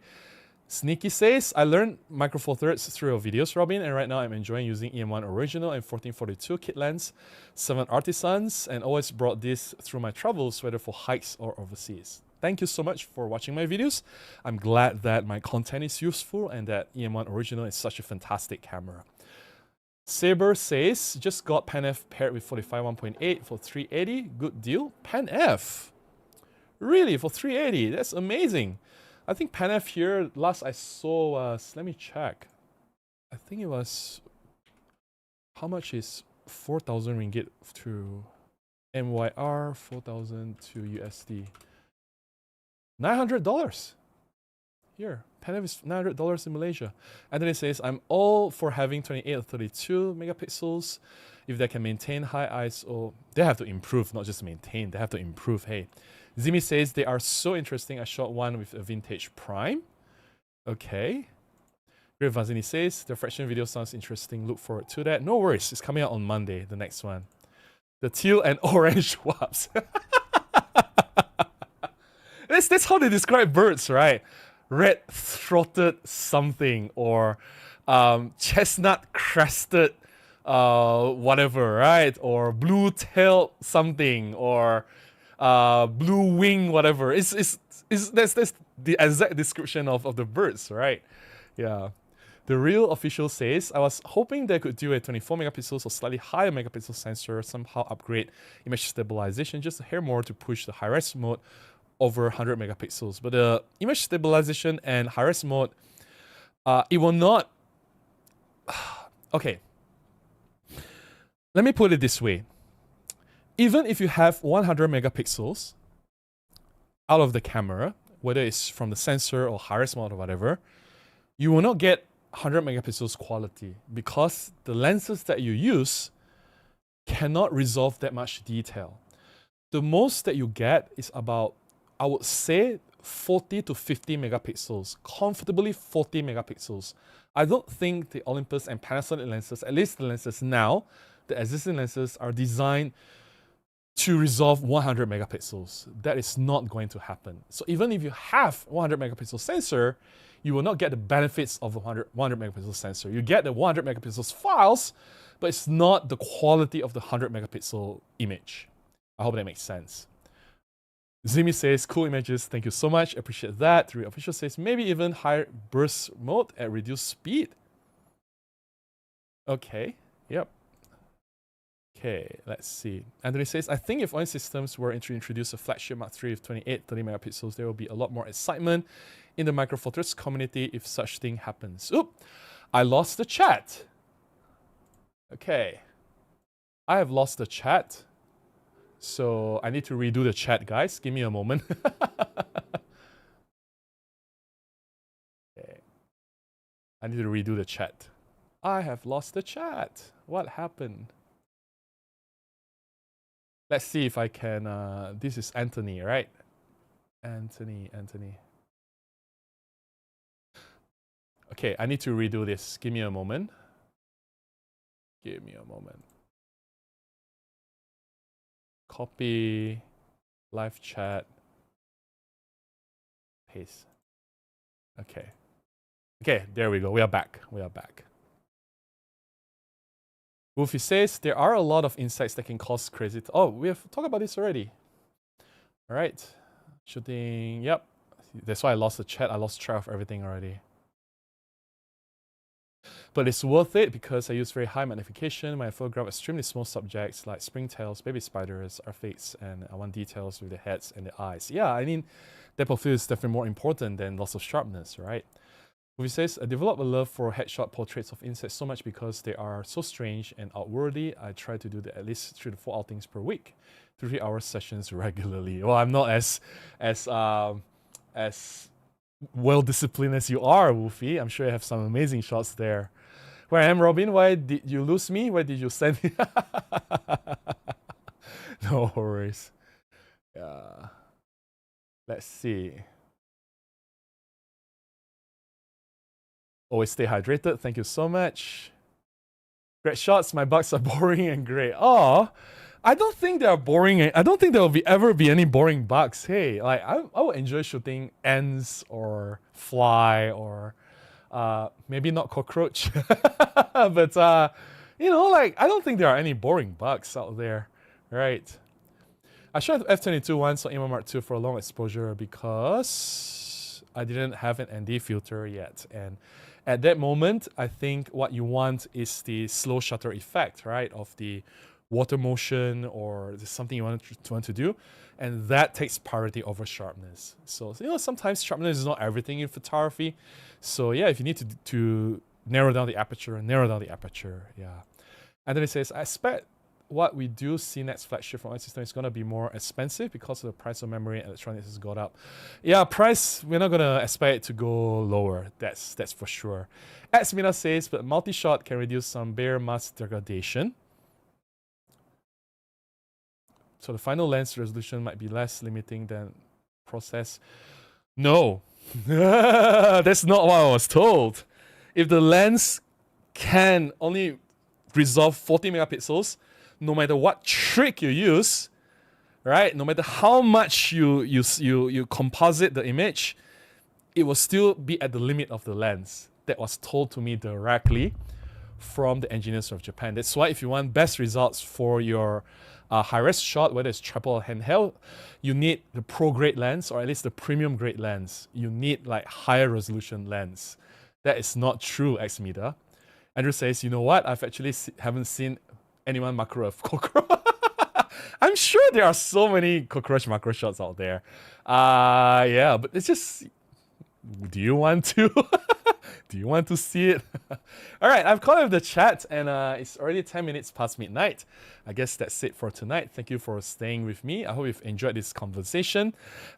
Sneaky says, I learned Micro Four Thirds through your videos, Robin, and right now I'm enjoying using EM1 Original and 1442 kit lens, 7 Artisans, and always brought this through my travels, whether for hikes or overseas. Thank you so much for watching my videos. I'm glad that my content is useful and that EM1 Original is such a fantastic camera. Saber says, just got Pan F paired with 45 1.8 for 380. Good deal. Pan F? Really? For 380? That's amazing. I think Pan F here, last I saw was, let me check. I think it was, how much is 4,000 ringgit to MYR, 4,000 to USD? $900. Here, Pan F is $900 in Malaysia. Anthony says, I'm all for having 28 or 32 megapixels. If they can maintain high ISO, they have to improve, not just maintain, they have to improve, hey. Zimi says, they are so interesting. I shot one with a vintage prime. Okay. Great Vazini says, the fraction video sounds interesting. Look forward to that. No worries. It's coming out on Monday, the next one. The teal and orange wasps. That's how they describe birds, right? Red-throated something or chestnut-crested whatever, right? Or blue-tailed something or blue wing, whatever. That's the exact description of the birds, right? Yeah. The real official says, I was hoping they could do a 24 megapixels or slightly higher megapixel sensor, somehow upgrade image stabilization just a hair more to push the high-res mode over 100 megapixels. But the image stabilization and high-res mode, it will not... Okay. Let me put it this way. Even if you have 100 megapixels out of the camera, whether it's from the sensor or high-res mode or whatever, you will not get 100 megapixels quality because the lenses that you use cannot resolve that much detail. The most that you get is about, I would say, 40 to 50 megapixels, comfortably 40 megapixels. I don't think the Olympus and Panasonic lenses, at least the lenses now, the existing lenses are designed to resolve 100 megapixels. That is not going to happen. So even if you have 100 megapixel sensor, you will not get the benefits of a 100 megapixel sensor. You get the 100 megapixels files, but it's not the quality of the 100 megapixel image. I hope that makes sense. Zimi says, cool images, thank you so much, appreciate that. The official says, maybe even higher burst mode at reduced speed. Okay, yep. Okay, let's see. Anthony says, I think if OM Systems were to introduce a flagship Mark III with 28, 30 megapixels, there will be a lot more excitement in the Micro Four Thirds community if such thing happens. Oop, I lost the chat. Okay, I have lost the chat. So I need to redo the chat, guys. Give me a moment. Okay. I need to redo the chat. I have lost the chat. What happened? Let's see if I can, this is Anthony, right? Anthony. Okay, I need to redo this. Give me a moment. Copy, live chat, paste. Okay. Okay, there we go. We are back. Wolfie says, there are a lot of insects that can cause crazy... Oh, we have talked about this already. All right. Shooting, yep. That's why I lost the chat. I lost track of everything already. But it's worth it because I use very high magnification. My photograph extremely small subjects like springtails, baby spiders, aphids, and I want details with the heads and the eyes. Yeah, I mean, depth of field is definitely more important than loss of sharpness, right? He says, I develop a love for headshot portraits of insects so much because they are so strange and outwardly. I try to do at least 3 to 4 outings per week, 3-hour sessions regularly. Well, I'm not as well disciplined as you are, Wolfie. I'm sure you have some amazing shots there. Where I am, Robin? Why did you lose me? Where did you send me? No worries. Yeah. Let's see. Always stay hydrated. Thank you so much. Great shots. My bugs are boring and great. Oh, I don't think there are boring. I don't think there will ever be any boring bugs. Hey, like I would enjoy shooting ants or fly or maybe not cockroach, but like I don't think there are any boring bugs out there, right? I shot F-22 once on OM-1 Mark II for a long exposure because I didn't have an ND filter yet, and at that moment, I think what you want is the slow shutter effect, right, of the water motion or something you want to do, and that takes priority over sharpness. So sometimes sharpness is not everything in photography. So yeah, if you need to narrow down the aperture, yeah. And then it says, I expect what we do see next flagship from our system is going to be more expensive because of the price of memory and electronics has gone up. Yeah, price, we're not going to expect it to go lower. That's for sure. Xmina says, but multi-shot can reduce some bare mask degradation. So the final lens resolution might be less limiting than process. No, that's not what I was told. If the lens can only resolve 40 megapixels, no matter what trick you use, right? No matter how much you composite the image, it will still be at the limit of the lens. That was told to me directly from the engineers of Japan. That's why if you want best results for your high-res shot, whether it's tripod or handheld, you need the pro-grade lens or at least the premium grade lens. You need like higher resolution lens. That is not true, Xmeter. Andrew says, you know what? I've actually haven't seen anyone macro of cockroach. I'm sure there are so many cockroach macro shots out there. Yeah, but it's just, do you want to? Do you want to see it? All right, I've caught up with the chat, and it's already 10 minutes past midnight. I guess that's it for tonight. Thank you for staying with me. I hope you've enjoyed this conversation.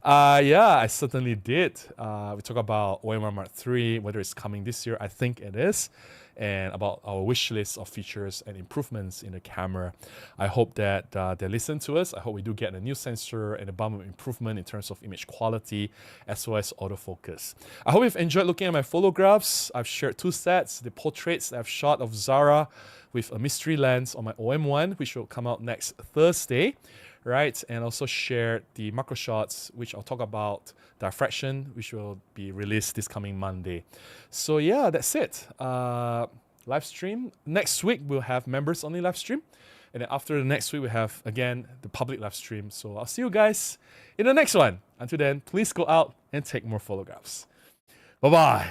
Yeah, I certainly did. We talk about OM-1 Mark III, whether it's coming this year. I think it is. And about our wish list of features and improvements in the camera. I hope that they listen to us. I hope we do get a new sensor and a bump of improvement in terms of image quality as well as autofocus. I hope you've enjoyed looking at my photographs. I've shared 2 sets, the portraits that I've shot of Zara with a mystery lens on my OM-1, which will come out next Thursday, right? And also shared the macro shots, which I'll talk about, diffraction, which will be released this coming Monday. So yeah, that's it. Live stream. Next week, we'll have members only live stream. And then after the next week, we have, again, the public live stream. So I'll see you guys in the next one. Until then, please go out and take more photographs. Bye-bye.